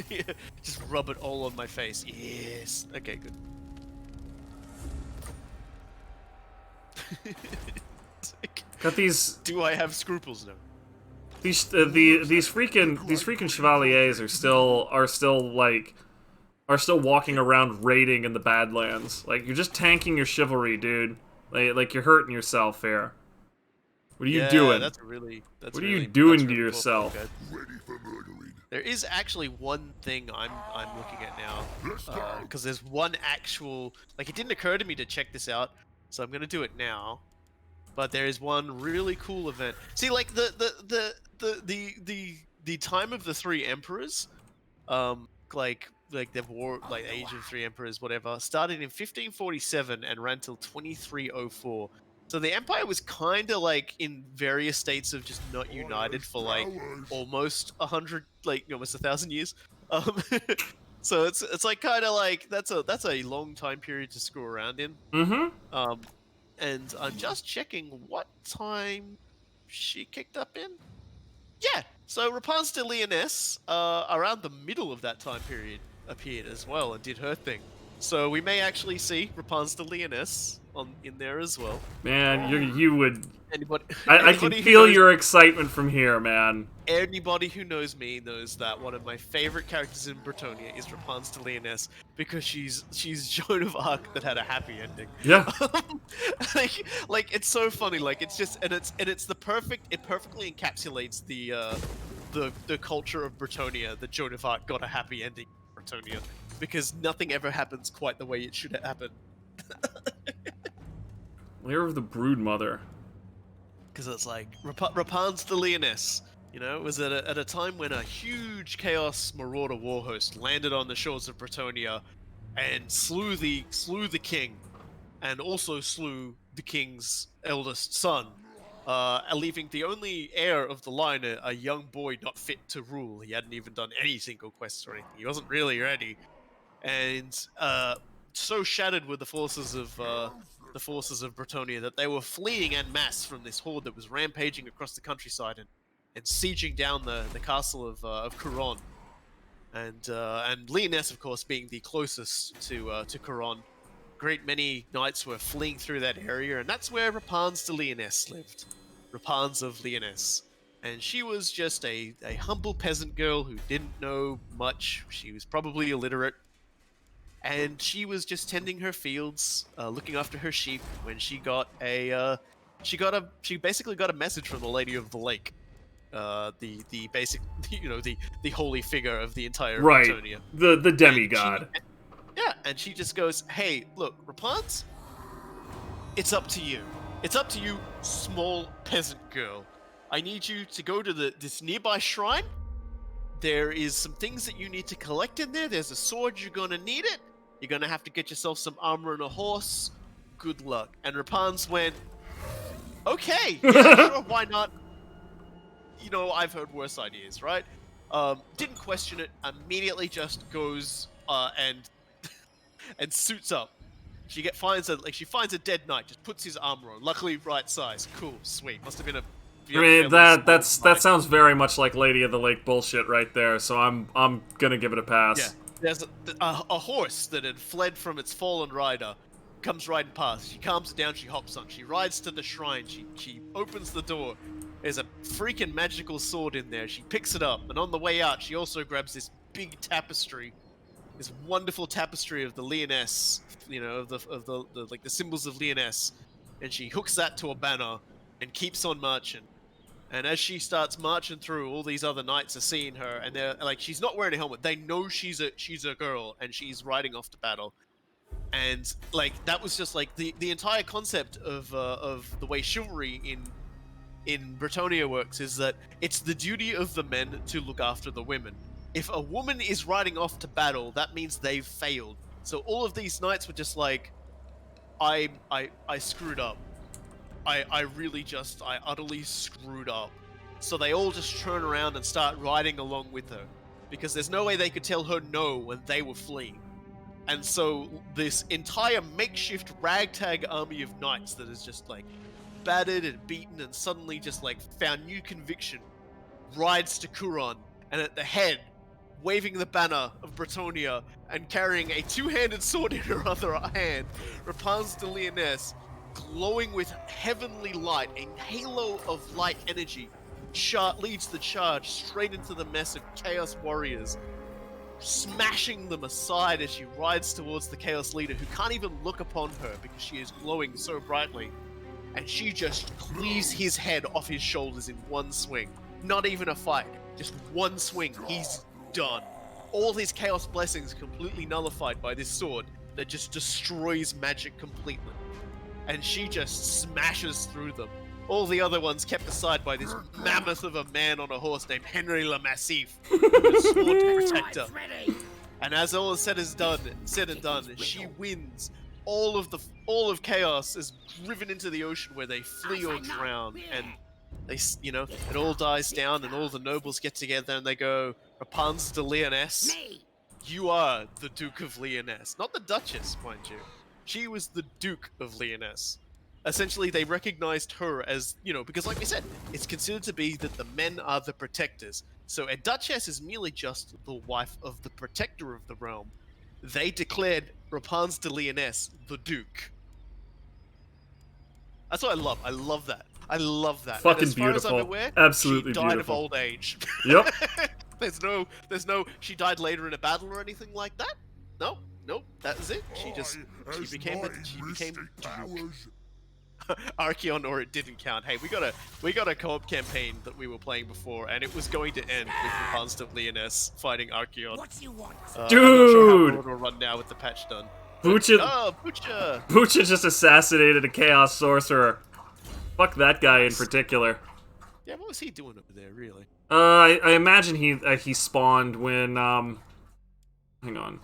Yeah. Just rub it all on my face. Yes. Okay, good. Got these. Do I have scruples now? These freaking chevaliers are still walking around raiding in the Badlands. Like, you're just tanking your chivalry, dude. Like you're hurting yourself here. What are you doing? What are you doing to yourself? Ready for murdering. There is actually one thing I'm looking at now, because there's one actual, like, it didn't occur to me to check this out, so I'm gonna do it now. But there is one really cool event. See, like the time of the three emperors, like the war, like Age of Three Emperors, whatever, started in 1547 and ran till 2304. So the empire was kind of like in various states of just not united for like almost 100, like almost 1,000 years. So it's like kind of like that's a long time period to screw around in. Mm-hmm. And I'm just checking what time she kicked up in. Yeah, so Rapunzel Leoness, around the middle of that time period, appeared as well and did her thing. So we may actually see Rapunzel Leoness in there as well. Man, you would. Anybody, I can feel your excitement from here, man. Anybody who knows me knows that one of my favorite characters in Bretonia is Rapunzel Leoness because she's Joan of Arc that had a happy ending. Yeah. like it's so funny. Like it's just and it's the perfect. It perfectly encapsulates the culture of Bretonia that Joan of Arc got a happy ending in Bretonia because nothing ever happens quite the way it should happen. Lair of the Broodmother. Because it's like Rapunzel Leoness. You know, it was at a time when a huge Chaos Marauder war host landed on the shores of Bretonia and slew the king, and also slew the king's eldest son, leaving the only heir of the line a young boy not fit to rule. He hadn't even done any single quests or anything. He wasn't really ready, and so shattered were the forces of Bretonia that they were fleeing en masse from this horde that was rampaging across the countryside and sieging down the castle of Couronne, and Leoness, of course, being the closest to Couronne. Great many knights were fleeing through that area, and that's where Rapunzel Leoness lived. Rapunzel of Leoness, and she was just a humble peasant girl who didn't know much. She was probably illiterate, and she was just tending her fields, looking after her sheep, when she got she basically got a message from the Lady of the Lake. The basic, the holy figure of the entire Bretonia. The demigod. And she just goes, "Hey, look, Rapunzel, it's up to you. It's up to you, small peasant girl. I need you to go to this nearby shrine. There is some things that you need to collect in there. There's a sword, you're gonna need it. You're gonna have to get yourself some armor and a horse. Good luck." And Rapunzel went, "Okay, yeah, sure, why not? You know, I've heard worse ideas, right?" Didn't question it. Immediately just goes and suits up. She finds a dead knight. Just puts his armor on. Luckily, right size. Cool, sweet. Must have been a. I mean, that sounds very much like Lady of the Lake bullshit right there. So I'm gonna give it a pass. Yeah. There's a horse that had fled from its fallen rider. Comes riding past. She calms it down. She hops on. She rides to the shrine. She opens the door. There's a freaking magical sword in there. She picks it up, and on the way out, she also grabs this big tapestry, this wonderful tapestry of the Leoness, of the like the symbols of Leoness, and she hooks that to a banner and keeps on marching. And as she starts marching through, all these other knights are seeing her, and they're like, she's not wearing a helmet. They know she's a girl, and she's riding off to battle. And like that was just like the entire concept of the way chivalry in Bretonia works is that it's the duty of the men to look after the women. If a woman is riding off to battle, that means they've failed. So all of these knights were just like, I screwed up. I utterly screwed up. So they all just turn around and start riding along with her, because there's no way they could tell her no when they were fleeing. And so this entire makeshift ragtag army of knights that is just like battered and beaten and suddenly just like found new conviction rides to Couronne, and at the head, waving the banner of Bretonia and carrying a two-handed sword in her other hand, Rapunzel Leoness, glowing with heavenly light, a halo of light energy, leads the charge straight into the mess of Chaos Warriors, smashing them aside as she rides towards the Chaos Leader, who can't even look upon her because she is glowing so brightly. And she just cleaves his head off his shoulders in one swing. Not even a fight. Just one swing. He's done. All his chaos blessings completely nullified by this sword that just destroys magic completely. And she just smashes through them. All the other ones kept aside by this mammoth of a man on a horse named Henry Le Massif, who was sworn to protect her. And as all is said and done, she wins. All of chaos is driven into the ocean where they flee or drown, and they, it all dies down, and all the nobles get together and they go, Rapunzel de Lyonesse, you are the Duke of Lyonesse, not the Duchess, mind you. She was the Duke of Lyonesse. Essentially, they recognized her as, because like we said, it's considered to be that the men are the protectors. So a Duchess is merely just the wife of the protector of the realm. They declared Rapunzel de Lyonesse the Duke. That's what I love. I love that. I love that. Fucking and as far beautiful. As I'm aware, Absolutely she died beautiful. of old age. Yep. There's no, she died later in a battle or anything like that. No, that was it. She became Duke. Archeon, or it didn't count. Hey, we got a co-op campaign that we were playing before, and it was going to end with Rapunzel de Lyonesse fighting Archeon. What you want? Dude! I'm not sure how it'll run now with the patch done. Bucha, Oh, Bucha! Bucha just assassinated a Chaos Sorcerer. Fuck that guy in particular. Yeah, what was he doing over there, really? I imagine he spawned when, hang on.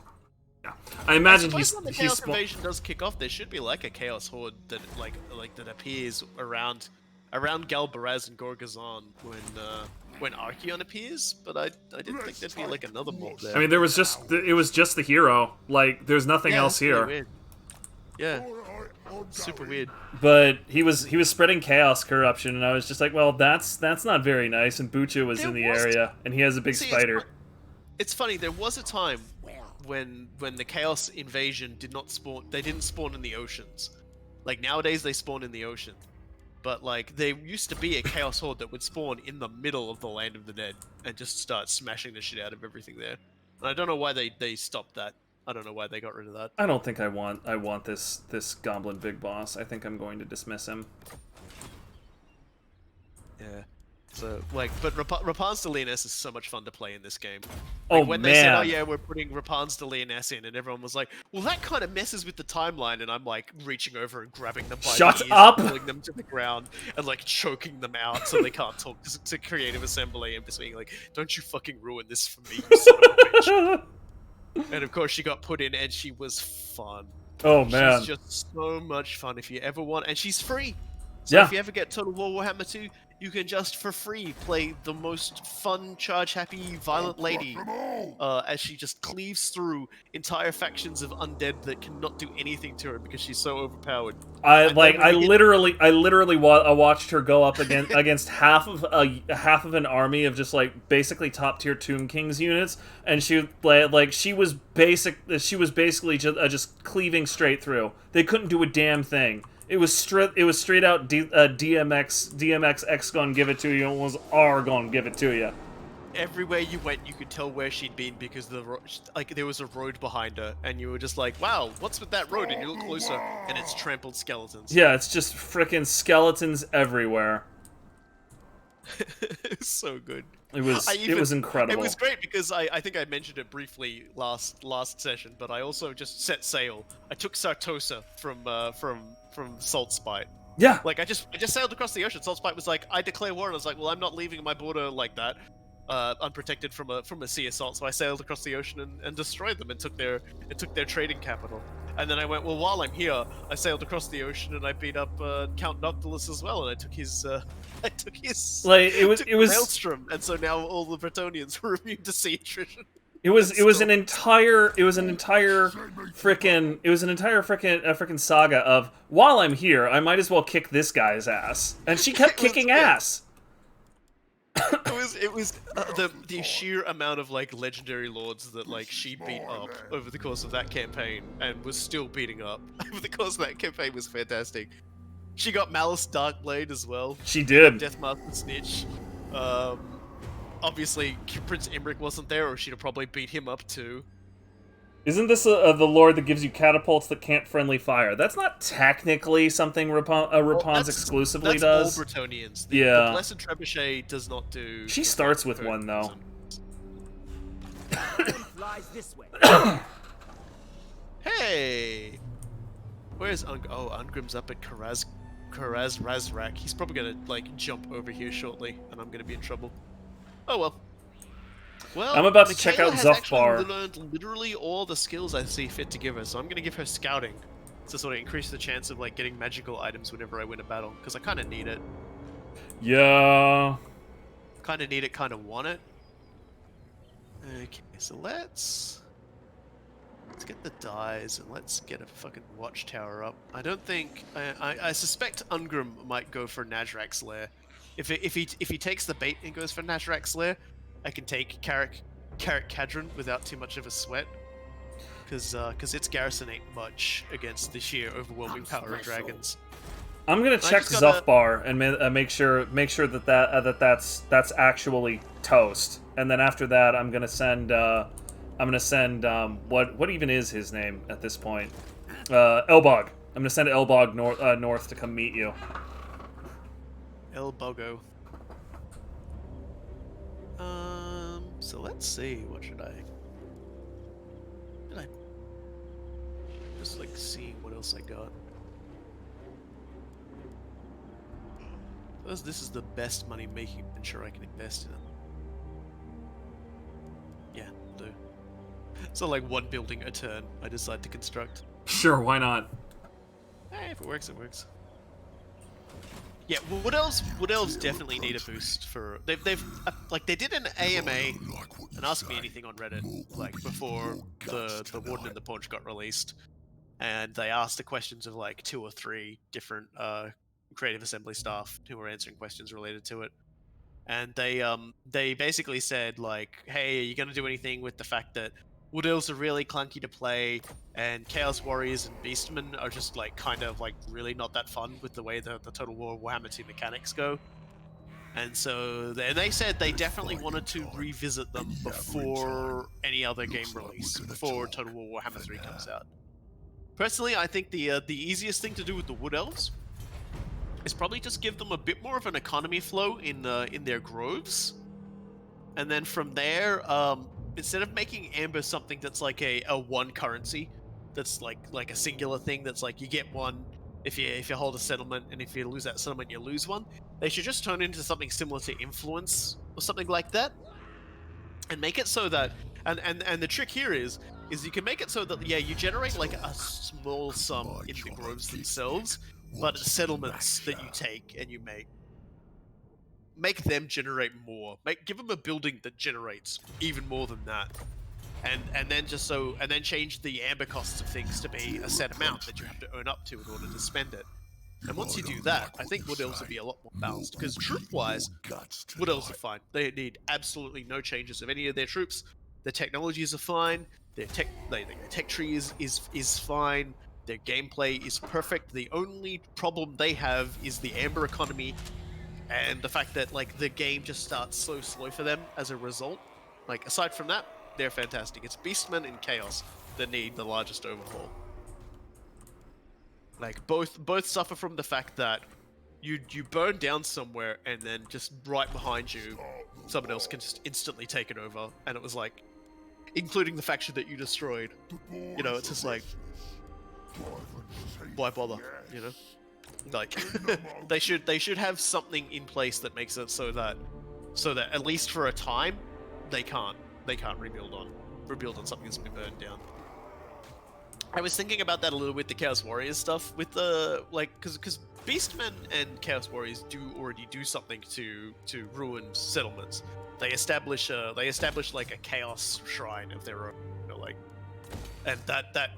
Yeah. I imagine when the he Chaos spawned. Invasion does kick off, there should be like a Chaos Horde that like that appears around Galbaraz and Gorgazon when Archeon appears, but I didn't think there'd be like another mob there. I mean, it was just the hero. Like, there's nothing else that's really here. weird. Yeah, super weird. But he was spreading chaos corruption, and I was just like, well, that's not very nice. And Bucha was in the area, and he has a big spider. It's funny. There was a time when the Chaos Invasion did not spawn. They didn't spawn in the oceans. Like nowadays, they spawn in the ocean. But like there used to be a Chaos Horde that would spawn in the middle of the Land of the Dead and just start smashing the shit out of everything there. And I don't know why they stopped that. I don't know why they got rid of that. I don't think I want this Goblin Big Boss. I think I'm going to dismiss him. Yeah. So, like, but Rapunzel de Lyonesse is so much fun to play in this game. Oh, When they said, man. oh yeah, we're putting Rapunzel de Lyonesse in, and everyone was like, well, that kind of messes with the timeline, and I'm like, reaching over and grabbing them by Shut the ears up! and pulling them to the ground, and like, choking them out so they can't talk to Creative Assembly, and just being like, don't you fucking ruin this for me, you son of a bitch. And of course she got put in, and she was fun. Oh man. She's just so much fun if you ever want, and she's free. So Yeah. if you ever get Total War Warhammer 2, you can just for free play the most fun, charge-happy, violent lady as she just cleaves through entire factions of undead that cannot do anything to her because she's so overpowered. I And literally watched her go up against half of an army of just like basically top tier Tomb Kings units, and she was basically just cleaving straight through. They couldn't do a damn thing. It was straight out DMX X gonna give it to you, and it was R gonna give it to you. Everywhere you went, you could tell where she'd been because there was a road behind her, and you were just like, "Wow, what's with that road?" And you look closer, and it's trampled skeletons. Yeah, it's just frickin' skeletons everywhere. It's so good. It was incredible. It was great because I think I mentioned it briefly last session, but I also just set sail. I took Sartosa from Saltspite. Yeah. Like I just sailed across the ocean. Saltspite was like, I declare war, and I was like, well, I'm not leaving my border like that, unprotected from a sea assault. So I sailed across the ocean and destroyed them and took their trading capital. And then I went, well, while I'm here, I sailed across the ocean and I beat up Count Noctilus as well, and I took his like it was Maelstrom, and so now all the Bretonians were immune to sea attrition. It was an entire frickin' saga of, while I'm here, I might as well kick this guy's ass, and she kept kicking ass. It was the sheer amount of like legendary lords that like she beat up over the course of that campaign and was still beating up over the course of that campaign was fantastic. She got Malice Darkblade as well. She did. Deathmaster Snitch. Obviously Prince Imrik wasn't there, or she'd have probably beat him up too. Isn't this the lord that gives you catapults that can't friendly fire? That's not technically something Rapun's exclusively that's does. all Bretonians. Yeah. The Blessed Trebuchet does not do... She does starts not with hurt one, though. Lies this way. Hey! Where's Ungrim's up at Karaz Razrak. He's probably gonna, like, jump over here shortly, and I'm gonna be in trouble. Oh well. Well, I'm about to check Michaela out has Zuffbar. actually learned literally all the skills I see fit to give her, so I'm gonna give her scouting to sort of increase the chance of, like, getting magical items whenever I win a battle, because I kind of need it. Yeah. Kind of need it, kind of want it. Okay, so let's get the dies and let's get a fucking watchtower up. I don't think I suspect Ungrim might go for Nazrak's Lair. If he takes the bait and goes for Nazrak's Lair, I can take Carrick Cadron without too much of a sweat, because its garrison ain't much against the sheer overwhelming power of dragons. I'm gonna check just gotta- Zuffbar and make sure that's actually toast. And then after that, I'm gonna send what even is his name at this point? Elbog. I'm gonna send Elbog north to come meet you. Elbogo. So let's see. What should I? Just like seeing what else I got. This is the best money making venture I can invest in. Yeah, do. So like one building a turn, I decide to construct. Sure, why not? Hey, if it works, it works. Yeah, well, Wood Elves definitely need a boost for they've like they did an AMA and Ask Me Anything on Reddit like before the Warden and the Paunch got released, and they asked the questions of like 2 or 3 different Creative Assembly staff who were answering questions related to it, and they basically said like, hey, are you gonna do anything with the fact that Wood Elves are really clunky to play, and Chaos Warriors and Beastmen are just like kind of like really not that fun with the way the Total War Warhammer 2 mechanics go. And so they said they definitely wanted to revisit them before any other game release, before Total War Warhammer 3 comes out. Personally, I think the easiest thing to do with the Wood Elves is probably just give them a bit more of an economy flow in their groves, and then from there, instead of making Amber something that's like a 1 currency, that's like a singular thing that's like you get 1 if you hold a settlement, and if you lose that settlement you lose 1, they should just turn it into something similar to influence or something like that, and make it so that and the trick here is you can make it so that you generate like a small sum in the groves themselves, but the settlements that you take and you make them generate more. Give them a building that generates even more than that, and then change the amber costs of things to be a set amount that you have to earn up to in order to spend it. And once you do that, I think Wood Elves will be a lot more balanced, because troop-wise, Wood Elves are fine. They need absolutely no changes of any of their troops. Their technologies are fine. Their tech tree is fine. Their gameplay is perfect. The only problem they have is the amber economy, and the fact that like the game just starts so slow for them as a result. Like aside from that, they're fantastic. It's Beastmen and Chaos that need the largest overhaul. Like both suffer from the fact that you burn down somewhere and then just right behind you, someone else can just instantly take it over, and it was like, including the faction that you destroyed. You know, it's just like, why bother? You know. Like they should have something in place that makes it so that at least for a time they can't rebuild on something that's been burned down. I was thinking about that a little with the Chaos Warriors stuff, with the like because Beastmen and Chaos Warriors already do something to ruin settlements. They establish like a chaos shrine of their own, you know, like, and that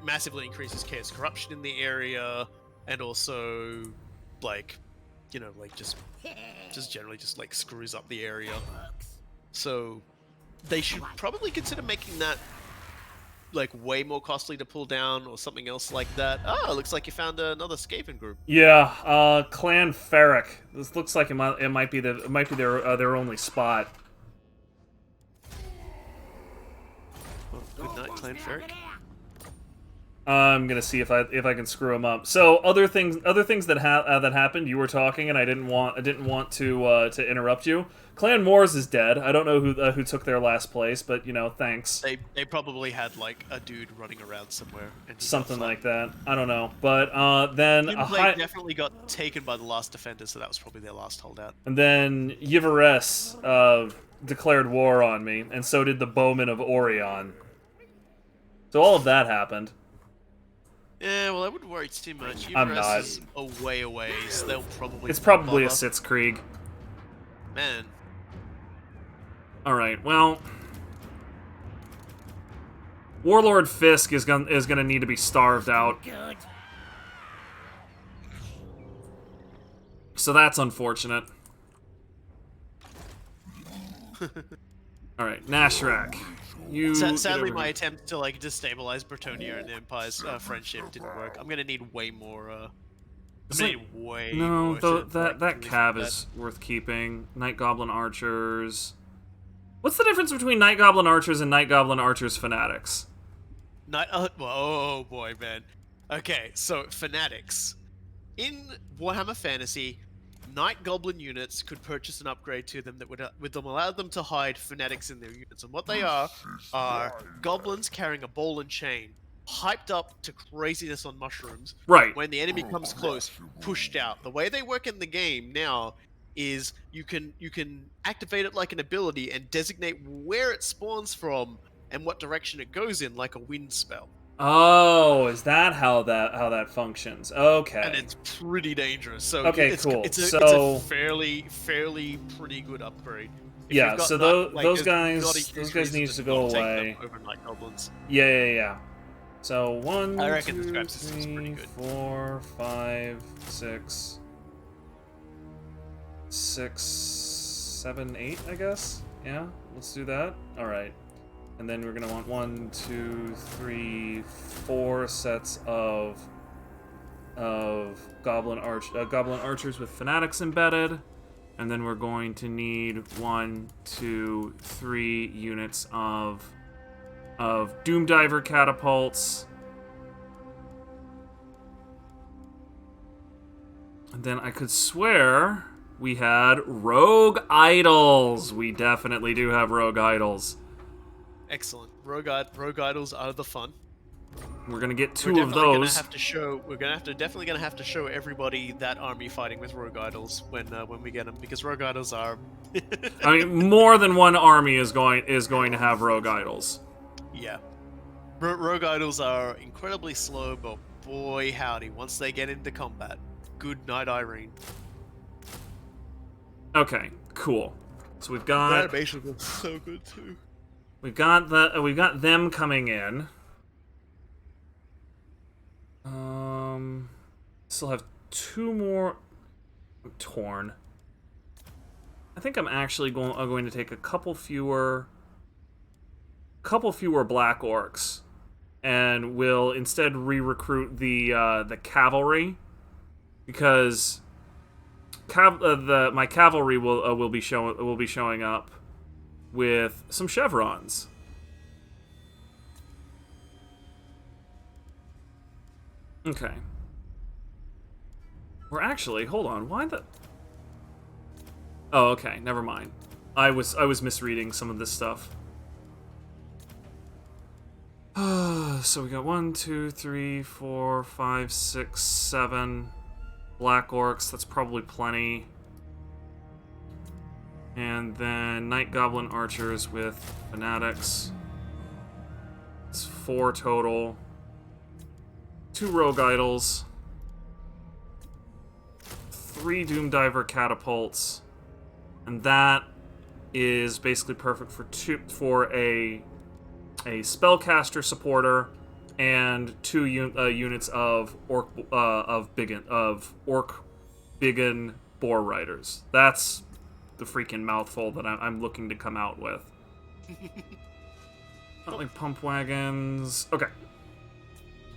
massively increases chaos corruption in the area. And also, like, you know, like just generally just like screws up the area. So they should probably consider making that like way more costly to pull down, or something else like that. Oh, looks like you found another Skaven group. Yeah, Clan Ferric. This looks like it might be their only spot. Good night, Clan Ferric. I'm gonna see if I can screw him up. So other things that happened. You were talking, and I didn't want to interrupt you. Clan Moors is dead. I don't know who took their last place, but you know, thanks. They probably had like a dude running around somewhere. And he Something got like that. I don't know. But then They definitely got taken by the last defender, so that was probably their last holdout. and then Yvares declared war on me, and so did the Bowmen of Orion. So all of that happened. Yeah, well, I wouldn't worry too much. I'm not. Is a way away, so they'll probably. It's probably a bother. Sitzkrieg. Man. All right. Well, Warlord Fisk is gonna need to be starved out. Good. So that's unfortunate. All right, Nashrak. You. Sadly, my attempt to like destabilize Bretonia and the Empire's friendship didn't work. I'm gonna need way more. I'm gonna need way No, more. to, that like, cav that. is worth keeping. Night Goblin Archers. What's the difference between Night Goblin Archers and Night Goblin Archers Fanatics? Oh boy, man. Okay, so Fanatics. In Warhammer Fantasy, Night Goblin units could purchase an upgrade to them that would allow them to hide Fanatics in their units. And what they are goblins carrying a ball and chain, hyped up to craziness on mushrooms. Right. When the enemy comes close, pushed out. The way they work in the game now is you can activate it like an ability and designate where it spawns from and what direction it goes in, like a wind spell. Oh, is that how that functions? Okay. And it's pretty dangerous. So Okay, it's, cool. It's a So fairly pretty good upgrade. If yeah, you've got so not, those like, guys not a huge need reason to go not take them away. over Night Goblins. Yeah. So 1, I reckon the 2, scrap system's pretty 3, good. 4, 5, 6, 7, 8, I guess. Yeah, let's do that. All right, and then we're gonna want 1, 2, 3, 4 sets of goblin archers with fanatics embedded, and then we're going to need 1, 2, 3 units of Doom Diver catapults. And then I could swear we had Rogue Idols. We definitely do have Rogue Idols. Excellent. Rogue Idols are the fun. We're gonna get We're two of definitely those. definitely gonna have to show everybody that army fighting with Rogue Idols when we get them, because Rogue Idols are. I mean, more than one army is going to have Rogue Idols. Yeah. Rogue Idols are incredibly slow, but boy howdy, once they get into combat, good night, Irene. Okay, cool. So we've The got animation was so good too. we've got them coming in. Still have 2 more. I'm torn. I think I'm actually going to take a couple fewer black orcs, and will instead re-recruit the cavalry, because my cavalry will be showing up with some chevrons. Okay. We're actually, hold on, why the... Oh, okay, never mind. I was misreading some of this stuff. So we got 1, 2, 3, 4, 5, 6, 7 black orcs. That's probably plenty. And then Night Goblin archers with fanatics. It's 4 total. 2 rogue idols. 3 Doom Diver catapults. And that is basically perfect for a spellcaster supporter and 2 units of orc biggin boar riders. That's the freaking mouthful that I'm looking to come out with. Not like pump wagons. Okay.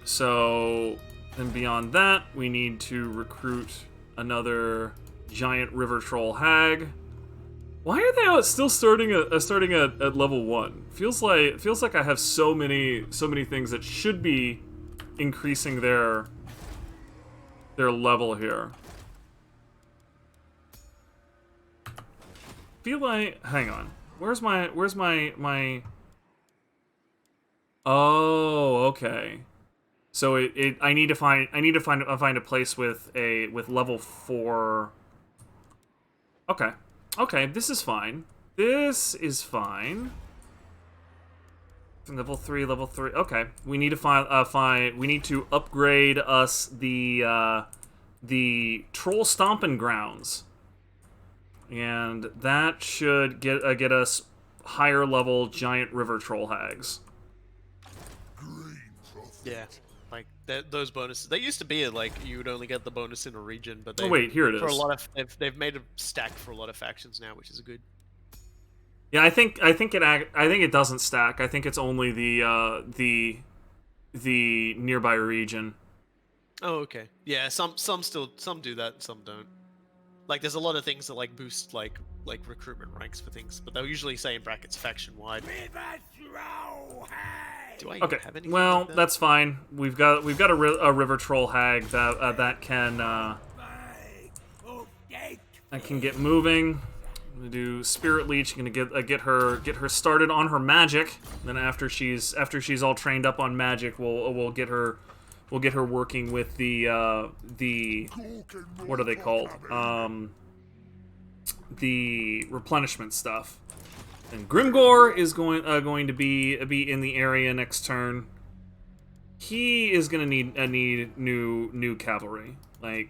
So then beyond that, we need to recruit another giant river troll hag. Why are they still starting at level 1? Feels like I have so many things that should be increasing their level here. Feel like, hang on. Where's my Oh, okay. So I need to find a place with level 4. Okay. Okay, this is fine. This is fine. From level 3. Okay. We need to we need to upgrade us the troll stomping grounds. And that should get us higher level giant river troll hags. Yeah, like those bonuses. They used to be like you would only get the bonus in a region, but Oh wait, here it is. For a lot of they've made a stack for a lot of factions now, which is good. Yeah, I think it doesn't stack. I think it's only the nearby region. Oh, okay. Yeah, some do that, and some don't. Like, there's a lot of things that like boost like recruitment ranks for things, but they'll usually say in brackets faction wide. Do I Okay, have anything well, like that? that's fine. We've got a river troll hag that can get moving. I'm gonna do spirit leech. I'm gonna get her started on her magic. Then after she's all trained up on magic, we'll get her working with the what are they called? The replenishment stuff. And Grimgor is going to be in the area next turn. He is gonna need new cavalry. Like,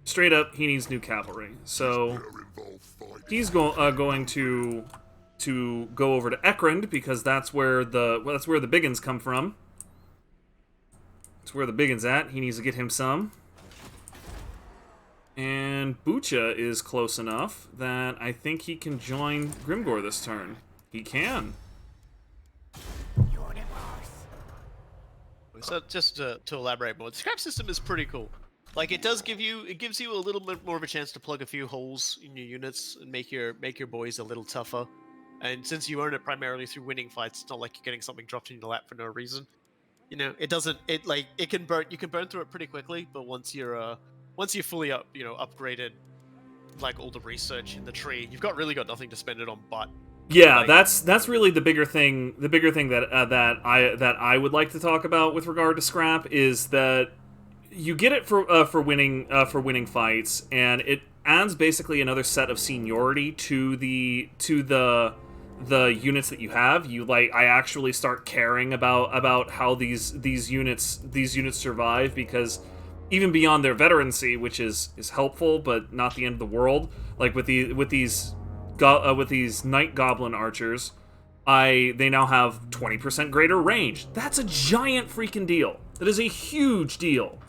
straight up, he needs new cavalry. So he's going to go over to Ekrend because that's where the biggins come from. That's where the biggin's at. He needs to get him some. And Bucha is close enough that I think he can join Grimgor this turn. He can. So just to elaborate more, the scrap system is pretty cool. Like, it gives you a little bit more of a chance to plug a few holes in your units and make your boys a little tougher. And since you earn it primarily through winning fights, it's not like you're getting something dropped in your lap for no reason. You know, you can burn through it pretty quickly, but once you're fully upgraded, like all the research in the tree, you've really got nothing to spend it on but. Yeah, that's really the bigger thing. The bigger thing that I would like to talk about with regard to scrap is that you get it for winning fights, and it adds basically another set of seniority to the units that you have. I actually start caring about how these units survive, because even beyond their veterancy, which is helpful but not the end of the world, like with these night goblin archers, they now have 20% greater range. That's a giant freaking deal. That is a huge deal.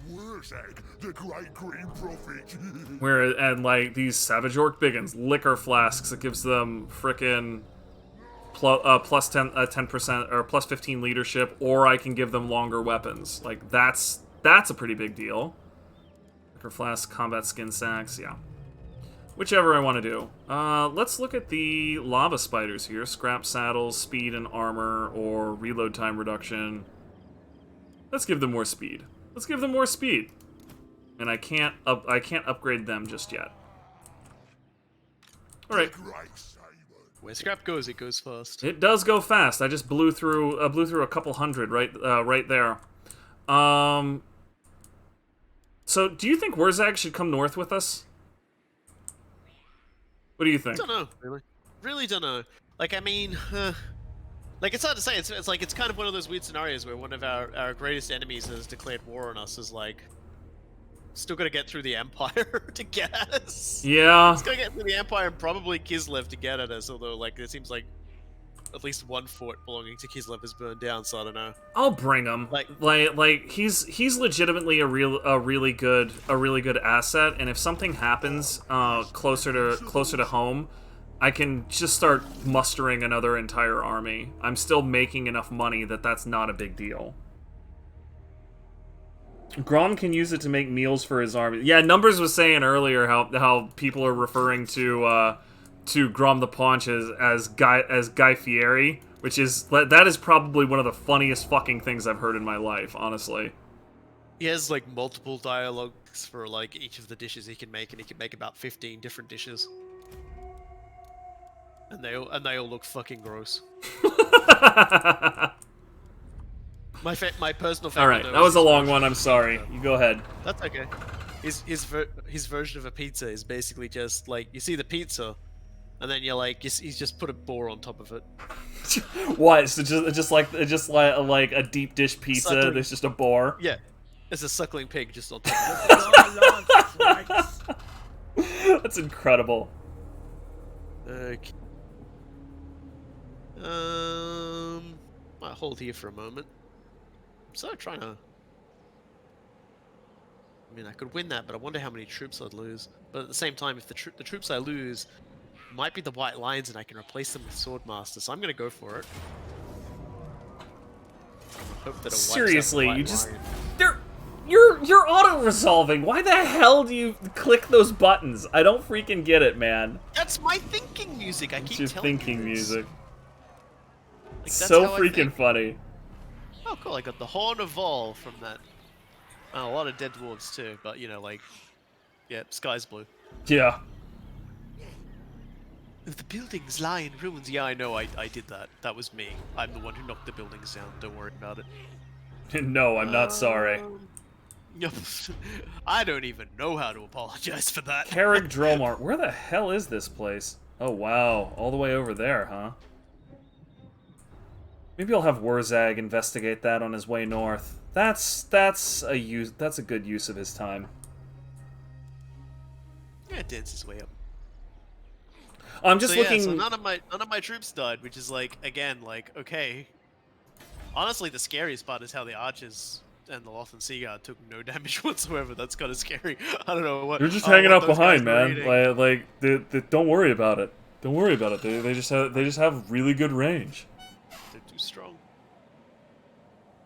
Where's the great green prophet? And like these Savage Orc biggins, liquor flasks, it gives them frickin' plus 10% or plus 15 leadership, or I can give them longer weapons. Like, that's a pretty big deal. Liquor flask, combat skin sacks, yeah. Whichever I want to do. Let's look at the lava spiders here. Scrap saddles, speed and armor, or reload time reduction. Let's give them more speed. Let's give them more speed. And I can't upgrade them just yet. All right. Where scrap goes, it goes fast. It does go fast. I just blew through a couple hundred right there. So do you think Wurzag should come north with us? What do you think? I don't know, really don't know. Like, I mean, like, it's hard to say. It's like, it's kind of one of those weird scenarios where one of our greatest enemies has declared war on us. Is like, still got to get through the Empire to get at us. Yeah. It's gonna get through the Empire and probably Kislev to get at us. Although, like, it seems like at least one fort belonging to Kislev is burned down. So I don't know. I'll bring him. Like he's legitimately a really good asset. And if something happens closer to home, I can just start mustering another entire army. I'm still making enough money that's not a big deal. Grom can use it to make meals for his army. Yeah, Numbers was saying earlier how people are referring to to Grom the Paunch as Guy Fieri, that is probably one of the funniest fucking things I've heard in my life, honestly. He has like multiple dialogues for like each of the dishes he can make, and he can make about 15 different dishes. And they all look fucking gross. My personal favorite. All right, that was a long one. I'm sorry. You go ahead. That's okay. His version of a pizza is basically just like you see the pizza, and then you're like he's just put a boar on top of it. What? So just like a deep dish pizza. Suckling. There's just a boar. Yeah, it's a suckling pig just on top of it. That's incredible. Okay. Might hold here for a moment. I'm sort of trying to. I mean, I could win that, but I wonder how many troops I'd lose. But at the same time, if the troops I lose might be the White Lions, and I can replace them with Swordmaster, so I'm gonna go for it. I hope that it wipes out the Seriously, White you just Lion. you're auto resolving. Why the hell do you click those buttons? I don't freaking get it, man. That's my thinking music. I It's keep your telling thinking you this. music. Like, that's So how I freaking think. funny. Oh, cool! I got the Horn of Vol from that. A lot of dead dwarves too, but you know, like, yeah, sky's blue. Yeah. If the buildings lie in ruins, yeah, I know, I did that. That was me. I'm the one who knocked the buildings down. Don't worry about it. No, I'm not sorry. I don't even know how to apologize for that. Carrick Dromar. Where the hell is this place? Oh wow, all the way over there, huh? Maybe I'll have Wurzag investigate that on his way north. That's a good use of his time. Yeah, dance his way up. I'm just looking. Yeah, so none of my troops died, which is like, again, like, okay. Honestly, the scariest part is how the archers and the Loth and Seaguard took no damage whatsoever. That's kind of scary. I don't know what. They're just hanging what out those behind, guys were man. eating. Don't worry about it. Don't worry about it. They just have really good range. They're too strong.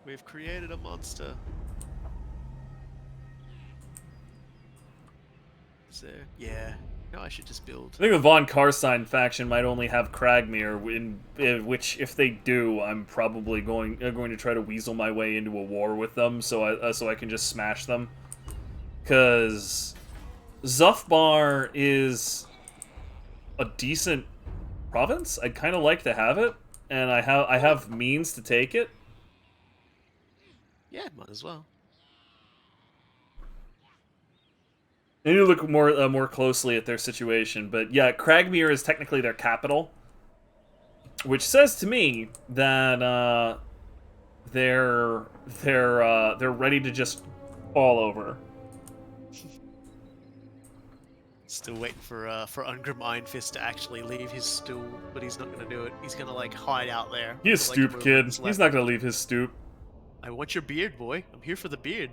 We've created a monster. Is there? Yeah. No, I should just build. I think the Von Karstein faction might only have Kragmir, which, if they do, I'm probably going to try to weasel my way into a war with them, so I can just smash them. Because Zufbar is a decent province. I'd kind of like to have it, and I have means to take it. Yeah, might as well. I need to look more closely at their situation, but yeah, Kragmir is technically their capital, which says to me that they're ready to just fall over. Still waiting for Ungrim Ironfist to actually leave his stool, but he's not gonna do it. He's gonna like hide out there. He's a for, like, stoop moment kid. that's He's left. not gonna leave his stoop. I want your beard, boy. I'm here for the beard.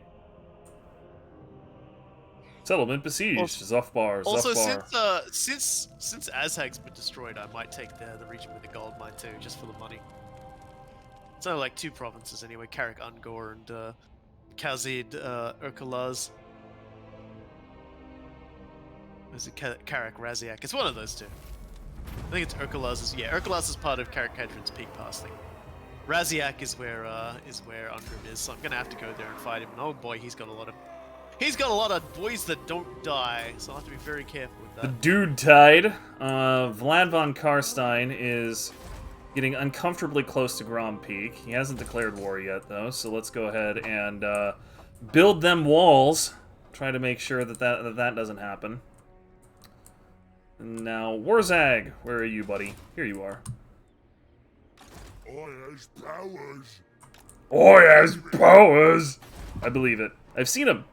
Settlement besieged. Zufbar. Also, Zufbar. since Azhag's been destroyed, I might take the region with the gold mine too, just for the money. It's only like 2 provinces anyway: Carrick Ungor and Khazid Urkalaz. Is it Carrick Raziak? It's one of those 2. I think it's Urkalaz. Yeah, Urkalaz is part of Carrick Hadron's Peak Pass thing. Raziak is where Ungrim is, so I'm gonna have to go there and fight him. And oh boy, he's got a lot of boys that don't die, so I'll have to be very careful with The that. dude tied. Vlad von Karstein is getting uncomfortably close to Grom Peak. He hasn't declared war yet, though, so let's go ahead and build them walls. Try to make sure that doesn't happen. Now, Wurzag, where are you, buddy? Here you are. I has powers. Oh, he has powers! I believe it. I've seen him.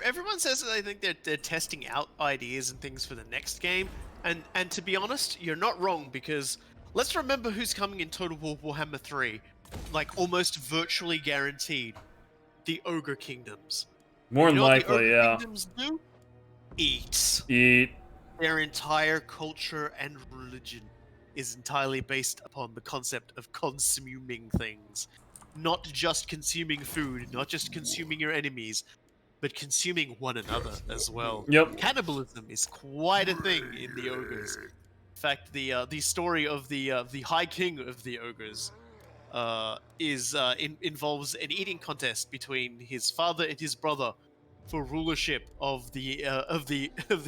Everyone says that they think they're testing out ideas and things for the next game, and to be honest, you're not wrong, because let's remember who's coming in Total War Warhammer 3, like almost virtually guaranteed. The Ogre Kingdoms. More You than know what the likely, Ogre yeah. Kingdoms do? Eat. Eat. Their entire culture and religion is entirely based upon the concept of consuming things. Not just consuming food, not just consuming your enemies, but consuming one another as well. Yep. Cannibalism is quite a thing in the ogres. In fact, the story of the High King of the ogres involves an eating contest between his father and his brother for rulership of the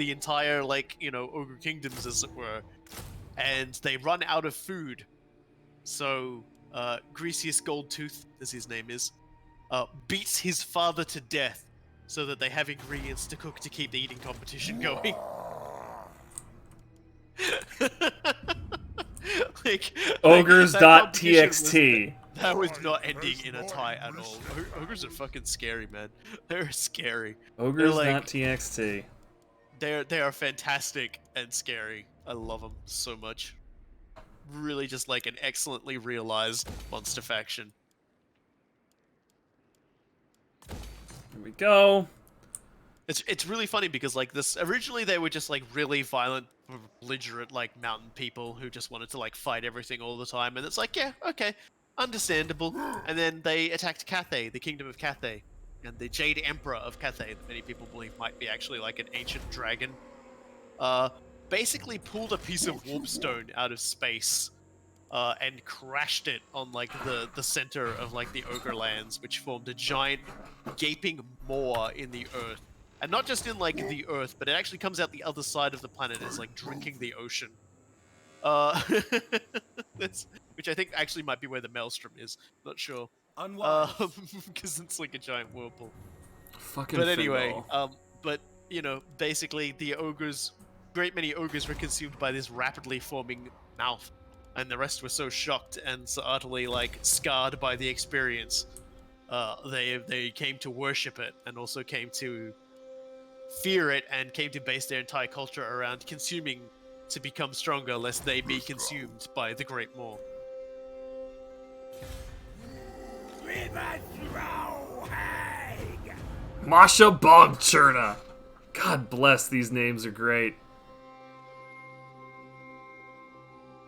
entire ogre kingdoms, as it were, and they run out of food. So Greasius Goldtooth, as his name is, beats his father to death so that they have ingredients to cook to keep the eating competition going. Ogres.txt. That was not ending in a tie at all. Ogres are fucking scary, man. They're scary. Ogres.txt. They are fantastic and scary. I love them so much. Really, just like an excellently realized monster faction. Here we go. It's really funny because like this originally they were just like really violent, belligerent like mountain people who just wanted to like fight everything all the time, and it's like, yeah, okay, understandable. And then they attacked Cathay, the kingdom of Cathay, and the Jade Emperor of Cathay, that many people believe might be actually like an ancient dragon. Basically pulled a piece of warpstone out of space and crashed it on like the center of like the ogre lands, which formed a giant gaping maw in the earth. And not just in like the earth, but it actually comes out the other side of the planet as like drinking the ocean. Which I think actually might be where the Maelstrom is. Not sure. Because it's like a giant whirlpool. Fucking But anyway, Findle. but you know, basically the ogres, great many ogres were consumed by this rapidly forming mouth, and the rest were so shocked and so utterly like scarred by the experience, they came to worship it and also came to fear it and came to base their entire culture around consuming to become stronger, lest they be consumed by the Great Maw. Masha Bogchurna. God bless, these names are great.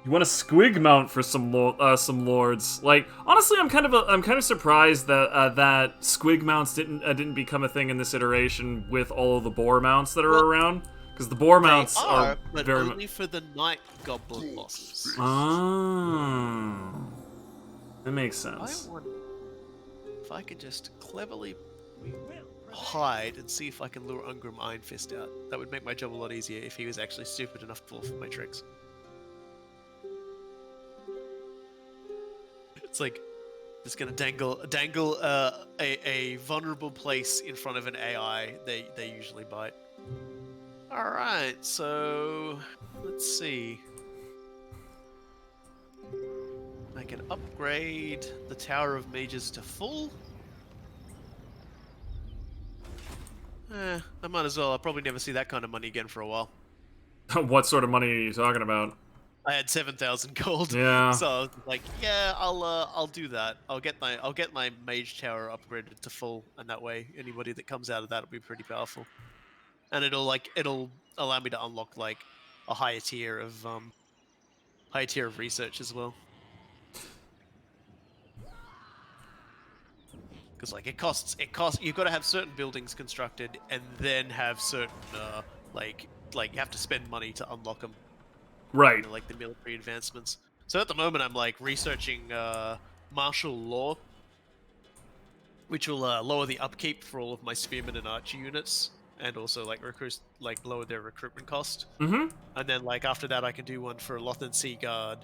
You want a squig mount for some lords? Like, honestly, I'm kind of surprised that that squig mounts didn't become a thing in this iteration with all of the boar mounts that are around, because the boar mounts are but very only for the night goblin bosses. Oh, that makes sense. I wonder if I could just cleverly hide and see if I can lure Ungrim Iron Fist out. That would make my job a lot easier if he was actually stupid enough to fall for my tricks. It's like just gonna dangle a vulnerable place in front of an AI. They usually bite. All right, so let's see. I can upgrade the Tower of Mages to full. I might as well. I'll probably never see that kind of money again for a while. What sort of money are you talking about? I had 7,000 gold. Yeah. So I was like, yeah, I'll do that. I'll get my mage tower upgraded to full, and that way anybody that comes out of that will be pretty powerful. And it'll allow me to unlock like a higher tier of research as well. Because like it costs. You've got to have certain buildings constructed, and then have certain like you have to spend money to unlock them. Right. You know, like the military advancements. So at the moment, I'm like researching martial law, which will lower the upkeep for all of my spearmen and archer units, and also like lower their recruitment cost. Mm-hmm. And then like after that, I can do one for Lothan Sea Guard,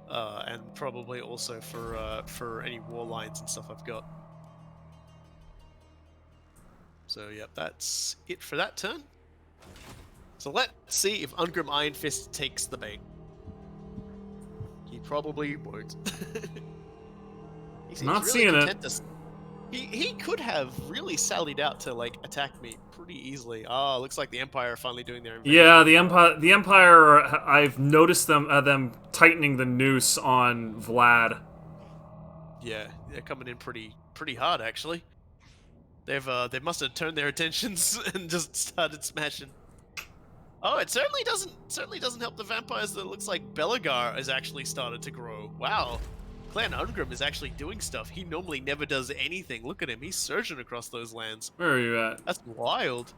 and probably also for any war lines and stuff I've got. So yep, that's it for that turn. So let's see if Ungrim Iron Fist takes the bait. He probably won't. He seems Not really seeing content it. to He could have really sallied out to like attack me pretty easily. Ah, looks like the Empire are finally doing their invasion. Yeah, the Empire. I've noticed them tightening the noose on Vlad. Yeah, they're coming in pretty hard actually. They must have turned their attentions and just started smashing. Oh, it certainly doesn't help the vampires that it looks like Belagar has actually started to grow. Wow. Clan Ungrim is actually doing stuff. He normally never does anything. Look at him. He's surging across those lands. Where are you at? That's wild.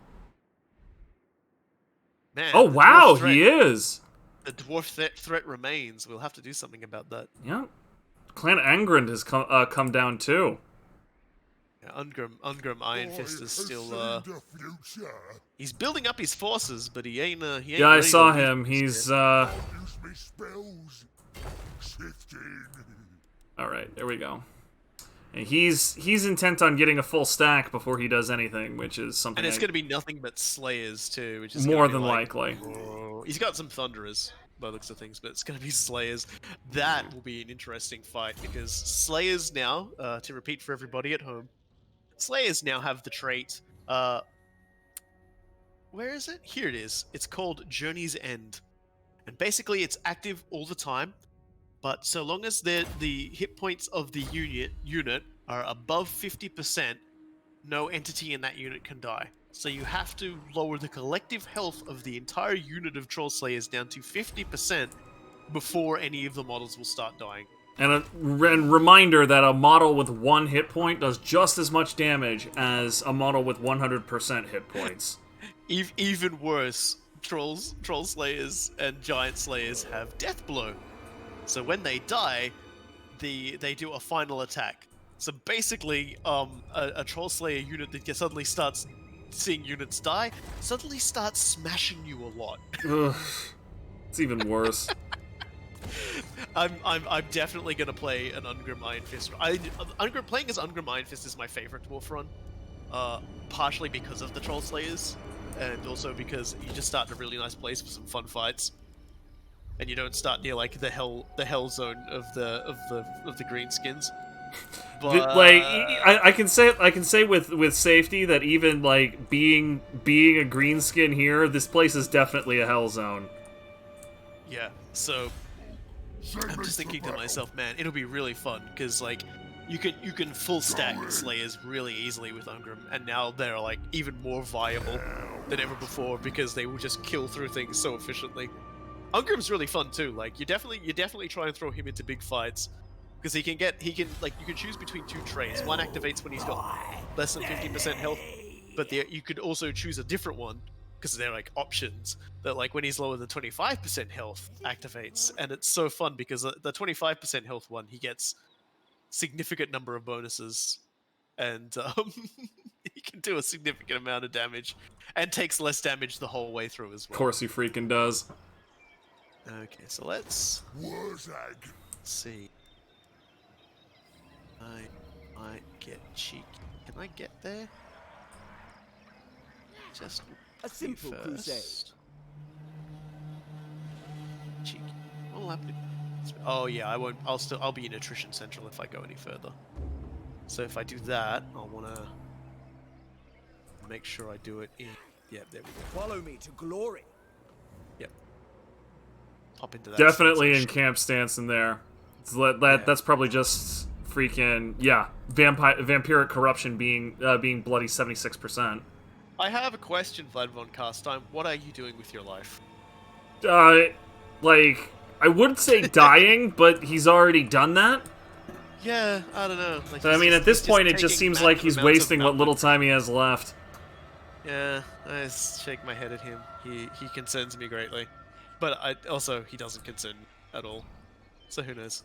Man. Oh, the wow, dwarf threat, he is. The dwarf threat remains. We'll have to do something about that. Yeah. Clan Angrand has come down too. Yeah, Ungrim Iron Fist is still. The future. He's building up his forces, but he ain't. Yeah, I ready saw to lead him. us He's yet. I'll use me spells. Shifting. all right. There we go. And he's intent on getting a full stack before he does anything, which is something. And it's going to be nothing but Slayers too, which is more gonna be than like, likely. whoa. He's got some Thunderers by the looks of things, but it's going to be Slayers. That will be an interesting fight because Slayers now, to repeat for everybody at home, Slayers now have the trait. Where is it? Here it is. It's called Journey's End, and basically it's active all the time. But so long as the hit points of the unit are above 50%, no entity in that unit can die. So you have to lower the collective health of the entire unit of Troll Slayers down to 50% before any of the models will start dying. And reminder that a model with 1 hit point does just as much damage as a model with 100% hit points. Even worse, Troll Slayers and Giant Slayers have Death Blow. So when they die, they do a final attack. So basically, a Troll Slayer unit that suddenly starts seeing units die suddenly starts smashing you a lot. Ugh, it's even worse. I'm definitely gonna play an Ungrim Iron Fist. Playing as Ungrim Iron Fist is my favorite dwarf run, partially because of the Troll Slayers, and also because you just start in a really nice place for some fun fights. And you don't start near like the hell zone of the greenskins. But Like I can say with safety that even like being a greenskin here, this place is definitely a hell zone. yeah, so I'm just thinking to myself, man, it'll be really fun because like you can full stack Slayers really easily with Ungrim, and now they're like even more viable than ever before because they will just kill through things so efficiently. Ungrim's really fun too. Like you definitely try and throw him into big fights because you can choose between 2 traits. One activates when he's got less than 50% health, but you could also choose a different one because they're like options that like when he's lower than 25% health activates, and it's so fun because the 25% health one he gets significant number of bonuses, and he can do a significant amount of damage and takes less damage the whole way through as well. Of course he freaking does. Okay, so let's Warzag. see. I might get cheeky. Can I get there? Just A simple first. crusade. Cheeky. What'll happen? Oh yeah, I won't. I'll be in Attrition Central if I go any further. So if I do that, I'll wanna make sure I do it in. Yeah, there we go. Follow me to glory. Yep. Pop into that. Definitely stance in camp stance in there. That's probably just freaking vampiric corruption being bloody 76%. I have a question, Vlad von Carstein. What are you doing with your life? Like I would say dying, but he's already done that. Yeah, I don't know. Like, So I mean, at this point, it just seems like he's wasting what little time he has left. Yeah, I just shake my head at him. He concerns me greatly, but he doesn't concern me at all. So who knows?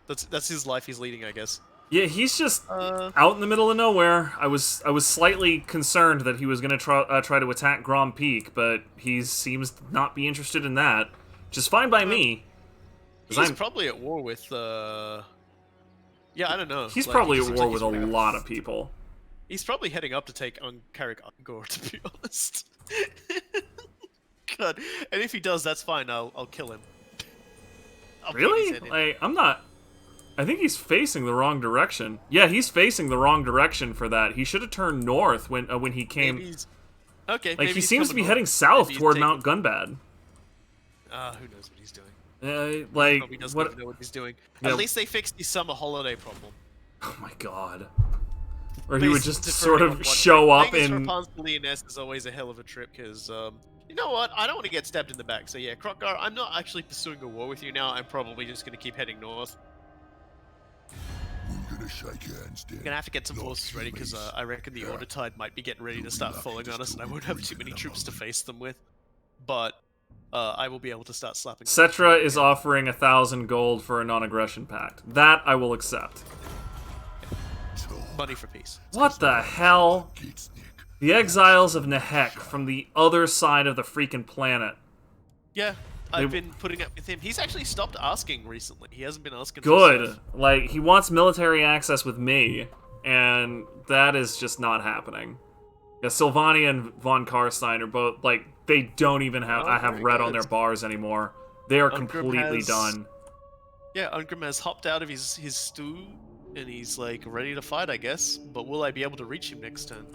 That's his life he's leading, I guess. Yeah, he's just out in the middle of nowhere. I was slightly concerned that he was gonna try to attack Grom Peak, but he seems to not be interested in that. Which is fine by me. He's probably at war with. Yeah, I don't know. He's Like, probably he at seems war like with he's a lot of people. He's probably heading up to take Carrick Ungor, to be honest. God, and if he does, that's fine. I'll kill him. I'll put his Really? head in. Like, I'm not. I think he's facing the wrong direction. Yeah, he's facing the wrong direction for that. He should have turned north when he came. Maybe he's... Okay. Like maybe he he's seems to coming be north. heading south Maybe he's toward taking- Mount Gunbad. Who knows what he's doing? Like Probably doesn't what? even know what he's doing. Yeah. At least they fixed the summer holiday problem. Oh my god. Or he would just For sort anyone of wondering, show up playing as in. Rapunzel Leoness is always a hell of a trip because, you know what? I don't want to get stabbed in the back. So yeah, Krokgar, I'm not actually pursuing a war with you now. I'm probably just going to keep heading north. to shake hands, then. We're gonna have to get some forces ready because I reckon the Order Tide might be getting ready to start falling on us, and I won't have too many troops to face them with. But I will be able to start slapping. Cetra is offering 1,000 gold for a non-aggression pact. That I will accept. Money for peace. What the hell? The exiles of Nehek from the other side of the freaking planet. Yeah, I've been putting up with him. He's actually stopped asking recently. He hasn't been asking. Good. Like, he wants military access with me, and that is just not happening. Yeah, Sylvania and von Karstein are both, like, they don't even have have red on their bars anymore. They are completely done. Yeah, Ungrim has hopped out of his stew, and he's, like, ready to fight, I guess. But will I be able to reach him next turn?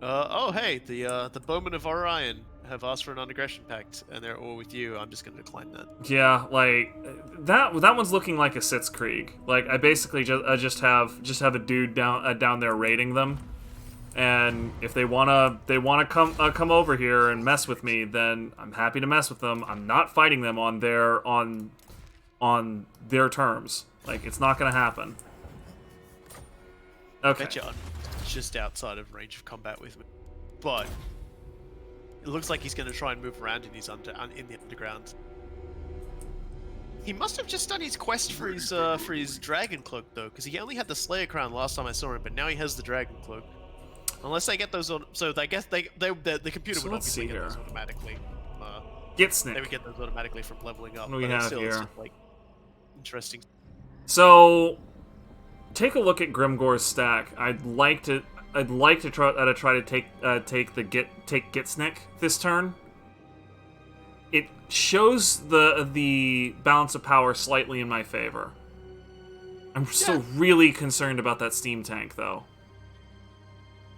Oh, hey, the Bowmen of Orion have asked for an non-aggression pact, and they're all with you. I'm just gonna decline that. Yeah, like that one's looking like a Sitzkrieg. Like, I basically just have a dude down there raiding them, and if they wanna come over here and mess with me, then I'm happy to mess with them. I'm not fighting them on their terms. Like, it's not gonna happen. Okay. Bet you I'm just outside of range of combat with me, but it looks like he's going to try and move around in his in the underground. He must have just done his quest for his dragon cloak though, because he only had the Slayer crown last time I saw him, but now he has the dragon cloak. Unless they get those on, so I guess the computer would obviously get those automatically. Get They Snick. would get those automatically from leveling up. What do we but have still, here? it's just, like, interesting. So, take a look at Grimgor's stack. I'd like to try to take Gitsnick this turn. It shows the balance of power slightly in my favor. I'm still really concerned about that steam tank, though.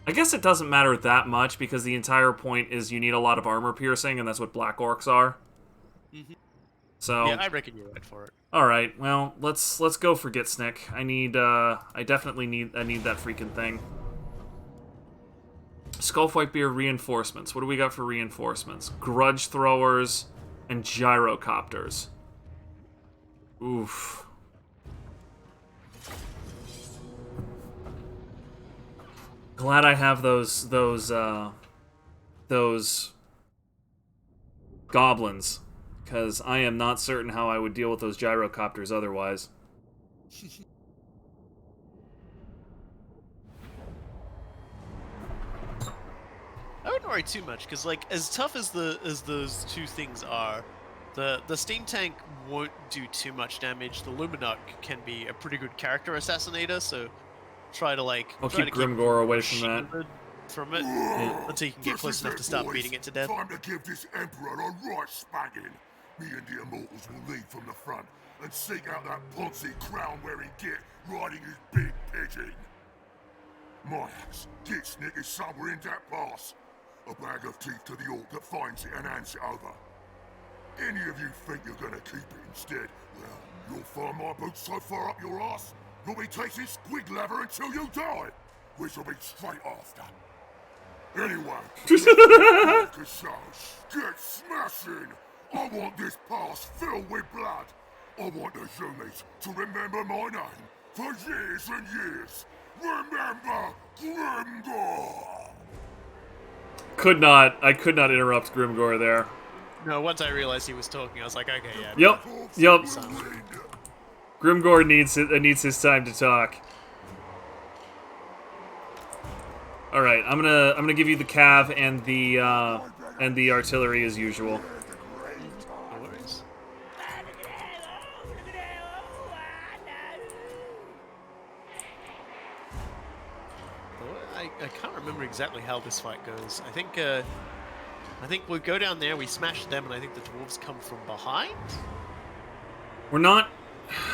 I guess it doesn't matter that much because the entire point is you need a lot of armor piercing, and that's what black orcs are. Mm-hmm. So Yeah, I reckon you're right for it. all right, well, let's go for Gitsnick. I definitely need that freaking thing. Skullfight reinforcements. What do we got for reinforcements? Grudge throwers and gyrocopters. Oof. Glad I have those goblins, because I am not certain how I would deal with those gyrocopters otherwise. I wouldn't worry too much, because like as tough as those two things are, the steam tank won't do too much damage. The Luminarch can be a pretty good character assassinator, so try to like I'll try keep to Grimgor away from that. shielded from it until you can get This close is enough it, to start boys. beating it to death. Time to give this Emperor a right spanking. Me and the Immortals will lead from the front and seek out that Ponzi crown-wearing git riding his big pigeon. My axe, Gitsnick is somewhere in that pass. A bag of teeth to the orc that finds it and hands it over. Any of you think you're gonna keep it instead, well, you'll find my boots so far up your ass, you'll be tasting squig leather until you die, which will be straight after. Anyway, get smashing! I want this pass filled with blood. I want the Zoomies to remember my name for years and years. Remember Grimgor! I could not interrupt Grimgor there. No, once I realized he was talking, I was like, okay, yeah. Yep. Grimgor needs his time to talk. All right, I'm gonna give you the cav and the artillery as usual. No worries. I can't remember exactly how this fight goes. I think we go down there, we smash them, and I think the dwarves come from behind.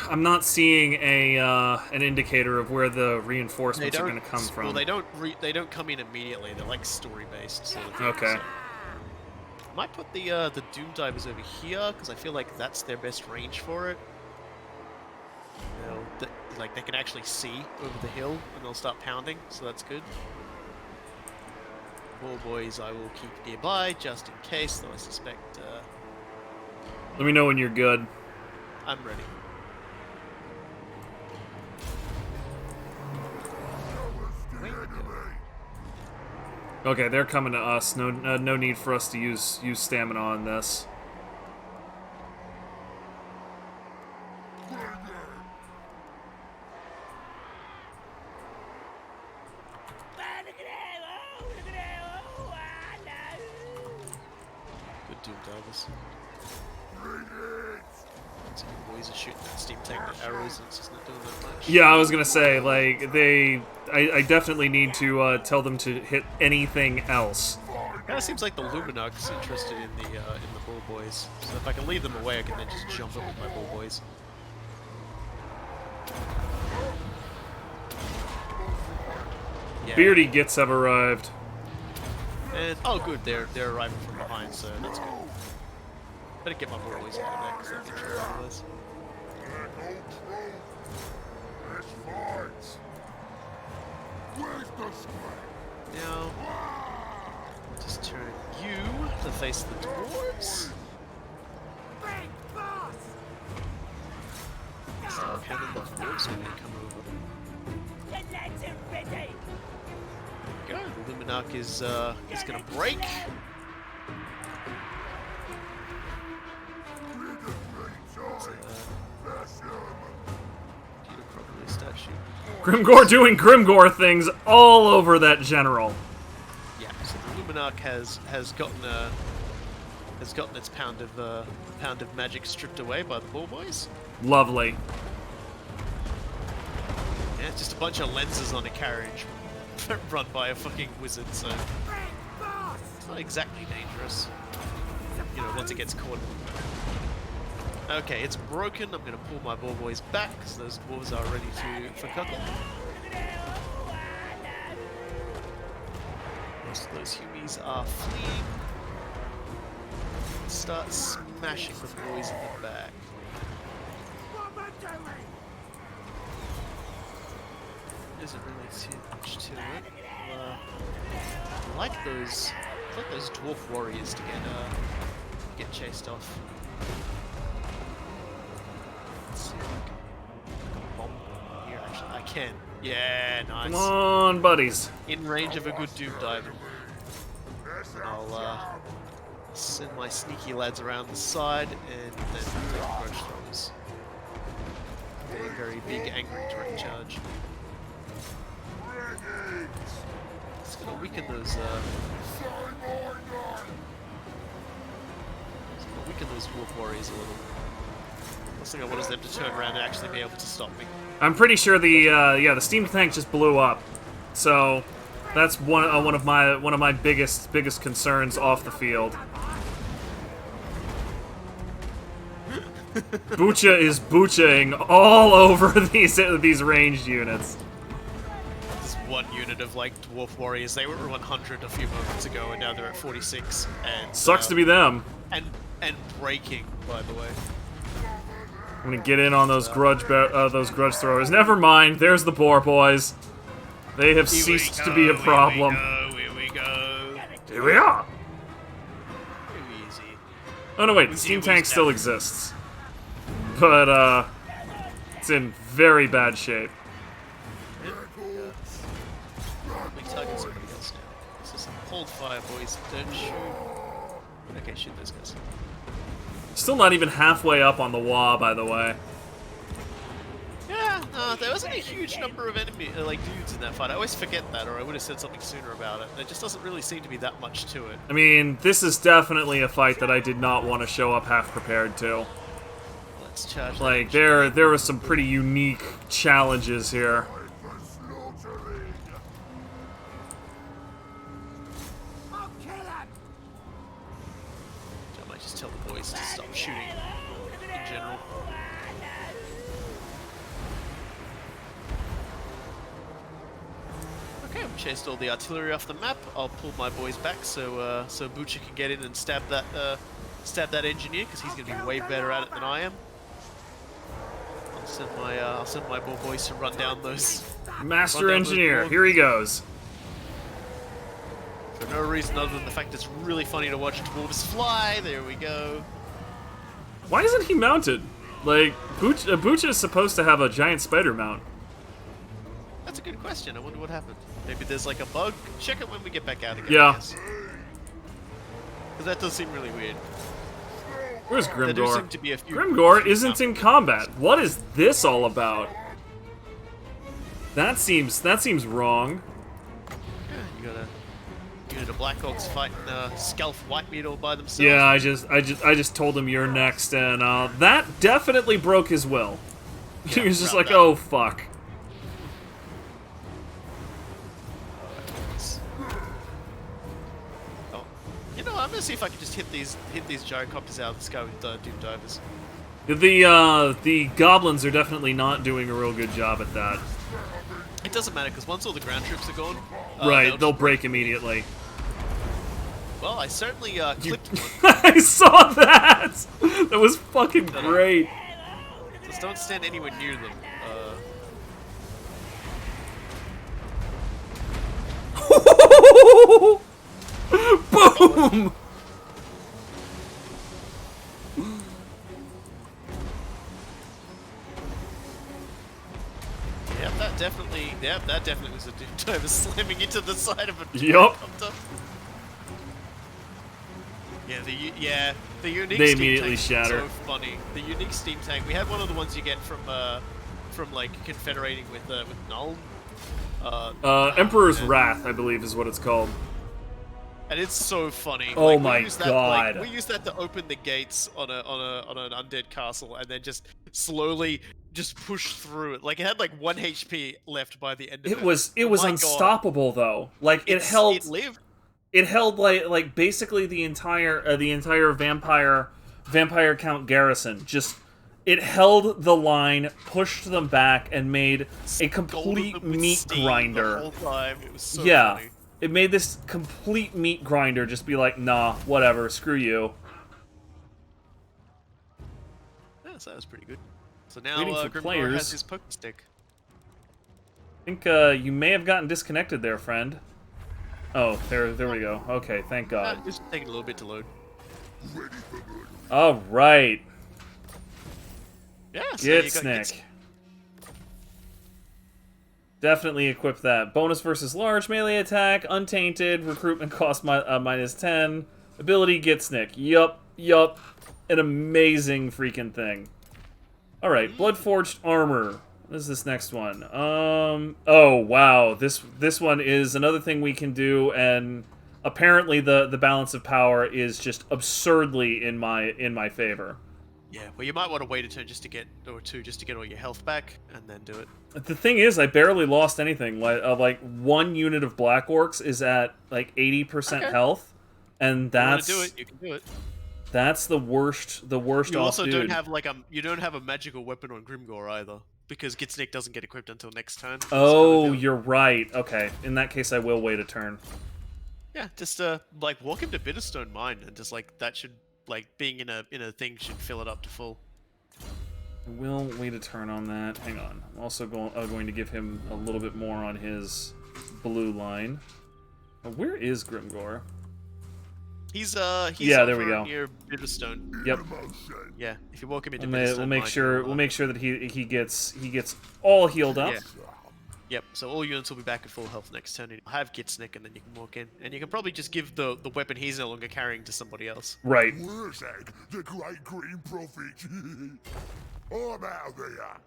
I'm not seeing an indicator of where the reinforcements are going to come from. Well, they don't come in immediately. They're like story based. So Okay. might put the Doom Divers over here because I feel like that's their best range for it. You know, like they can actually see over the hill and they'll start pounding, so that's good. War boys, I will keep nearby just in case, though I suspect. Let me know when you're good. I'm ready. Okay, they're coming to us. No need for us to use stamina on this. Good Doom Divers. Some boys are shooting that steam tank with arrows and it's just not doing that much. Yeah, I was gonna say, like, I definitely need to tell them to hit anything else. Kinda seems like the Luminarch's interested in the bull boys. So if I can lead them away, I can then just jump up with my bull boys. Yeah. Beardy gets have arrived. And oh, good, they're arriving from behind, so that's good. Better get my bull boys out of there because they're in trouble with this. Now, just turn you to face the dwarves. Start pounding the dwarves when they come over. There we go. The Luminarch is gonna break. Start shooting. Grimgor doing Grimgor things all over that general. Yeah, so the Luminarch has gotten its pound of magic stripped away by the bull boys. Lovely. Yeah, it's just a bunch of lenses on a carriage run by a fucking wizard, so it's not exactly dangerous. You know, once it gets caught. Okay, it's broken. I'm gonna pull my bull boys back because those dwarves are ready for cuckle. Most of those humies are fleeing. Start smashing the boys in the back. There isn't really too much to it. I like those dwarf warriors to get chased off. Let's see if I can bomb them here. Actually, I can. Yeah, nice. Come on, buddies. In range of a good Doom Diver. And I'll send my sneaky lads around the side and then take grudge throws. A very big, angry direct charge. It's gonna weaken those. Dwarf warriors a little. Last thing I want is them to turn around and actually be able to stop me. I'm pretty sure the steam tank just blew up, so that's one of my biggest concerns off the field. Bucha is butchaing all over these ranged units. This one unit of like dwarf warriors, they were 100 a few moments ago, and now they're at 46. And Sucks to be them. And breaking, by the way. I'm gonna get in on those grudge throwers. Never mind. There's the boar boys. They have ceased to be a problem. Here we go. Here we are. Too easy. Oh no, wait. The steam tank still exists, but it's in very bad shape. We target somebody else now. This is hold fire, boys. Don't shoot. Okay, shoot those guys. Still not even halfway up on the wall, by the way. Yeah, there wasn't a huge number of enemy dudes in that fight. I always forget that, or I would have said something sooner about it. There just doesn't really seem to be that much to it. I mean, this is definitely a fight that I did not want to show up half prepared to. Let's charge. Like, there were some pretty unique challenges here. I might just tell the boys to stop shooting in general. Okay, I've chased all the artillery off the map. I'll pull my boys back so so Bucha can get in and stab that engineer because he's gonna be way better at it than I am. I'll send my bull boys to run down those. Master Engineer, here he goes. For no reason other than the fact it's really funny to watch dwarves fly. There we go. Why isn't he mounted? Like, Bucha is supposed to have a giant spider mount. That's a good question. I wonder what happened. Maybe there's like a bug. Check it when we get back out again. Yeah. Because that does seem really weird. Where's There do Grimgor? seem to be a few. Grimgor isn't in combat. What is this all about? That seems wrong. Yeah, you got a Black Orcs fighting Scalf Whitemeat all by themselves. Yeah, I just told him you're next, and that definitely broke his will. He was just like, oh fuck. Oh, you know, I'm gonna see if I can just hit these gyrocopters out of the sky with Doom Divers. The goblins are definitely not doing a real good job at that. It doesn't matter because once all the ground troops are gone, Right, they'll break immediately. Well, I certainly clipped one. I saw that! That was fucking great. Just don't stand anywhere near them. Boom! That definitely was a Doom Diver slamming into the side of a Yup. helicopter. The unique They steam immediately tank is shatter. so funny. The unique steam tank. We had one of the ones you get from like confederating with Null. Emperor's Wrath, I believe, is what it's called. And it's so funny. Oh like, my we use that, God. Like, we use that to open the gates on an undead castle, and then just slowly just push through it. Like it had like 1 HP left by the end of it. It was My God. unstoppable though. Like it lived. held like basically the entire vampire count garrison. Just it held the line, pushed them back, and made a complete Scolded them with meat steam grinder. The whole time. It was so Yeah. funny. It made this complete meat grinder just be like, nah, whatever, screw you. Yeah, so that was pretty good. So now Waiting for Grimgor players. has his poke stick. I think you may have gotten disconnected there, friend. Oh, there we go. Okay, thank God. It's taking a little bit to load. All right, Yeah, so get you got Snick. Definitely equip that. Bonus versus large melee attack, untainted, recruitment cost minus 10, ability get Snick. Yup. An amazing freaking thing. All right, Bloodforged armor. What is this next one? Oh wow, this one is another thing we can do, and apparently the balance of power is just absurdly in my favor. Yeah, well, you might want to wait a turn just to get, or two, just to get all your health back, and then do it. The thing is, I barely lost anything. Like 1 unit of Black Orcs is at like 80% health, and that's You want to do it? You can do it. that's the worst. You also dude. don't have like you don't have a magical weapon on Grimgor either, because Gitsnick doesn't get equipped until next turn. Oh, you're right. Okay, in that case, I will wait a turn. Yeah, just like walk him to Bitterstone Mine, and just like that should like being in a thing should fill it up to full. We'll wait a turn on that. Hang on. I'm also going to give him a little bit more on his blue line. Where is Grimgor? He's Yeah, there we over go. near Bitterstone. Yep. Yeah, if you walk him into We'll Bitterstone make Mine, sure he'll, make sure that he gets all healed up. Yeah. Yep, so all units will be back at full health next turn. You'll have Gitsnick, and then you can walk in. And you can probably just give the weapon he's no longer carrying to somebody else. Right. Wurzag, the great green prophet. I'm out there.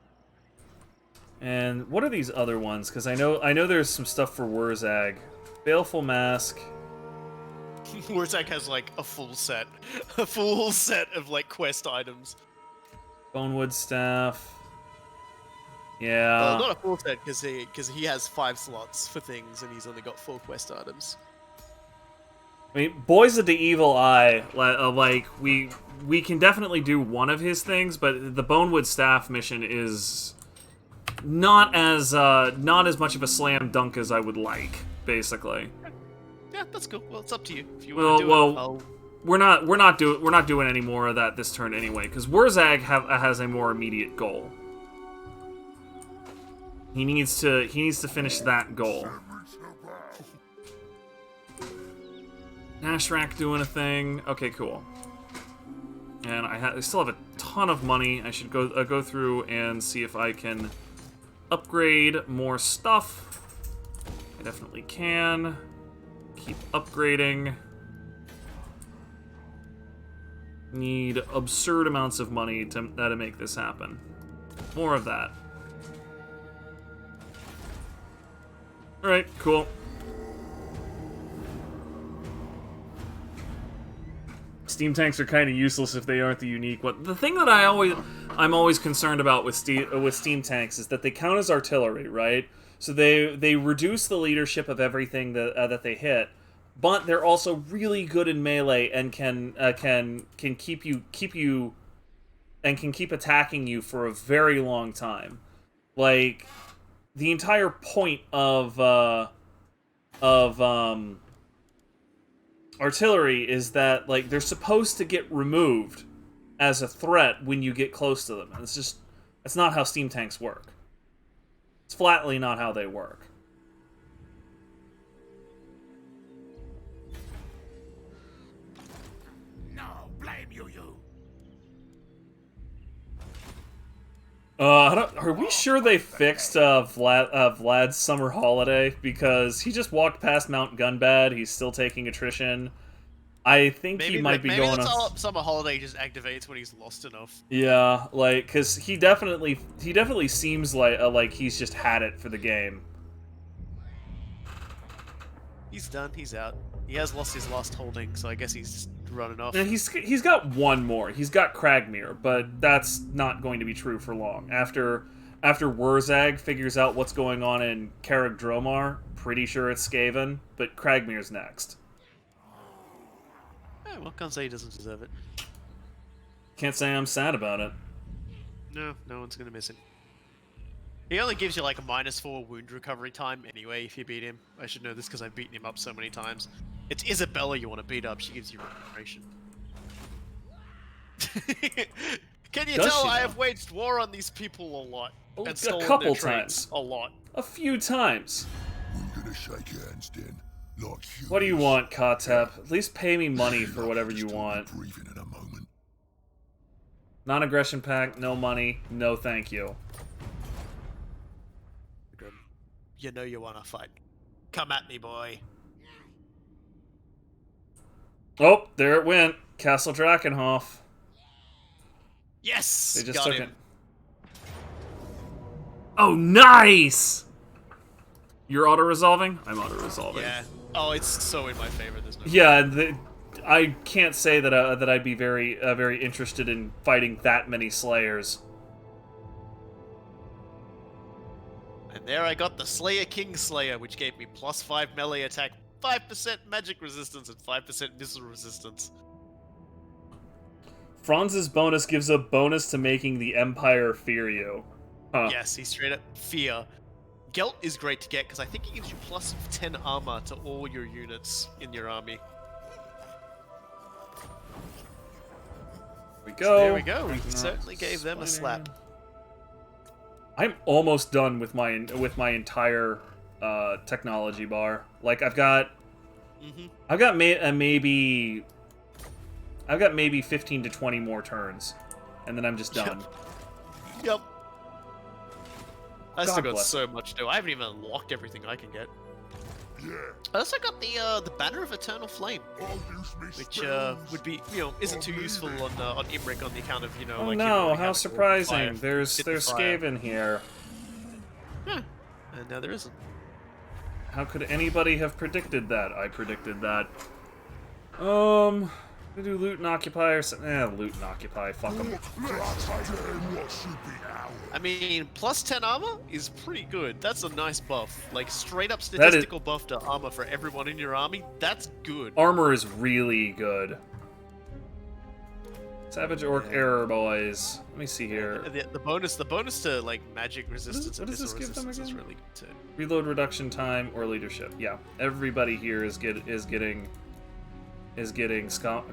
And what are these other ones? Because I know there's some stuff for Wurzag. Baleful Mask. Wurzag has like a full set of like quest items. Bonewood Staff. Well, Yeah. not a full set because he has 5 slots for things and he's only got 4 quest items. I mean, Boys of the Evil Eye, like, we can definitely do one of his things, but the Bonewood Staff mission is not as much of a slam dunk as I would like, basically. Yeah, that's cool. Well, it's up to you. If you Well, want to do well, it, I'll... we're not doing any more of that this turn anyway, because Wurzag has a more immediate goal. He needs to finish that goal. Nashrak doing a thing. Okay, cool. And I still have a ton of money. I should go through and see if I can upgrade more stuff. I definitely can. Keep upgrading. Need absurd amounts of money to make this happen. More of that. Alright, cool. Steam tanks are kind of useless if they aren't the unique one. The thing that I'm always concerned about with steam tanks is that they count as artillery, right? So they reduce the leadership of everything that they hit, but they're also really good in melee and can keep you and can keep attacking you for a very long time. Like, the entire point of artillery is that, like, they're supposed to get removed as a threat when you get close to them. And that's not how steam tanks work. It's flatly not how they work. No, blame you. Are we sure they fixed Vlad's summer holiday? Because he just walked past Mount Gunbad. He's still taking attrition. I think he might be going on. Summer holiday just activates when he's lost enough. Yeah, like, because he definitely seems like he's just had it for the game. He's done. He's out. He has lost his last holding, so I guess he's just running off. And he's got one more. He's got Cragmere, but that's not going to be true for long. After Wurzag figures out what's going on in Carreg Dromar, pretty sure it's Skaven, but Cragmere's next. Well, can't say he doesn't deserve it. Can't say I'm sad about it. No one's gonna miss him. He only gives you like a -4 wound recovery time anyway if you beat him. I should know this because I've beaten him up so many times. It's Isabella you want to beat up. She gives you regeneration. Can you tell I have waged war on these people a lot? And stolen a couple their traits times. a lot. A few times. We're gonna shake hands then. Like What do you want, Kotep? At least pay me money for whatever you want. Breathing in a moment. Non-aggression pact, no money, no thank you. Good. You know you want to fight. Come at me, boy. Oh, there it went. Castle Drakenhof. Yes! They just Got took him. it. Oh, nice! You're auto-resolving? I'm auto-resolving. Yeah. Oh, it's so in my favor. There's no. Yeah, I can't say that I'd be very interested in fighting that many Slayers. And there I got the Slayer King Slayer, which gave me +5 melee attack, 5% magic resistance, and 5% missile resistance. Franz's bonus gives a bonus to making the Empire fear you. Huh. Yes, he's straight up fear. Gelt is great to get because I think it gives you +10 armor to all your units in your army. There we go. So there we go. We certainly gave them a slap. I'm almost done with my entire technology bar. Like I've got maybe 15 to 20 more turns, and then I'm just done. Yep. I still God got bless so much to do. I haven't even unlocked everything I can get. Yeah. I also got the Banner of Eternal Flame, I'll use me which spells. would be isn't too useful on Imrik on the account of Oh like. no! How fire. surprising! There's Hit the fire. Skaven here. Huh. And now there isn't. How could anybody have predicted that? I predicted that. We do loot and occupy or something. Loot and occupy. Fuck them. Let's take what should be ours. I mean, +10 armor is pretty good. That's a nice buff. Like, straight up statistical buff to armor for everyone in your army. That's good. Armor is really good. Savage Orc Error, boys. Let me see here. The bonus to, like, magic resistance What and does missile this give them resistance is again? really good, too. Reload reduction time or leadership. Yeah, everybody here is getting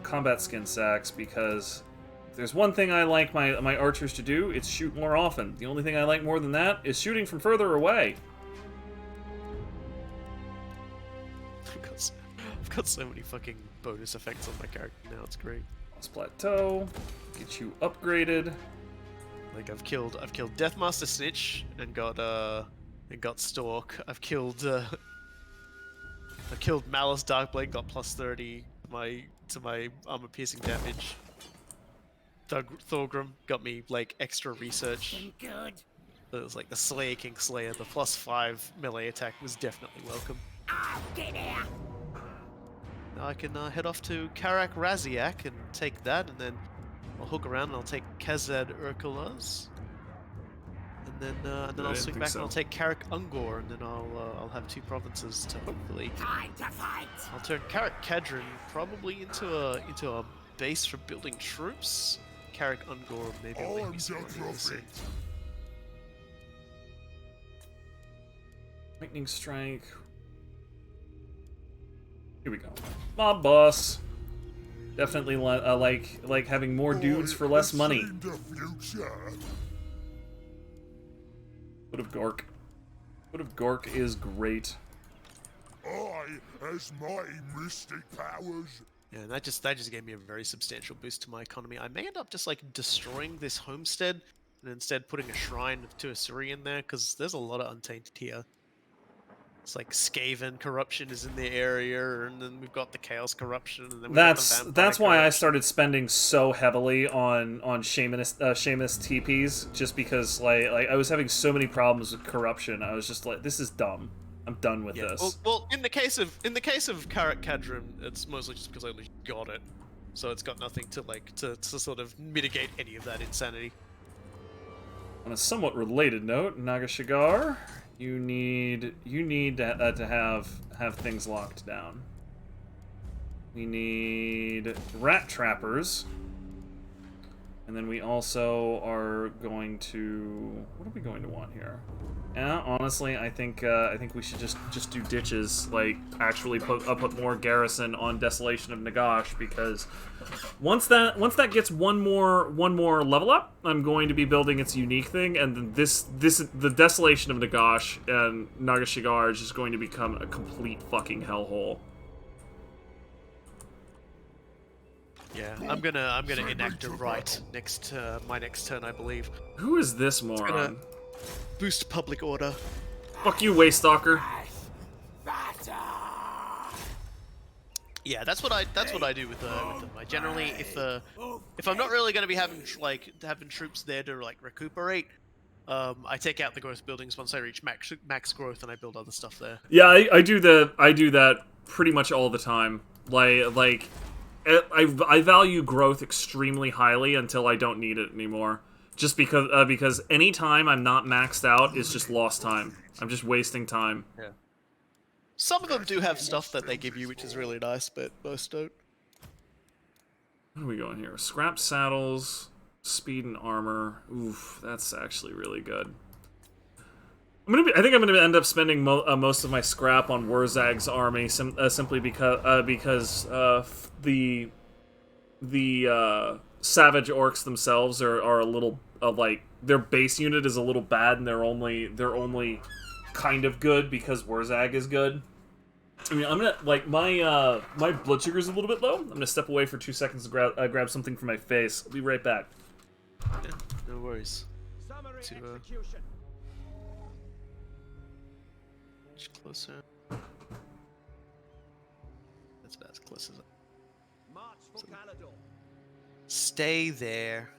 combat skin sacks because if there's one thing I like my archers to do, it's shoot more often. The only thing I like more than that is shooting from further away. I've got so many fucking bonus effects on my character now. It's great. Lost Plateau, get you upgraded. Like I've killed Deathmaster Snitch and got Stalk. I've killed I killed Malice Darkblade, got plus 30 to my armor piercing damage. Thorgrim got me like extra research. Looking good. It was like the Slayer King Slayer. The plus 5 melee attack was definitely welcome. I'll get here. Now I can head off to Karak Raziak and take that, and then I'll hook around and I'll take Kazad Urkulas. And then I'll swing back and I'll take Karak Ungor, and then I'll have 2 provinces to hopefully. Time to fight. I'll turn Karak Kadrin probably into a base for building troops. Karak Ungor maybe will make me some money, we'll see. Lightning strike. Here we go. Mob boss. Definitely like having more dudes for less money. Book of Gork. Book of Gork is great. I, as mighty mystic powers. Yeah, and that just gave me a very substantial boost to my economy. I may end up just like destroying this homestead and instead putting a shrine to Assyrian there, because there's a lot of untainted here. It's like Skaven corruption is in the area, and then we've got the Chaos corruption, and then we've got the Vampire that's why I corruption. started spending so heavily on shamanist TPs, just because like I was having so many problems with corruption. I was just like, this is dumb. I'm done with this. Well, in the case of Karak Kadrim, it's mostly just because I only got it, so it's got nothing to like to sort of mitigate any of that insanity. On a somewhat related note, Nagashigar, you need to have things locked down. We need rat trappers, and then we also are going to. What are we going to want here? Yeah, honestly, I think we should just do ditches. Like actually put more garrison on Desolation of Nagash, because once that gets one more level up, I'm going to be building its unique thing, and then the Desolation of Nagash and Nagashigar is just going to become a complete fucking hellhole. Yeah, I'm gonna enact a right next my next turn, I believe. Who is this moron? Gonna boost public order. Fuck you, Waystalker. Yeah, that's what I do with them. I generally, if I'm not really gonna be having troops there to like recuperate, I take out the growth buildings once I reach max growth, and I build other stuff there. Yeah, I do that pretty much all the time. Like I value growth extremely highly until I don't need it anymore. Just because any time I'm not maxed out is just lost time. I'm just wasting time. Yeah. Some of them do have stuff that they give you, which is really nice, but most don't. What are we going here? Scrap saddles, speed and armor. Oof, that's actually really good. I think I'm gonna end up spending most of my scrap on Wurzag's army, simply because the savage orcs themselves are a little like their base unit is a little bad, and they're only kind of good because Wurzag is good. I mean, I'm gonna like my blood sugar's a little bit low. I'm gonna step away for 2 seconds to grab something for my face. I'll be right back. Yeah, no worries. Much closer. That's about as close as stay there.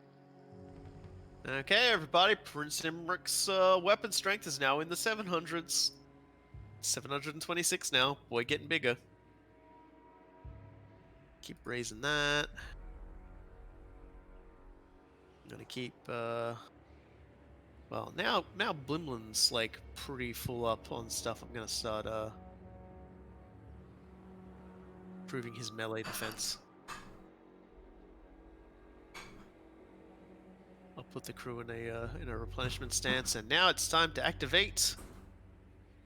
Okay, everybody. Prince Imrik's weapon strength is now in the 700s. 726 now. Boy, getting bigger. Keep raising that. I'm gonna keep. Well, now Blimlin's like pretty full up on stuff. I'm gonna start improving his melee defense. I'll put the crew in a replenishment stance, and now it's time to activate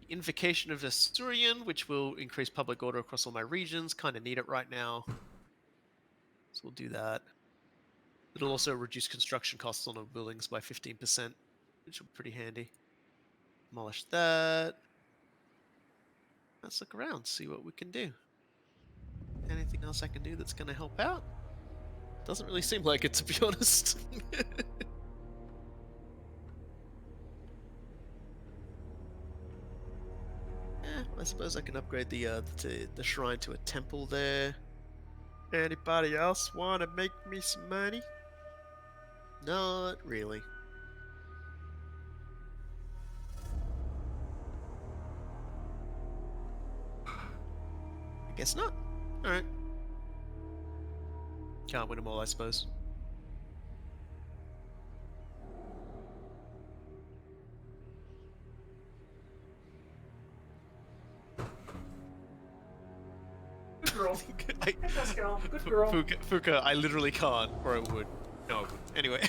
the Invocation of the Asturian, which will increase public order across all my regions. Kind of need it right now, so we'll do that. It'll also reduce construction costs on our buildings by 15%, which will be pretty handy. Demolish that. Let's look around, see what we can do. Anything else I can do that's going to help out? Doesn't really seem like it, to be honest. I suppose I can upgrade the shrine to a temple there. Anybody else want to make me some money? Not really. I guess not. Alright. Can't win them all, I suppose. Good girl. I, Yes, girl. Good girl. Fuka, I literally can't, or I would. No, I wouldn't. Anyway.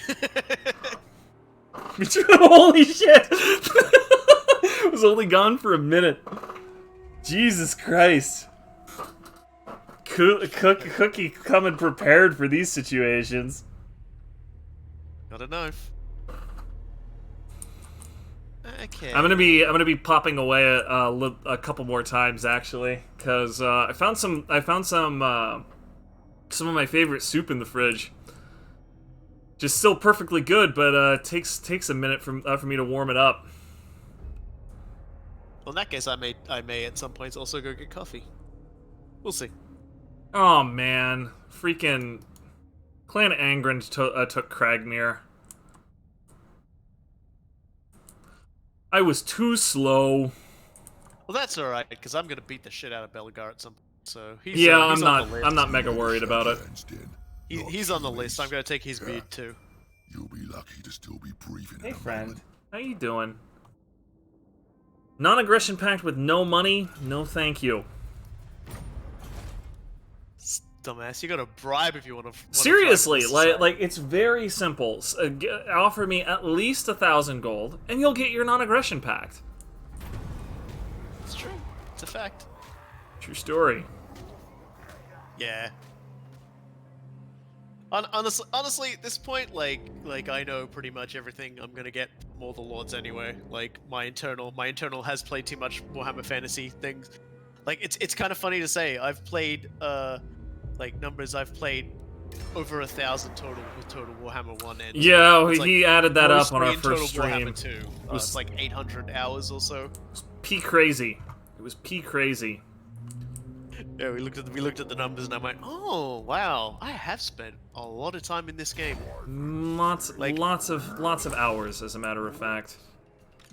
Holy shit! Was only gone for a minute. Jesus Christ. Cookie coming prepared for these situations. Got a knife. Okay. I'm gonna be popping away a couple more times actually, cause I found some of my favorite soup in the fridge. Just still perfectly good, but takes a minute for me to warm it up. Well, in that case, I may at some points also go get coffee. We'll see. Oh man, freaking Clan Angren took Cragmere. I was too slow. Well, that's all right, because I'm gonna beat the shit out of Belgar at some point. So he's Yeah, he's on the list. I'm not mega worried about it. He's on the list. I'm gonna take his bead too. You'll be lucky to still be breathing. Hey in a friend, moment. how you doing? Non-aggression pact with no money? No thank you. Dumbass, you gotta bribe if you want to. Seriously, like it's very simple. Offer me at least 1,000 gold, and you'll get your non-aggression pact. It's true. It's a fact. True story. Yeah. Honestly, at this point, like I know pretty much everything I'm gonna get from all the lords anyway. Like my internal has played too much Warhammer Fantasy things. Like it's kind of funny to say I've played like numbers. I've played over 1,000 total with Total Warhammer 1 and Yeah, it's he added that up on our in Total first stream. Warhammer 2. It's like 800 hours or so. P crazy. It was P crazy. Yeah, we looked at the numbers and I went, oh wow, I have spent a lot of time in this game. Lots of hours, as a matter of fact.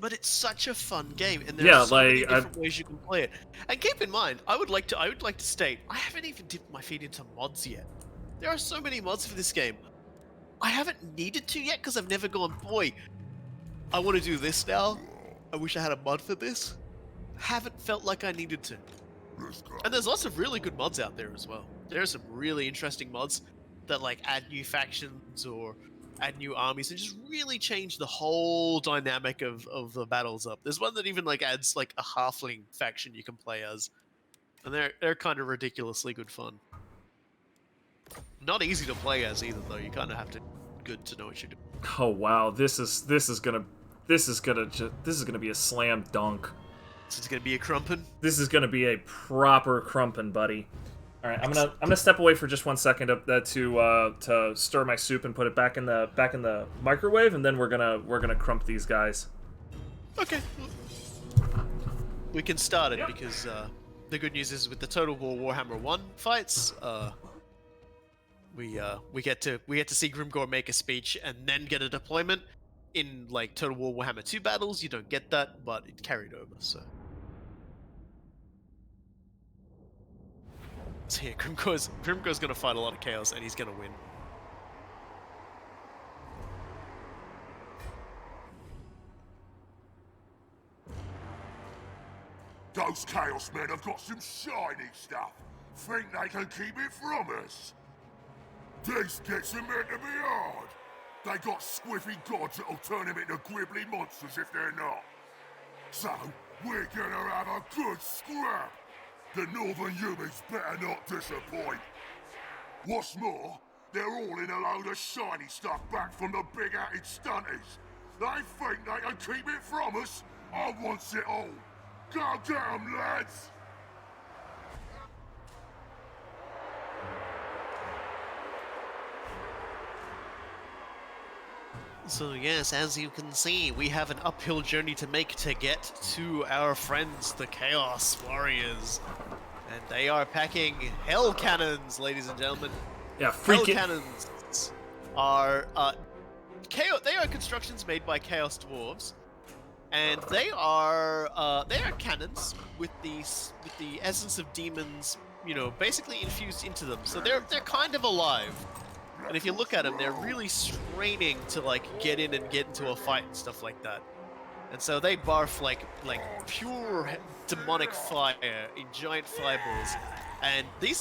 But it's such a fun game, and there are so many different ways you can play it. And keep in mind, I would like to state, I haven't even dipped my feet into mods yet. There are so many mods for this game. I haven't needed to yet because I've never gone, boy, I want to do this now. I wish I had a mod for this. Haven't felt like I needed to. And there's lots of really good mods out there as well. There are some really interesting mods that like add new factions or add new armies and just really change the whole dynamic of the battles up. There's one that even like adds like a halfling faction you can play as. And they're kind of ridiculously good fun. Not easy to play as either though. You kind of have to good to know what you're doing. Oh wow, this is gonna be a slam dunk. This is gonna be a crumpin'. This is gonna be a proper crumpin', buddy. All right, I'm gonna step away for just 1 second to stir my soup and put it back in the microwave, and then we're gonna crump these guys. Okay. We can start it because the good news is with the Total War Warhammer 1 fights, we get to see Grimgor make a speech and then get a deployment. In like Total War Warhammer 2 battles, you don't get that, but it carried over. So. So yeah, Grimgor's gonna fight a lot of chaos and he's gonna win. Those Chaos Men have got some shiny stuff. Think they can keep it from us? These gets are meant to be hard. They got squiffy gods that'll turn them into gribbly monsters if they're not. So, we're gonna have a good scrap. The Northern Humans better not disappoint. What's more, they're all in a load of shiny stuff back from the big-hatted stunties. They think they can keep it from us? I want it all. Go get 'em, lads! So yes, as you can see, we have an uphill journey to make to get to our friends, the Chaos Warriors. And they are packing hell cannons, ladies and gentlemen. Yeah, Hell freaking. cannons are they are constructions made by Chaos Dwarves, and they are cannons with the essence of demons, you know, basically infused into them. So they're kind of alive. And if you look at them, they're really straining to like get in and get into a fight and stuff like that. And so they barf like pure demonic fire in giant fireballs. And the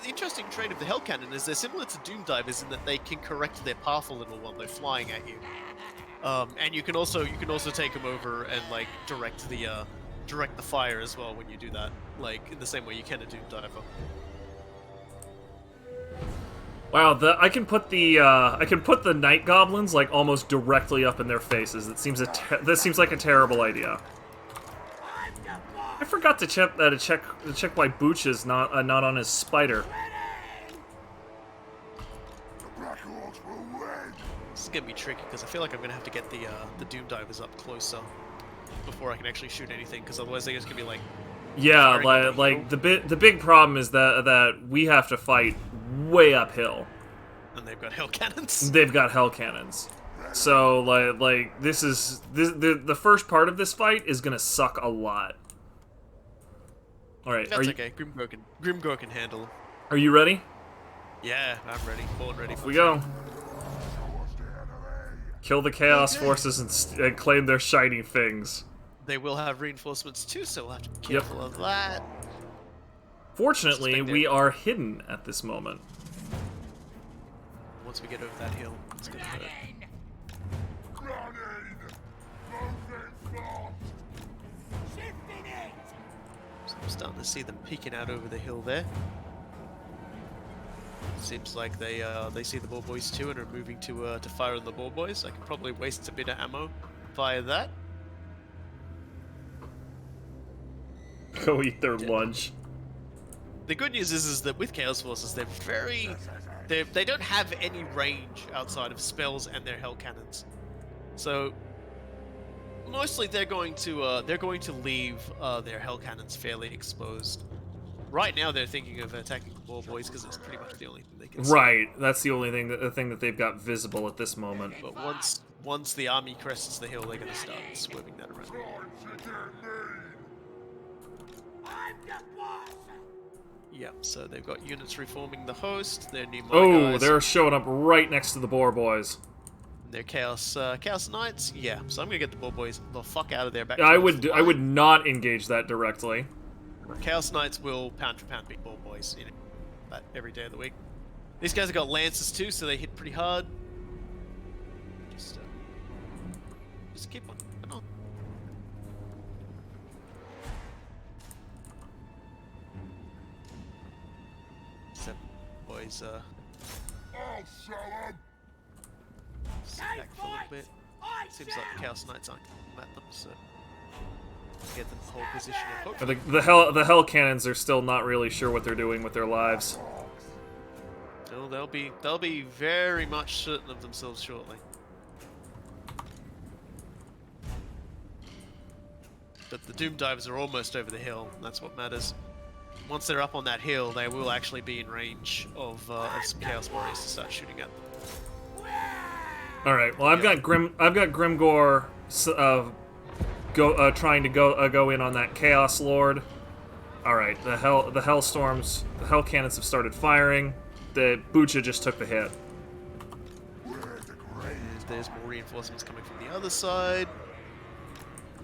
interesting trait of the Hell Cannon is they're similar to Doom Divers in that they can correct their path a little while they're flying at you. And you can also take them over and like direct the fire as well when you do that, like in the same way you can a Doom Diver. Wow, I can put the night goblins like almost directly up in their faces. That seems like a terrible idea. I forgot to check why Booch is not on his spider. This is gonna be tricky because I feel like I'm gonna have to get the Doom Divers up closer before I can actually shoot anything, because otherwise they're just gonna be like. Yeah, like the big problem is that we have to fight way uphill. And they've got hell cannons. They've got hell cannons. So like the first part of this fight is gonna suck a lot. All right, That's okay. Grimgor can handle. Are you ready? Yeah, I'm ready. Born ready. We go. Kill the Chaos Forces and claim their shiny things. They will have reinforcements too, so we'll have to be careful of that. Fortunately, we are hidden at this moment. Once we get over that hill, it's gonna hurt. So I'm starting to see them peeking out over the hill there. Seems like they see the ball boys too and are moving to fire on the ball boys. I can probably waste a bit of ammo via that. Go eat their lunch. The good news is that with Chaos Forces, they don't have any range outside of spells and their hell cannons. So mostly they're going to leave their hell cannons fairly exposed. Right now they're thinking of attacking the ball boys because it's pretty much the only thing they can see. Right, that's the only thing that they've got visible at this moment. But once the army crests the hill, they're going to start swerving that around. Yep, so they've got units reforming the host. Their new guys. They're showing up right next to the boar boys. They're Chaos Knights. Yeah, so I'm gonna get the boar boys the fuck out of there. I would not engage that directly. Chaos Knights will pound for pound beat boar boys, you know, that every day of the week. These guys have got lances too, so they hit pretty hard. Just keep on. Come on. So, boys, I'll show 'em. sit back for a little bit. Seems like the Chaos Knights aren't at them, so get them the whole position and hope. The hell cannons are still not really sure what they're doing with their lives. No, they'll be very much certain of themselves shortly. But the Doom Divers are almost over the hill. That's what matters. Once they're up on that hill, they will actually be in range of some Chaos Warriors to start shooting at them. All right. Well, I've got Grimgor trying to go in on that Chaos Lord. All right. The hell cannons have started firing. The Bucha just took the hit. There's more reinforcements coming from the other side.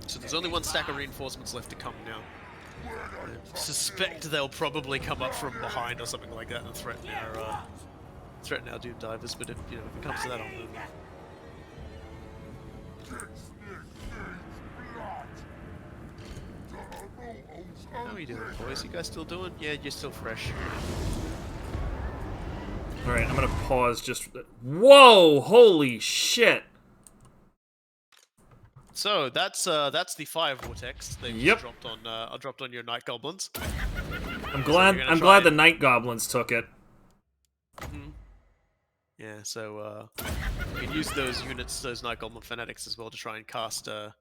So there's only one stack of reinforcements left to come now. I suspect they'll probably come up from behind or something like that and threaten our Doom Divers. But if it comes to that, I'll move. How are you doing, boys? You guys still doing? Yeah, you're still fresh. All right, I'm gonna pause just. Whoa! Holy shit! So that's the fire vortex that Yep. dropped on your night goblins. I'm glad the night goblins took it. Yeah, so you can use those units, those Night Goblin Fanatics as well, to try and cast your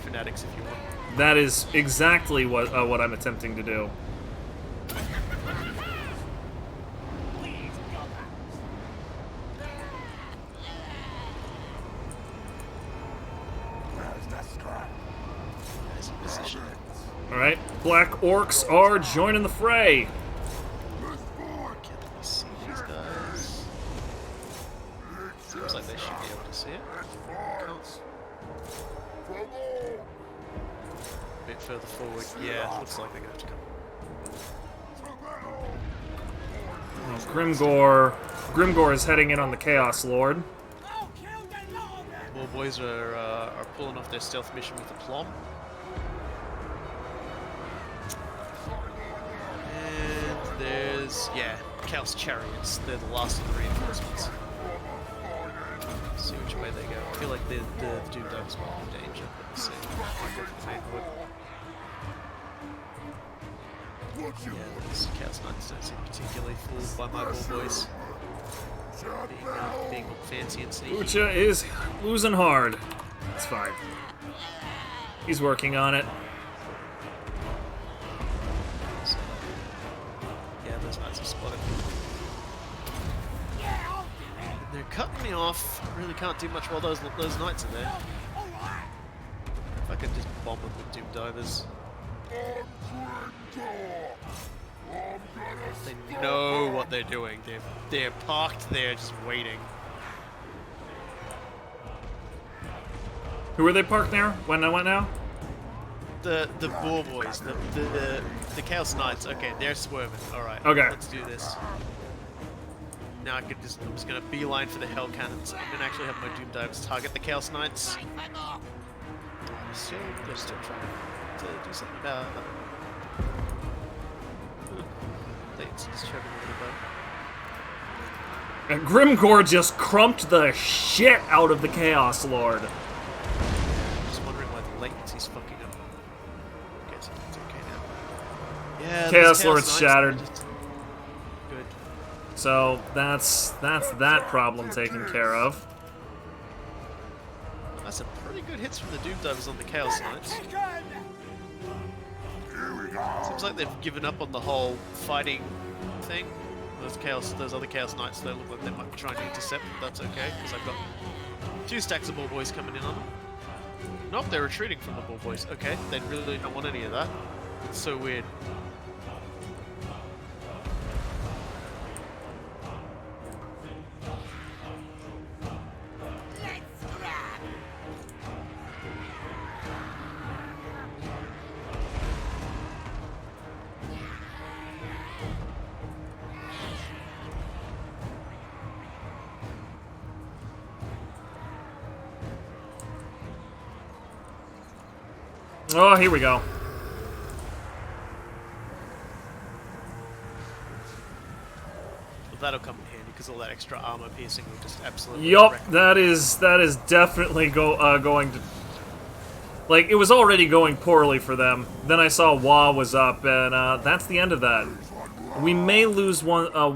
Fanatics if you want. That is exactly what I'm attempting to do. Nice position. Alright, Black Orcs are joining the fray. Can we see these guys? Seems like they should be able to see it. Can't. A bit further forward. Yeah, looks like they're gonna have to come. Grimgor is heading in on the Chaos Lord. War boys are pulling off their stealth mission with aplomb. And there's, Chaos Chariots. They're the last of the reinforcements. See which way they go. I feel like the Doom Divers might be in danger, but we'll see. Yeah, these Chaos Knights don't seem particularly fooled by my War boys. Being all fancy and sneaky. Ucha is losing hard. It's fine. He's working on it. So, yeah, those knights are spotted. And they're cutting me off. Really can't do much while those knights are there. If I could just bomb them with Doom Divers. They know what they're doing. They're parked there, just waiting. Who are they parked there? What now? The Boar Boys, the Chaos Knights. Okay, they're swerving. All right. Okay. Let's do this. Now I'm just gonna beeline for the Hell Cannons. I'm gonna actually have my Doom Divers target the Chaos Knights. They're still trying to do something about it. It's chugging a little bit. And Grimgor just crumped the shit out of the Chaos Lord. I'm just wondering why the latency's fucking up. Okay, so it's okay now. Yeah, Chaos Lord's Knights shattered. Good. So that's that problem taken care of. That's some pretty good hits from the Doom Divers on the Chaos Knights. Seems like they've given up on the whole fighting thing. Those other Chaos Knights, they look like they might be trying to intercept, but that's okay, because I've got 2 stacks of Ball Boys coming in on them. Nope, they're retreating from the Ball Boys. Okay, they really don't want any of that. It's so weird. Oh, here we go. Well, that'll come in handy, because all that extra armor piercing will just absolutely Yup, wreck them. that is definitely going to. Like, it was already going poorly for them. Then I saw Wa was up, and that's the end of that. We may lose I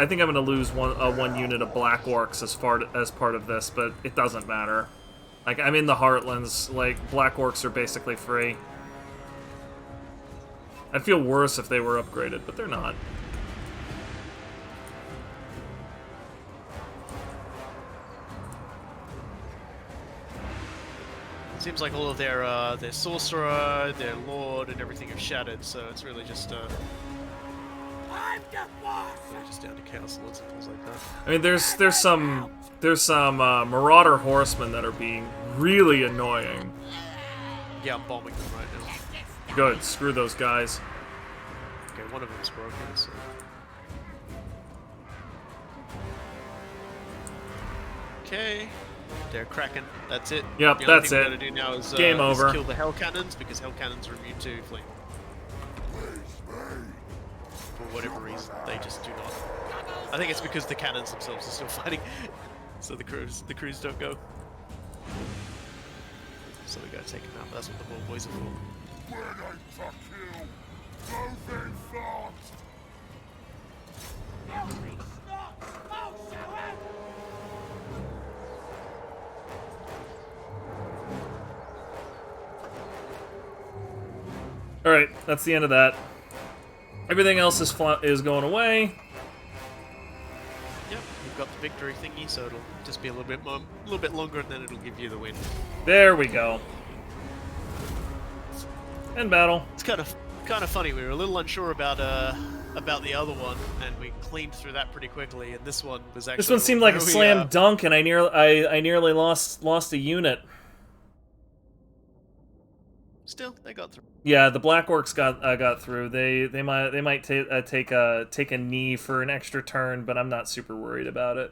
think I'm going to lose one unit of Black Orcs as part of this, but it doesn't matter. Like, I'm in the Heartlands. Like, Black Orcs are basically free. I'd feel worse if they were upgraded, but they're not. Seems like all of their sorcerer, their lord, and everything have shattered. So it's really just I'm the boss! just down to chaos lords and things like that. I mean, there's some Marauder horsemen that are being really annoying. Yeah, I'm bombing them right now. Good, screw those guys. Okay, one of them's broken. So. Okay, they're cracking. That's it. Yep, the only that's thing it. we gotta do now is Game over. kill the hell cannons, because hell cannons are immune to fleet. For whatever reason, they just do not. I think it's because the cannons themselves are still fighting, so the crews don't go. So we gotta take them out. But that's what the ball boys are for. Filthy snot! Oh, Shaman! All right, that's the end of that. Everything else is going away. Yep, we've got the victory thingy, so it'll just be a little bit longer, and then it'll give you the win. There we go. End battle. It's kind of funny. We were a little unsure about the other one, and we cleaned through that pretty quickly. And this one was actually This one seemed like a slam dunk, and I nearly lost a unit. Still, they got through. Yeah, the Black Orcs got through. They might take a knee for an extra turn, but I'm not super worried about it.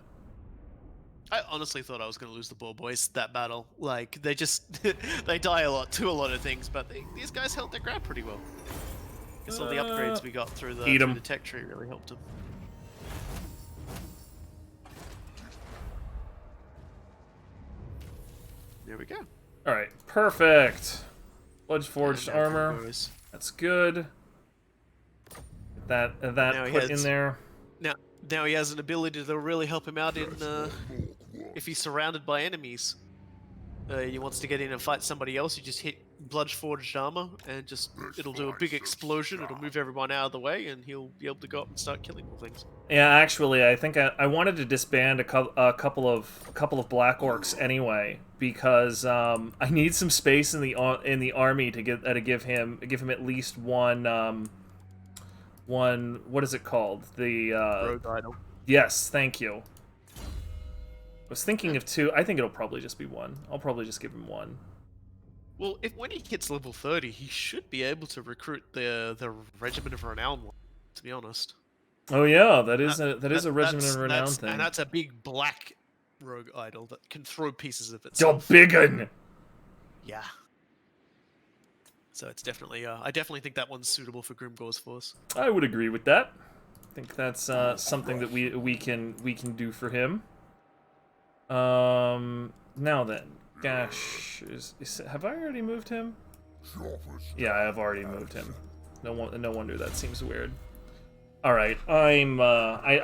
I honestly thought I was going to lose the Boar Boys that battle. Like, they just they die a lot to a lot of things, but these guys held their ground pretty well. Guess all the upgrades we got through the tech tree really helped them. There we go. All right, perfect. Blood-forged And now armor. Grimgor's. That's good. That Now he put in has- there. Now he has an ability that'll really help him out in if he's surrounded by enemies. He wants to get in and fight somebody else. You just hit blood-forged armor, and it'll do a big explosion. It'll move everyone out of the way, and he'll be able to go up and start killing more things. Yeah, actually, I think I wanted to disband a couple of Black Orcs anyway, because I need some space in the army to give him at least one what is it called? The Rogue Idol. yes, thank you. I was thinking of two. I think it'll probably just be one. I'll probably just give him one. Well, when he hits level 30, he should be able to recruit the Regiment of Renown one, to be honest. Oh yeah, that is a Regiment of Renown thing. And that's a big black rogue idol that can throw pieces of The itself. big un. Yeah. So it's definitely, I definitely think that one's suitable for Grimgor's force. I would agree with that. I think that's something that we can do for him. Now then, Gash have I already moved him? Yeah, I have already moved him. No wonder that seems weird. All right, I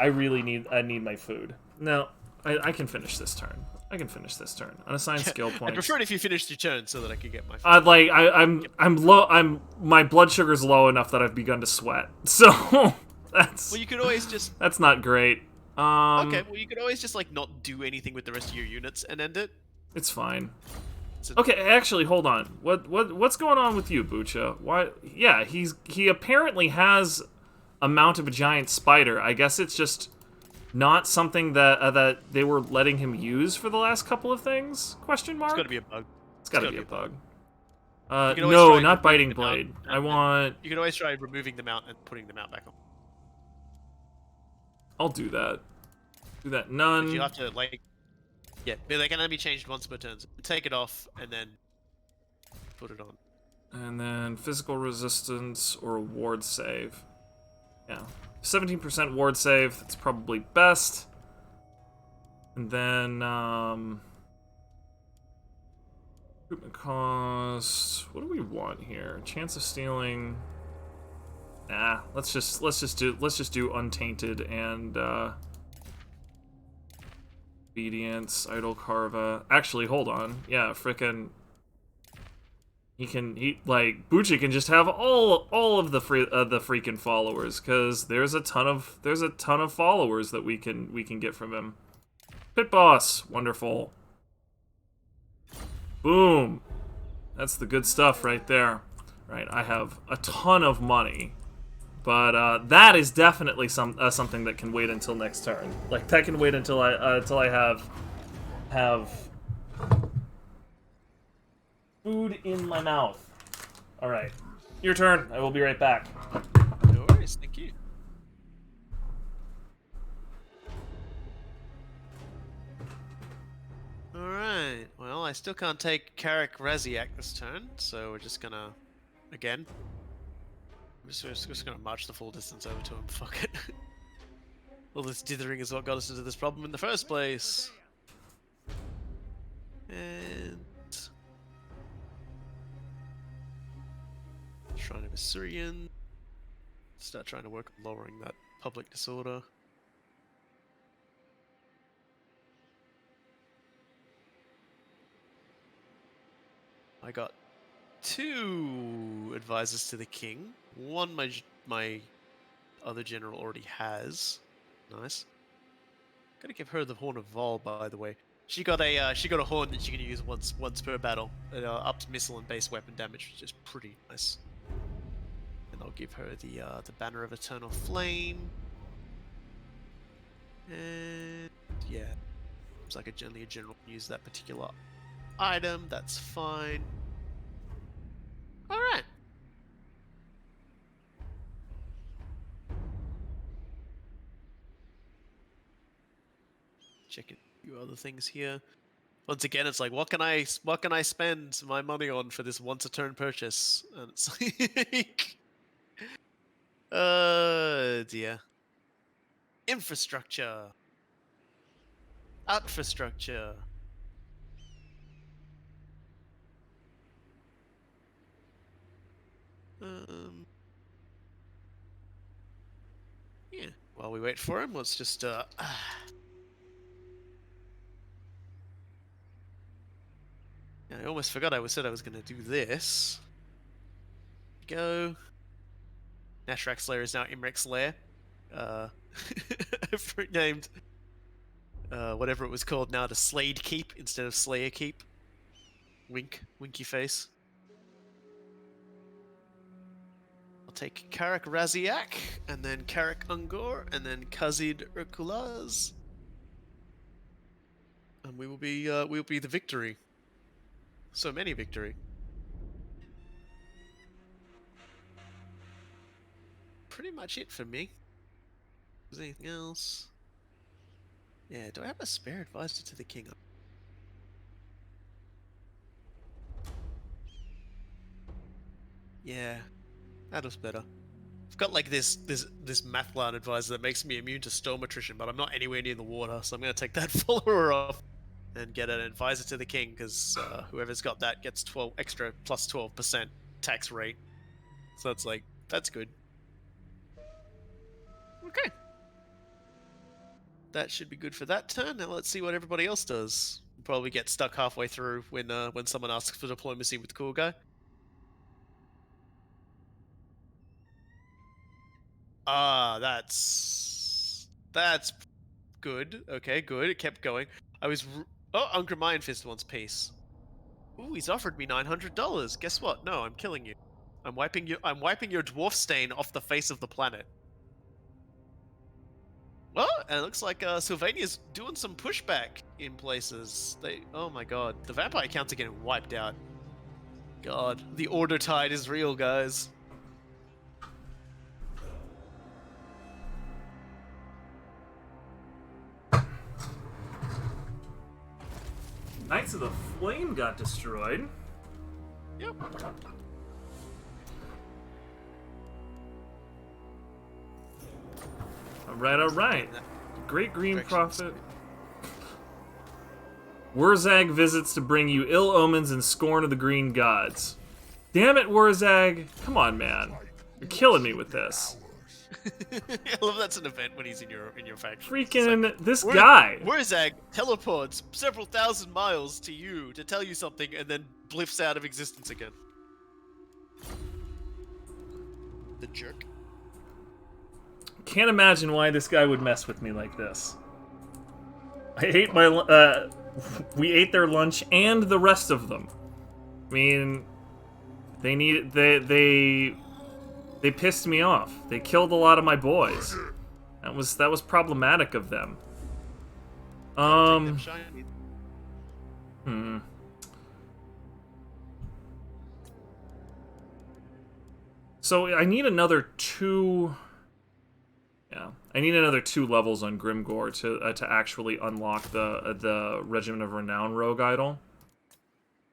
really need my food. No, I can finish this turn. I can finish this turn. Unassigned skill I'd points. prefer it if you finished your turn so that I could get my. I'm low. My blood sugar's low enough that I've begun to sweat. So that's. Well, you could always just. That's not great. Okay, well, you could always just like not do anything with the rest of your units and end it. It's fine. So, Okay, actually, hold on. What's going on with you, Bucha? Why? Yeah, he apparently has a mount of a giant spider. I guess it's just not something that they were letting him use for the last couple of things? Question mark. It's gotta be a bug. It's gotta be a bug. can always No, try not and biting remove the mount, blade. I and- want. You can always try removing the mount and putting the mount back on. I'll do that. Do that. But None. you have to like. Yeah, but they can only be changed once per turn. So take it off and then put it on. And then physical resistance or a ward save. Yeah. 17% ward save, that's probably best. And then, recruitment cost. What do we want here? Chance of stealing. Nah, let's just do untainted and obedience, idle carva. Actually, hold on. Yeah, frickin' Bucci can just have all of the freaking followers, because there's a ton of followers that we can get from him. Pit boss, wonderful. Boom. That's the good stuff right there. Right, I have a ton of money, but that is definitely something that can wait until next turn. Like that can wait until I have food in my mouth. All right, your turn. I will be right back. No worries, thank you. Alright, well, I still can't take Carrick Raziak this turn, so we're just gonna, again, we're just gonna march the full distance over to him, fuck it. All this dithering is what got us into this problem in the first place. And... Shrine of Assyrian. Start trying to work on lowering that public disorder. I got 2 advisors to the king. One my other general already has. Nice. Gotta give her the Horn of Vol, by the way. She got a horn that she can use once per battle. It ups missile and base weapon damage, which is pretty nice. And I'll give her the Banner of Eternal Flame. And yeah, looks like only a general can use that particular item. That's fine. All right. Checking a few other things here. Once again, it's like, what can I spend my money on for this once a turn purchase? And it's like, dear. Infrastructure. Infrastructure. Yeah. While we wait for him, let's just I almost forgot I said I was going to do this. Go. Nashrak's lair is now Imrik's lair. I've renamed whatever it was called now to Slade Keep instead of Slayer Keep. Wink. Winky face. I'll take Karak Raziak, and then Karak Ungor, and then Khazid Urkulaz. And we'll be the victory. So many victory. Pretty much it for me. Is there anything else? Yeah, do I have a spare advisor to the king? Yeah, that was better. I've got like this Mathlan advisor that makes me immune to storm attrition, but I'm not anywhere near the water, so I'm gonna take that follower off and get an advisor to the king, because whoever's got that gets 12 extra plus 12% tax rate. So that's like, that's good. Okay. That should be good for that turn. Now let's see what everybody else does. We'll probably get stuck halfway through when someone asks for diplomacy with the cool guy. Ah, that's good. Okay, good. It kept going. Oh, Unkram Iron Fist wants peace. Ooh, he's offered me $900. Guess what? No, I'm killing you. I'm wiping your dwarf stain off the face of the planet. Well, and it looks like Sylvania's doing some pushback in places. Oh my god, the vampire counts are getting wiped out. God, the order tide is real, guys. Knights of the Flame got destroyed. Yep. Alright. Great Green Prophet. Wurzag visits to bring you ill omens and scorn of the green gods. Damn it, Wurzag. Come on, man. You're killing me with this. I love that's an event when he's in your faction. Freaking like, this guy. Wurzag teleports several thousand miles to you to tell you something and then blips out of existence again. The jerk. Can't imagine why this guy would mess with me like this. I ate my we ate their lunch and the rest of them. I mean, they pissed me off. They killed a lot of my boys. That was problematic of them. So I need another 2. Yeah, I need another 2 levels on Grimgor to actually unlock the Regiment of Renown Rogue Idol.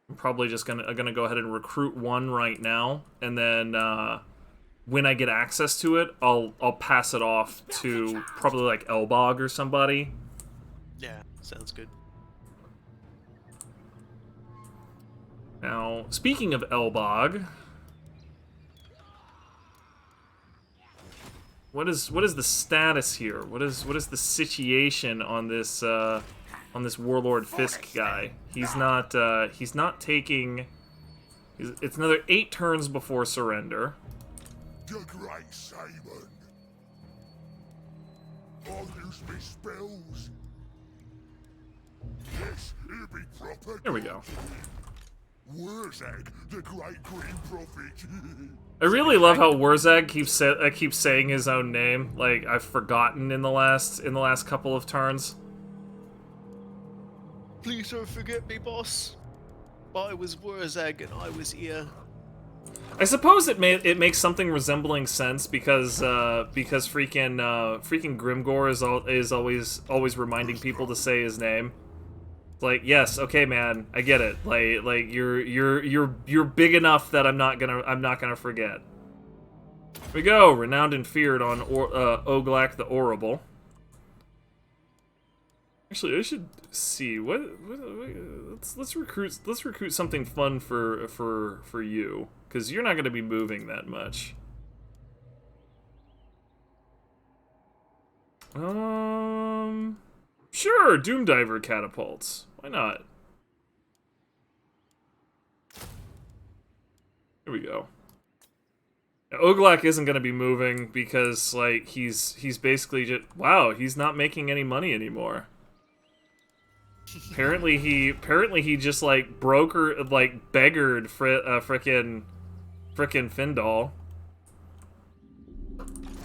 I'm probably just gonna go ahead and recruit 1 right now, and then when I get access to it, I'll pass it off to probably like Elbog or somebody. Yeah, sounds good. Now, speaking of Elbog, what is the status here? What is the situation on this Warlord Fisk guy? He's not taking It's another 8 turns before surrender. The great Shaman. I'll use me spells. Yes, it'll be proper. There we go. Wurzag, the great green prophet. I really love how Wurzag keeps saying his own name. Like I've forgotten in the last couple of turns. Please don't forget me, boss. I was Wurzag and I was here. I suppose it makes something resembling sense because freaking Grimgor is always reminding people to say his name. Like, yes, okay, man, I get it. Like you're big enough that I'm not gonna forget. Here we go, renowned and feared on Oglak the Horrible. Actually, I should see let's recruit something fun for you, because you're not gonna be moving that much. Sure, Doomdiver catapults. Why not? Here we go. Now, Oglak isn't going to be moving because, like, he's basically just... Wow, he's not making any money anymore. Apparently he just, like, beggared frickin' Findal.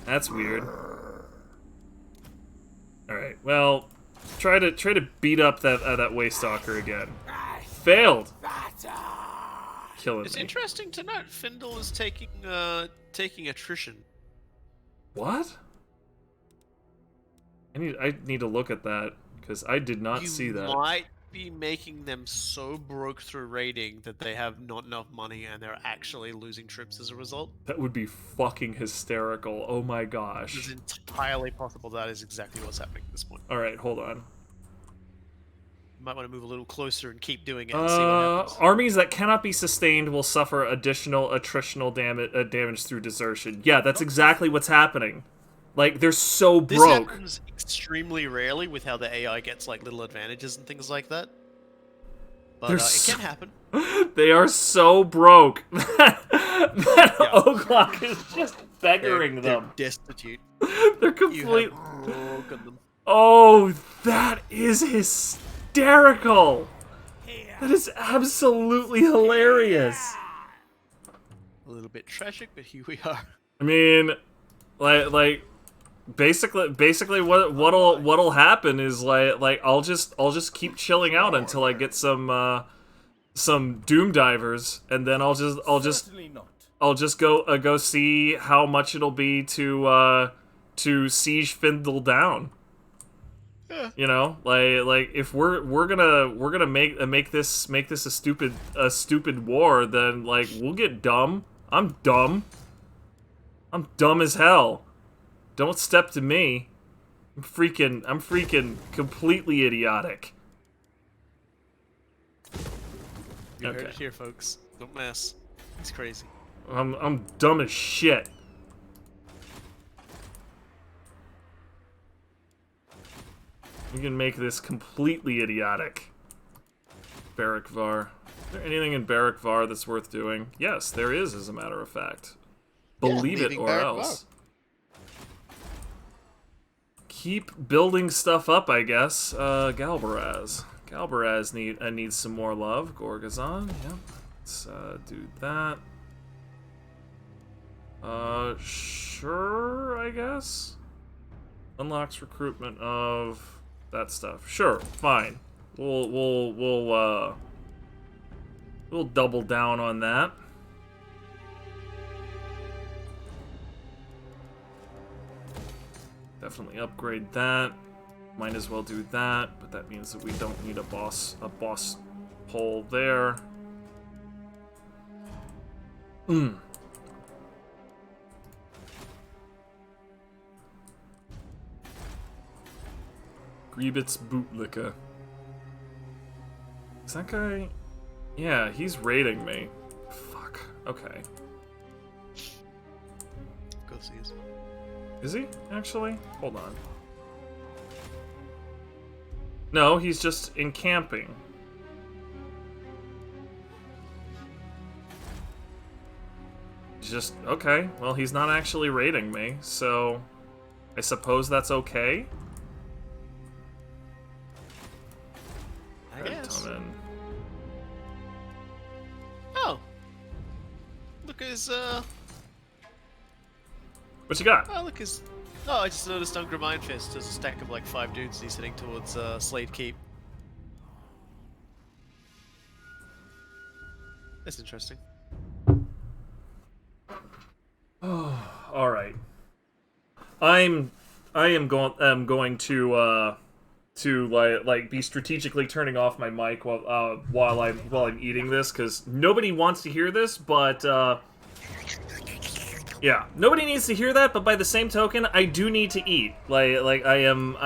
That's weird. Alright, well... Try to beat up that Waystalker again. Failed. Killing It's me. interesting to note Findal is taking attrition. What? I need to look at that because I did not see that. You might be making them so broke through raiding that they have not enough money and they're actually losing troops as a result. That would be fucking hysterical. Oh my gosh. It's entirely possible that is exactly what's happening at this point. All right, hold on. You might want to move a little closer and keep doing it and see what happens. Armies that cannot be sustained will suffer additional attritional damage through desertion. Yeah, that's exactly what's happening. Like, they're so This broke. happens extremely rarely with how the AI gets like little advantages and things like that. But it can happen. They are so broke that Oglak is just beggaring them. They're destitute. They're complete. You have broken them. Oh, that is hysterical. That is absolutely hilarious. A little bit tragic, but here we are. I mean, like basically what'll happen is like I'll just keep chilling out until I get some Doom Divers, and then I'll just go see how much it'll be to siege Findle down. Yeah. You know, like if we're gonna make this a stupid war, then like we'll get dumb. I'm dumb as hell. Don't step to me. I'm freaking completely idiotic. You heard Okay. it here, folks. Don't mess. He's crazy. I'm dumb as shit. We can make this completely idiotic. Barrackvar. Is there anything in Barrackvar that's worth doing? Yes, there is, as a matter of fact. Believe it leaving or Barrackvar. else. Keep building stuff up, I guess. Galbaraz. Galbaraz needs some more love. Gorgazon, yep. Let's do that. Sure, I guess. Unlocks recruitment of that stuff. Sure, fine. We'll double down on that. Definitely upgrade that. Might as well do that, but that means that we don't need a boss pole there. Griebitz Bootlicker. Is that guy? Yeah, he's raiding me. Fuck. Okay. Go see his. Is he, actually? Hold on. No, he's just encamping. Just, okay, well, he's not actually raiding me, so I suppose that's okay. I guess. Come in. Oh. Look at his, What you got? Oh, look his... Oh, I just noticed on Grim Iron Fist there's a stack of like 5 dudes and he's heading towards, Slade Keep. That's interesting. All right. I am going to like be strategically turning off my mic while I'm eating this, because nobody wants to hear this, but yeah, nobody needs to hear that. But by the same token, I do need to eat. Like I am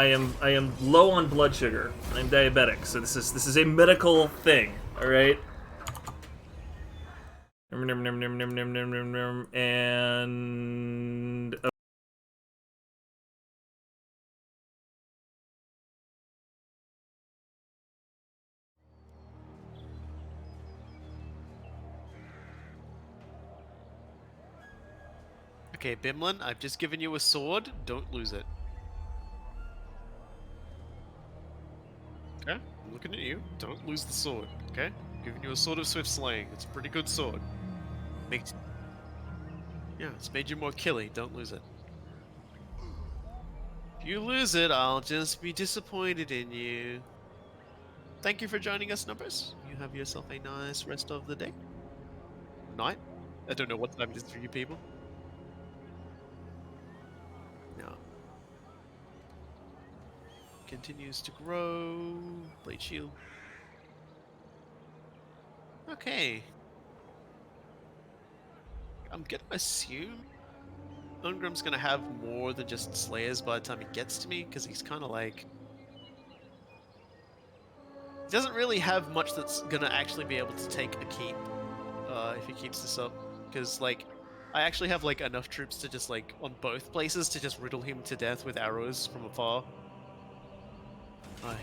low on blood sugar. I'm diabetic, so this is a medical thing. All right. And Okay, Bimlin, I've just given you a sword. Don't lose it. Okay, I'm looking at you. Don't lose the sword, okay? I'm giving you a sword of swift slaying. It's a pretty good sword. Yeah, it's made you more killy. Don't lose it. If you lose it, I'll just be disappointed in you. Thank you for joining us, Numbers. You have yourself a nice rest of the day. Night? I don't know what time it is for you people. No. Continues to grow. Blade shield. Okay. I'm gonna assume Ungrim's gonna have more than just Slayers by the time he gets to me, because he's kind of like... He doesn't really have much that's gonna actually be able to take a keep, if he keeps this up. Because, like, I actually have, like, enough troops to just, like, on both places to just riddle him to death with arrows from afar.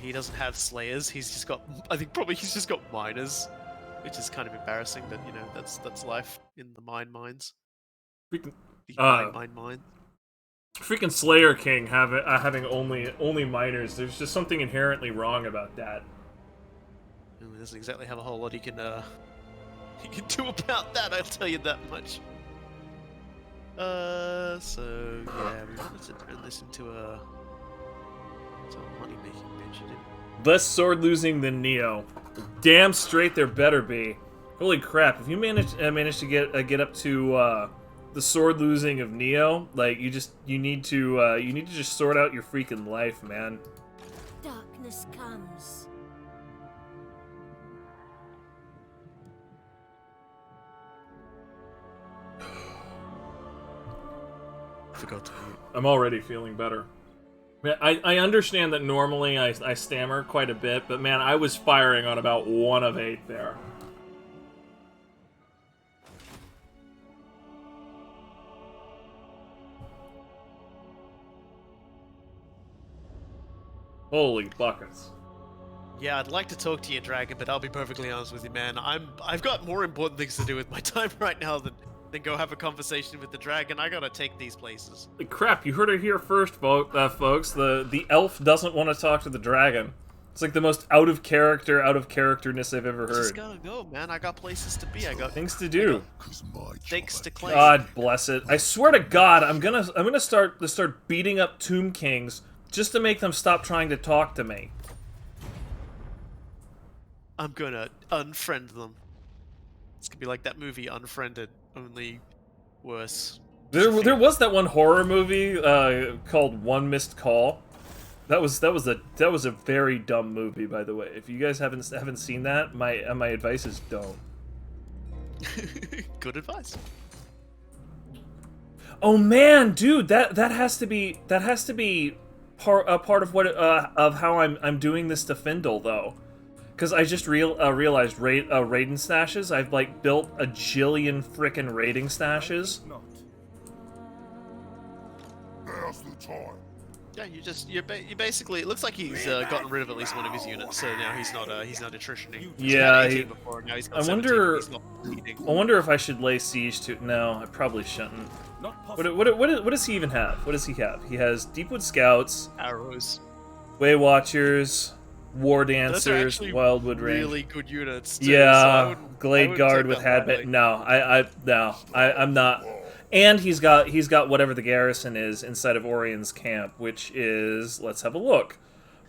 He doesn't have Slayers, he's just got... I think probably he's just got Miners. Which is kind of embarrassing, but you know, that's life in the mines. freaking Mine. freaking Slayer King having only miners. There's just something inherently wrong about that. He doesn't exactly have a whole lot he can do about that. I'll tell you that much. So yeah, we wanted to turn this into a money making venture, didn't we? Less sword losing than Neo. Damn straight there better be. Holy crap! If you manage to get up to the sword losing of Neo, like you need to just sort out your freaking life, man. Darkness comes. Forgot to mute. I'm already feeling better. I understand that normally I stammer quite a bit, but man, I was firing on about 1 of 8 there. Holy buckets. Yeah, I'd like to talk to you, Dragon, but I'll be perfectly honest with you, man. I've got more important things to do with my time right now than go have a conversation with the dragon. I gotta take these places. Crap, you heard it here first, folks. The elf doesn't want to talk to the dragon. It's like the most out of characterness I've ever heard. Just gotta go, man. I got places to be. I got things to do. Things to claim. God bless it. I swear to God, I'm gonna start beating up Tomb Kings just to make them stop trying to talk to me. I'm gonna unfriend them. It's gonna be like that movie Unfriended, only worse. There was that one horror movie called One Missed Call. That was a very dumb movie, by the way. If you guys haven't seen that, my advice is don't. Good advice. Oh man, dude, that has to be part of what of how I'm doing this to Findle though. Because I just realized raiding stashes. I've like built a jillion frickin' raiding stashes. Now's the time. Yeah, you basically. It looks like he's gotten rid of at least one of his units, so now he's not attritioning. He's Yeah, had 18 before, now he's got I 17. wonder. He's not bleeding. I wonder if I should lay siege to. No, I probably shouldn't. What does he even have? What does he have? He has Deepwood Scouts, Arrows. Way Watchers, War Those are Dancers, actually Wildwood Range. really good units. Too, Yeah, so I Glade wouldn't Guard take with that Hadbit. lightly. No, I'm not. And he's got whatever the garrison is inside of Orion's camp, which is, let's have a look.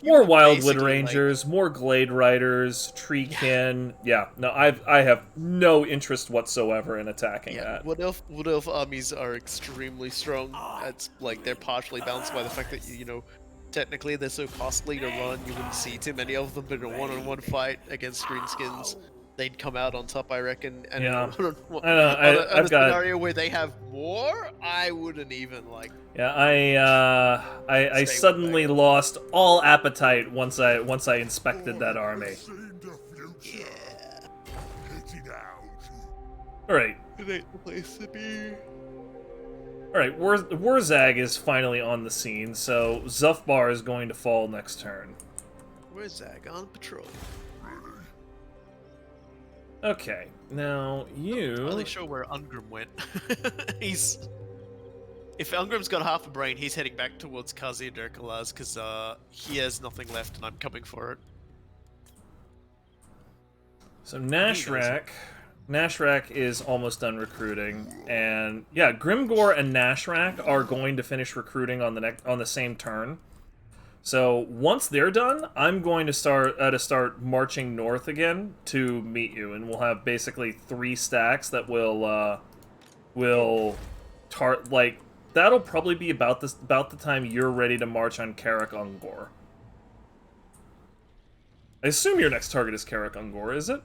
More Wildwood basically, Rangers, more Glade Riders, Treekin. Yeah, no, I have no interest whatsoever in attacking that. Wood Elf armies are extremely strong. It's like they're partially balanced by the fact that you know, technically they're so costly to run. You wouldn't see too many of them, but in a one-on-one fight against Greenskins, they'd come out on top, I reckon. And Yeah. in a one-on-one, I know, on a I've got. scenario where they have more, I wouldn't even like. Yeah, I Stay suddenly with lost all appetite once I inspected that army. Seen the future. Hit it out. All right. It ain't the place to be. Alright, Warzag is finally on the scene, so Zuffbar is going to fall next turn. Where's Zag on patrol? Okay, now you... I'm really sure where Ungrim went. If Ungrim's got half a brain, he's heading back towards Kazi and Durkalaz, because he has nothing left and I'm coming for it. So Nashrak is almost done recruiting, and yeah, Grimgor and Nashrak are going to finish recruiting on the same turn. So once they're done, I'm going to start marching north again to meet you, and we'll have basically 3 stacks that that'll probably be about the time you're ready to march on Karak Ungor. I assume your next target is Karak Ungor, is it?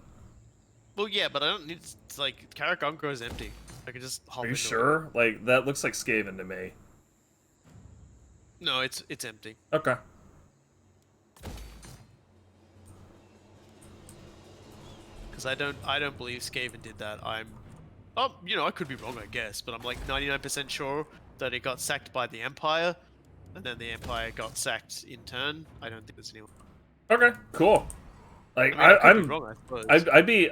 Well, yeah, but I don't need. It's like Karak Ungor is empty. I could just hop Are you into sure? Like that looks like Skaven to me. It. No, it's empty. Okay. Because I don't believe Skaven did that. I could be wrong, I guess, but I'm like 99% sure that it got sacked by the Empire, and then the Empire got sacked in turn. I don't think there's anyone. Okay. Cool. Like I could be wrong, I suppose. I'd be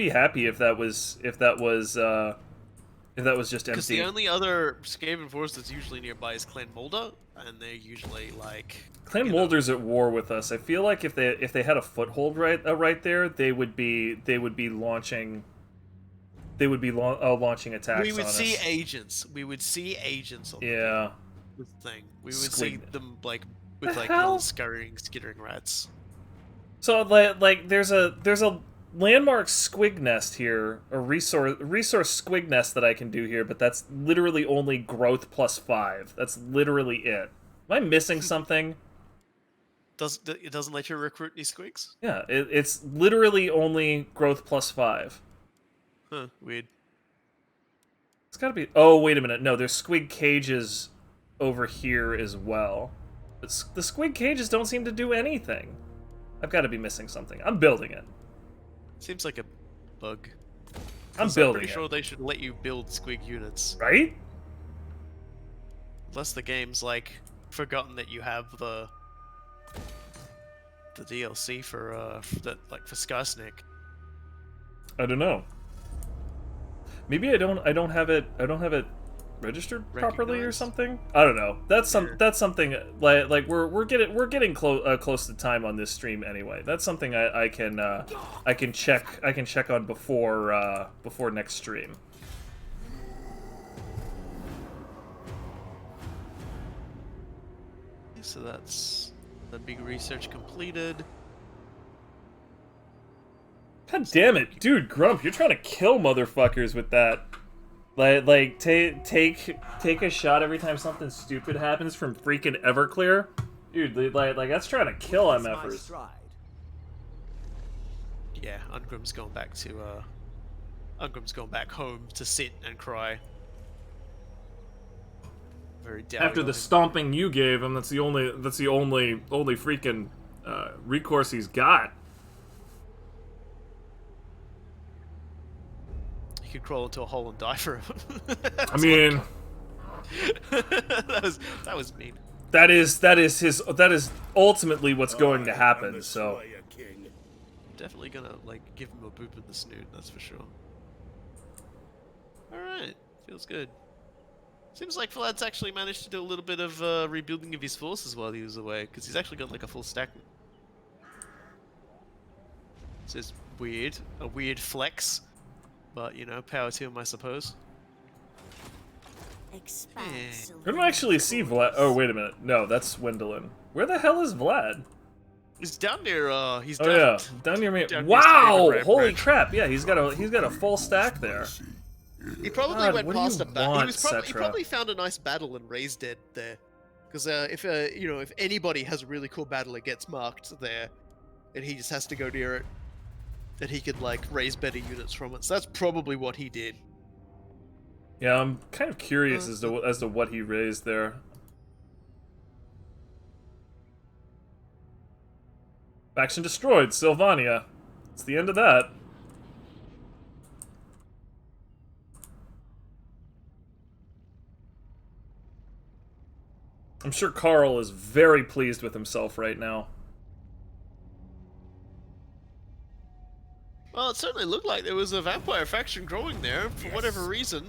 happy if that was just Because empty. the only other Skaven force that's usually nearby is Clan Mulder, and they're usually like. Clan Mulder's at war with us. I feel like if they had a foothold right there, they would be launching. They would be launching attacks. We would on see us. agents. We would see agents. On Yeah. the thing. We would see them like with like hell? little skittering rats. So like there's a landmark squig nest here, a resource squig nest that I can do here, but that's literally only growth +5. That's literally it. Am I missing something? It doesn't let you recruit any squigs? Yeah, it's literally only growth +5. Huh, weird. It's gotta be. Oh, wait a minute. No, there's squig cages over here as well. But the squig cages don't seem to do anything. I've got to be missing something. I'm building it. Seems like a bug. I'm 'Cause building pretty it. sure they should let you build squig units. Right? Unless the game's like forgotten that you have the DLC for Skarsnik. I don't know. Maybe I don't have it registered properly or Recognized? something. I don't know. That's Yeah. something like we're getting close to time on this stream anyway. That's something I can check on before next stream. So that's the big research completed. God damn it, dude, Grump, you're trying to kill motherfuckers with that. Take a shot every time something stupid happens from freaking Everclear. Dude, like that's trying to kill MFers. Yeah, Ungrim's going back home to sit and cry. Very down. After the stomping you gave him, that's the only freaking recourse he's got. He could crawl into a hole and die for him. I mean, that was mean. That is ultimately what's going to happen. So Definitely gonna like give him a boop in the snoot. That's for sure. All right, feels good. Seems like Vlad's actually managed to do a little bit of rebuilding of his forces while he was away, because he's actually got like a full stack. So it's weird, a weird flex, but you know, power to him, I suppose. Expand, I don't actually see Vlad. Oh, wait a minute. No, that's Gwendolyn. Where the hell is Vlad? He's down near. He's Oh down, yeah, down near me. down near Wow! Skaven Holy Ranch. crap! Yeah, he's got a full stack there. He probably God, went what do past you a battle. He want, was probably he Cetra? probably found a nice battle and raised dead there. Because if you know, if anybody has a really cool battle, it gets marked there, and he just has to go near it, and he could like raise better units from it. So that's probably what he did. Yeah, I'm kind of curious as to what he raised there. Faction destroyed, Sylvania. It's the end of that. I'm sure Carl is very pleased with himself right now. Well, it certainly looked like there was a vampire faction growing there for whatever reason.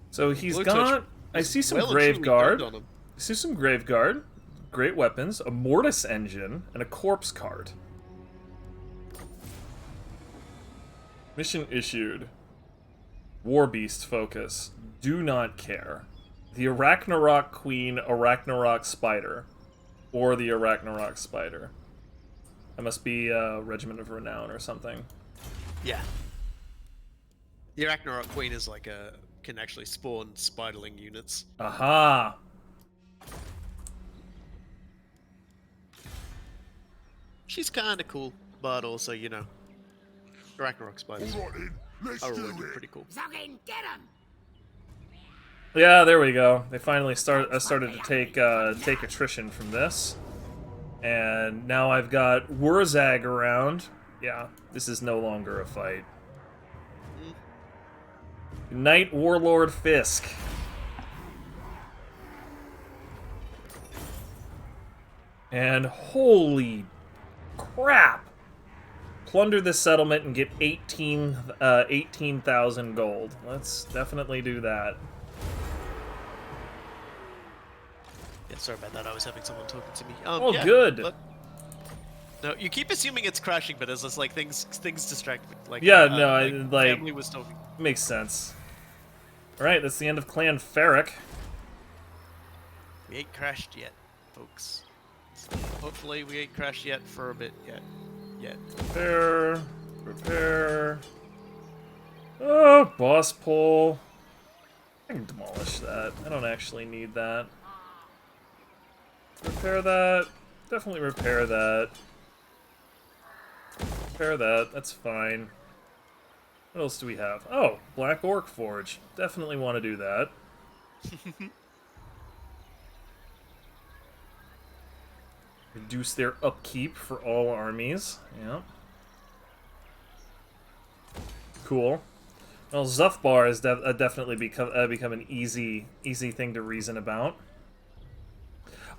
So he's Blue got... Touch I see some well and truly Graveguard. turned on him. I see some Graveguard. Great weapons, a Mortis engine, and a Corpse card. Mission issued. Warbeast focus. Do not care. The Arachnarok Queen, Arachnarok Spider. Or the Arachnarok Spider. That must be a Regiment of Renown or something. Yeah. The Arachnarok Queen is like a can actually spawn spiderling units. Aha! She's kind of cool, but also, you know, Arachnarok spiders Alright then, let's are do already it. pretty cool. Fucking get him! Yeah, there we go. They finally started to take attrition from this. And now I've got Wurzag around. Yeah, this is no longer a fight. Knight Warlord Fisk. And holy crap! Plunder this settlement and get 18,000 gold. Let's definitely do that. Yeah, sorry about that. I was having someone talking to me. Oh, yeah, good. but- No, you keep assuming it's crashing, but it's just like things distract me. Like Yeah, no, like- family was talking. Makes sense. Alright, that's the end of Clan Ferric. We ain't crashed yet, folks. So hopefully we ain't crashed yet for a bit yet. Repair. Repair. Oh, boss pole. I can demolish that. I don't actually need that. Repair that. Definitely repair that. Repair that. That's fine. What else do we have? Oh, Black Orc Forge. Definitely want to do that. Reduce their upkeep for all armies. Yeah. Cool. Well, Zuthbar has definitely become an easy thing to reason about.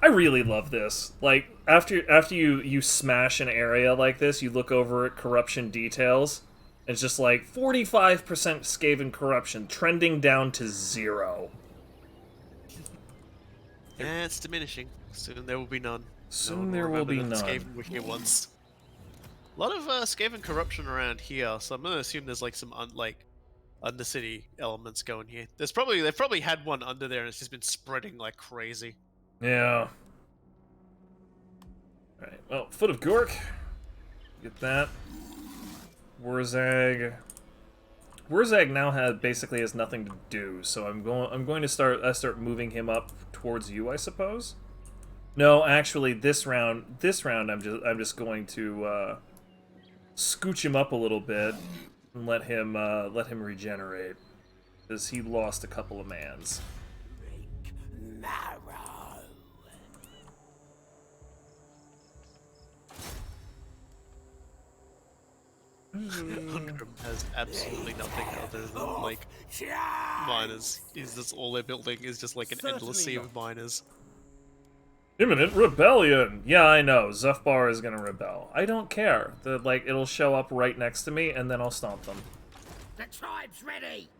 I really love this. Like after you smash an area like this, you look over at corruption details. And it's just like 45% Skaven corruption, trending down to 0. Yeah, it's diminishing. Soon there will be none. Soon there will be none. Skaven were here once. A lot of Skaven corruption around here, so I'm gonna assume there's like some undercity elements going here. They've probably had one under there and it's just been spreading like crazy. Yeah. Alright, well, Foot of Gork. Get that. Wurzag. Wurzag now basically has nothing to do, so I'm going to start moving him up towards you, I suppose. No, actually, this round I'm just going to scooch him up a little bit and let him regenerate, because he lost a couple of mans. Ungrim has absolutely nothing other than like miners. Is this all they're building? Is just like an endless sea of miners. Imminent rebellion! Yeah, I know. Zufbar is gonna rebel. I don't care. It'll show up right next to me, and then I'll stomp them. The tribe's ready.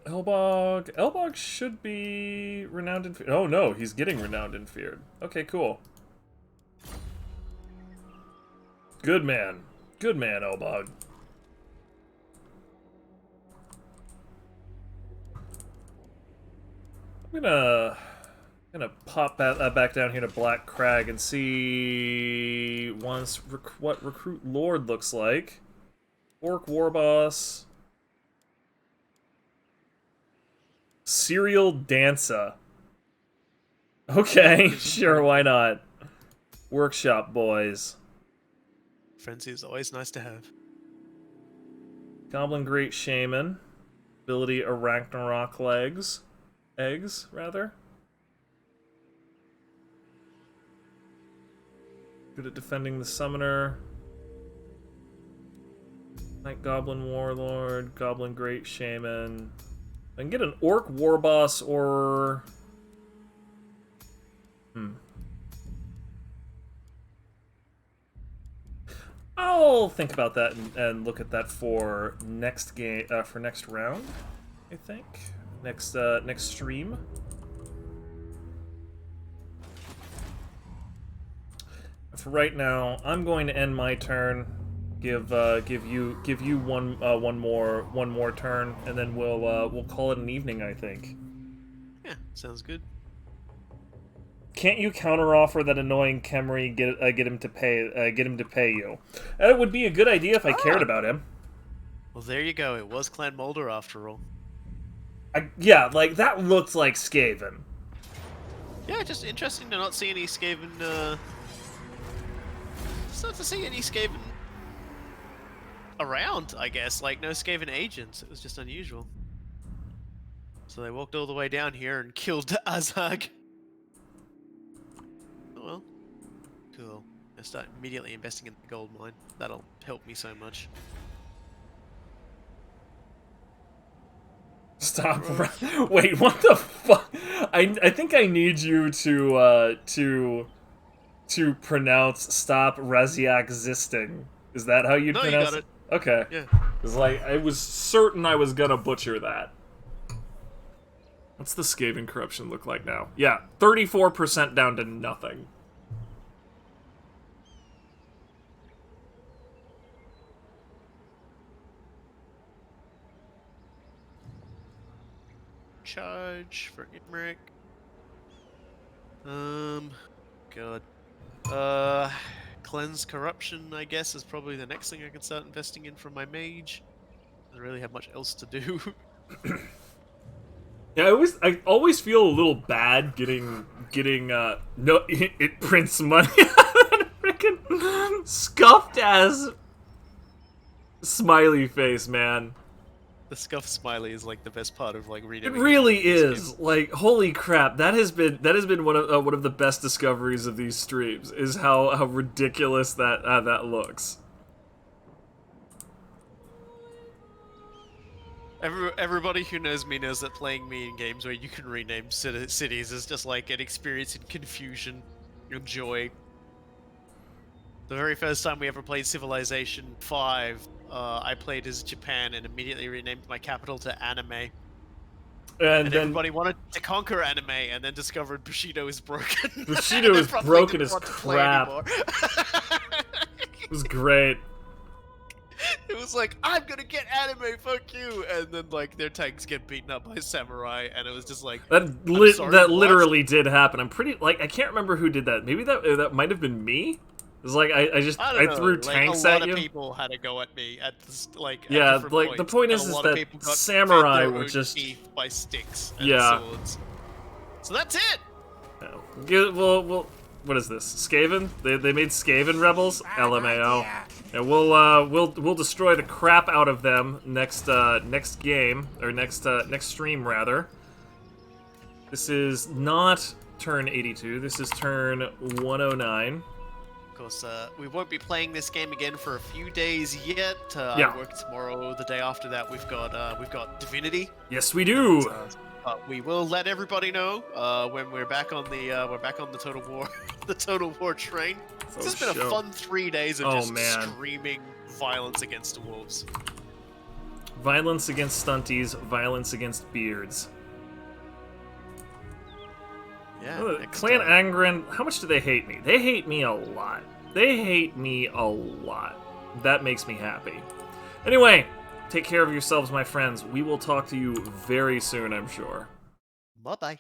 Elbog. Elbog should be renowned and feared. Oh no, he's getting renowned and feared. Okay, cool. Good man. Good man, Elbog. I'm gonna pop back down here to Black Crag and see what Recruit Lord looks like. Orc Warboss. Serial Dancer. Okay, sure, why not? Workshop boys. Frenzy is always nice to have. Goblin Great Shaman. Ability Arachnarok Legs. Eggs, rather. Good at defending the summoner. Night Goblin Warlord, Goblin Great Shaman. I can get an Orc Warboss or... I'll think about that and look at that for next game, for next round, I think. Next stream. For right now, I'm going to end my turn. Give you one more turn, and then we'll call it an evening, I think. Yeah, sounds good. Can't you counteroffer that annoying Kemri? Get him to pay you. It would be a good idea if I cared about him. Well, there you go. It was Clan Mulder after all. Yeah, like that looked like Skaven. Yeah, just interesting to not see any Skaven. Just not to see any Skaven around, I guess. Like, no Skaven agents. It was just unusual. So they walked all the way down here and killed Azag. Oh well. Cool. I start immediately investing in the gold mine. That'll help me so much. Stop. Wait, what the fuck? I think I need you to pronounce stop Raziak existing. Is that how you pronounce you got it? Okay. Yeah. It's like I was certain I was gonna butcher that. What's the Skaven corruption look like now? Yeah, 34% down to nothing. Charge for Imrik. God. Cleanse corruption, I guess, is probably the next thing I can start investing in for my mage. I don't really have much else to do. Yeah, I always feel a little bad getting no it prints money out of freaking scuffed ass smiley face, man. The scuff smiley is like the best part of like reading. It really is. Like, holy crap! That has been one of the best discoveries of these streams. Is how ridiculous that looks. Everybody who knows me knows that playing me in games where you can rename cities is just like an experience in confusion and joy. The very first time we ever played Civilization 5, I played as Japan and immediately renamed my capital to Anime. And then everybody wanted to conquer Anime and then discovered Bushido is broken. Bushido is broken as crap. It was great. It was like, I'm gonna get Anime, fuck you! And then, like, their tanks get beaten up by samurai, and it was just like... That literally did happen. I'm pretty... Like, I can't remember who did that. Maybe that might have been me? It was like, I threw tanks at you. A lot of people had a go at me at this, like, yeah, at like, points, the point is that samurai were just... by sticks and swords. So that's it! Yeah, well, what is this? Skaven? They made Skaven rebels? LMAO. And we'll destroy the crap out of them next game, or next stream rather. This is not turn 82. This is turn 109. Of course, we won't be playing this game again for a few days yet. Yeah. I work tomorrow. The day after that, we've got Divinity. Yes, we do. We will let everybody know when we're back on the Total War the Total War train. This has been a fun 3 days of just screaming violence against dwarves. Violence against stunties, violence against beards. Yeah. Clan Angren, how much do they hate me? They hate me a lot. They hate me a lot. That makes me happy. Anyway, take care of yourselves, my friends. We will talk to you very soon, I'm sure. Bye-bye.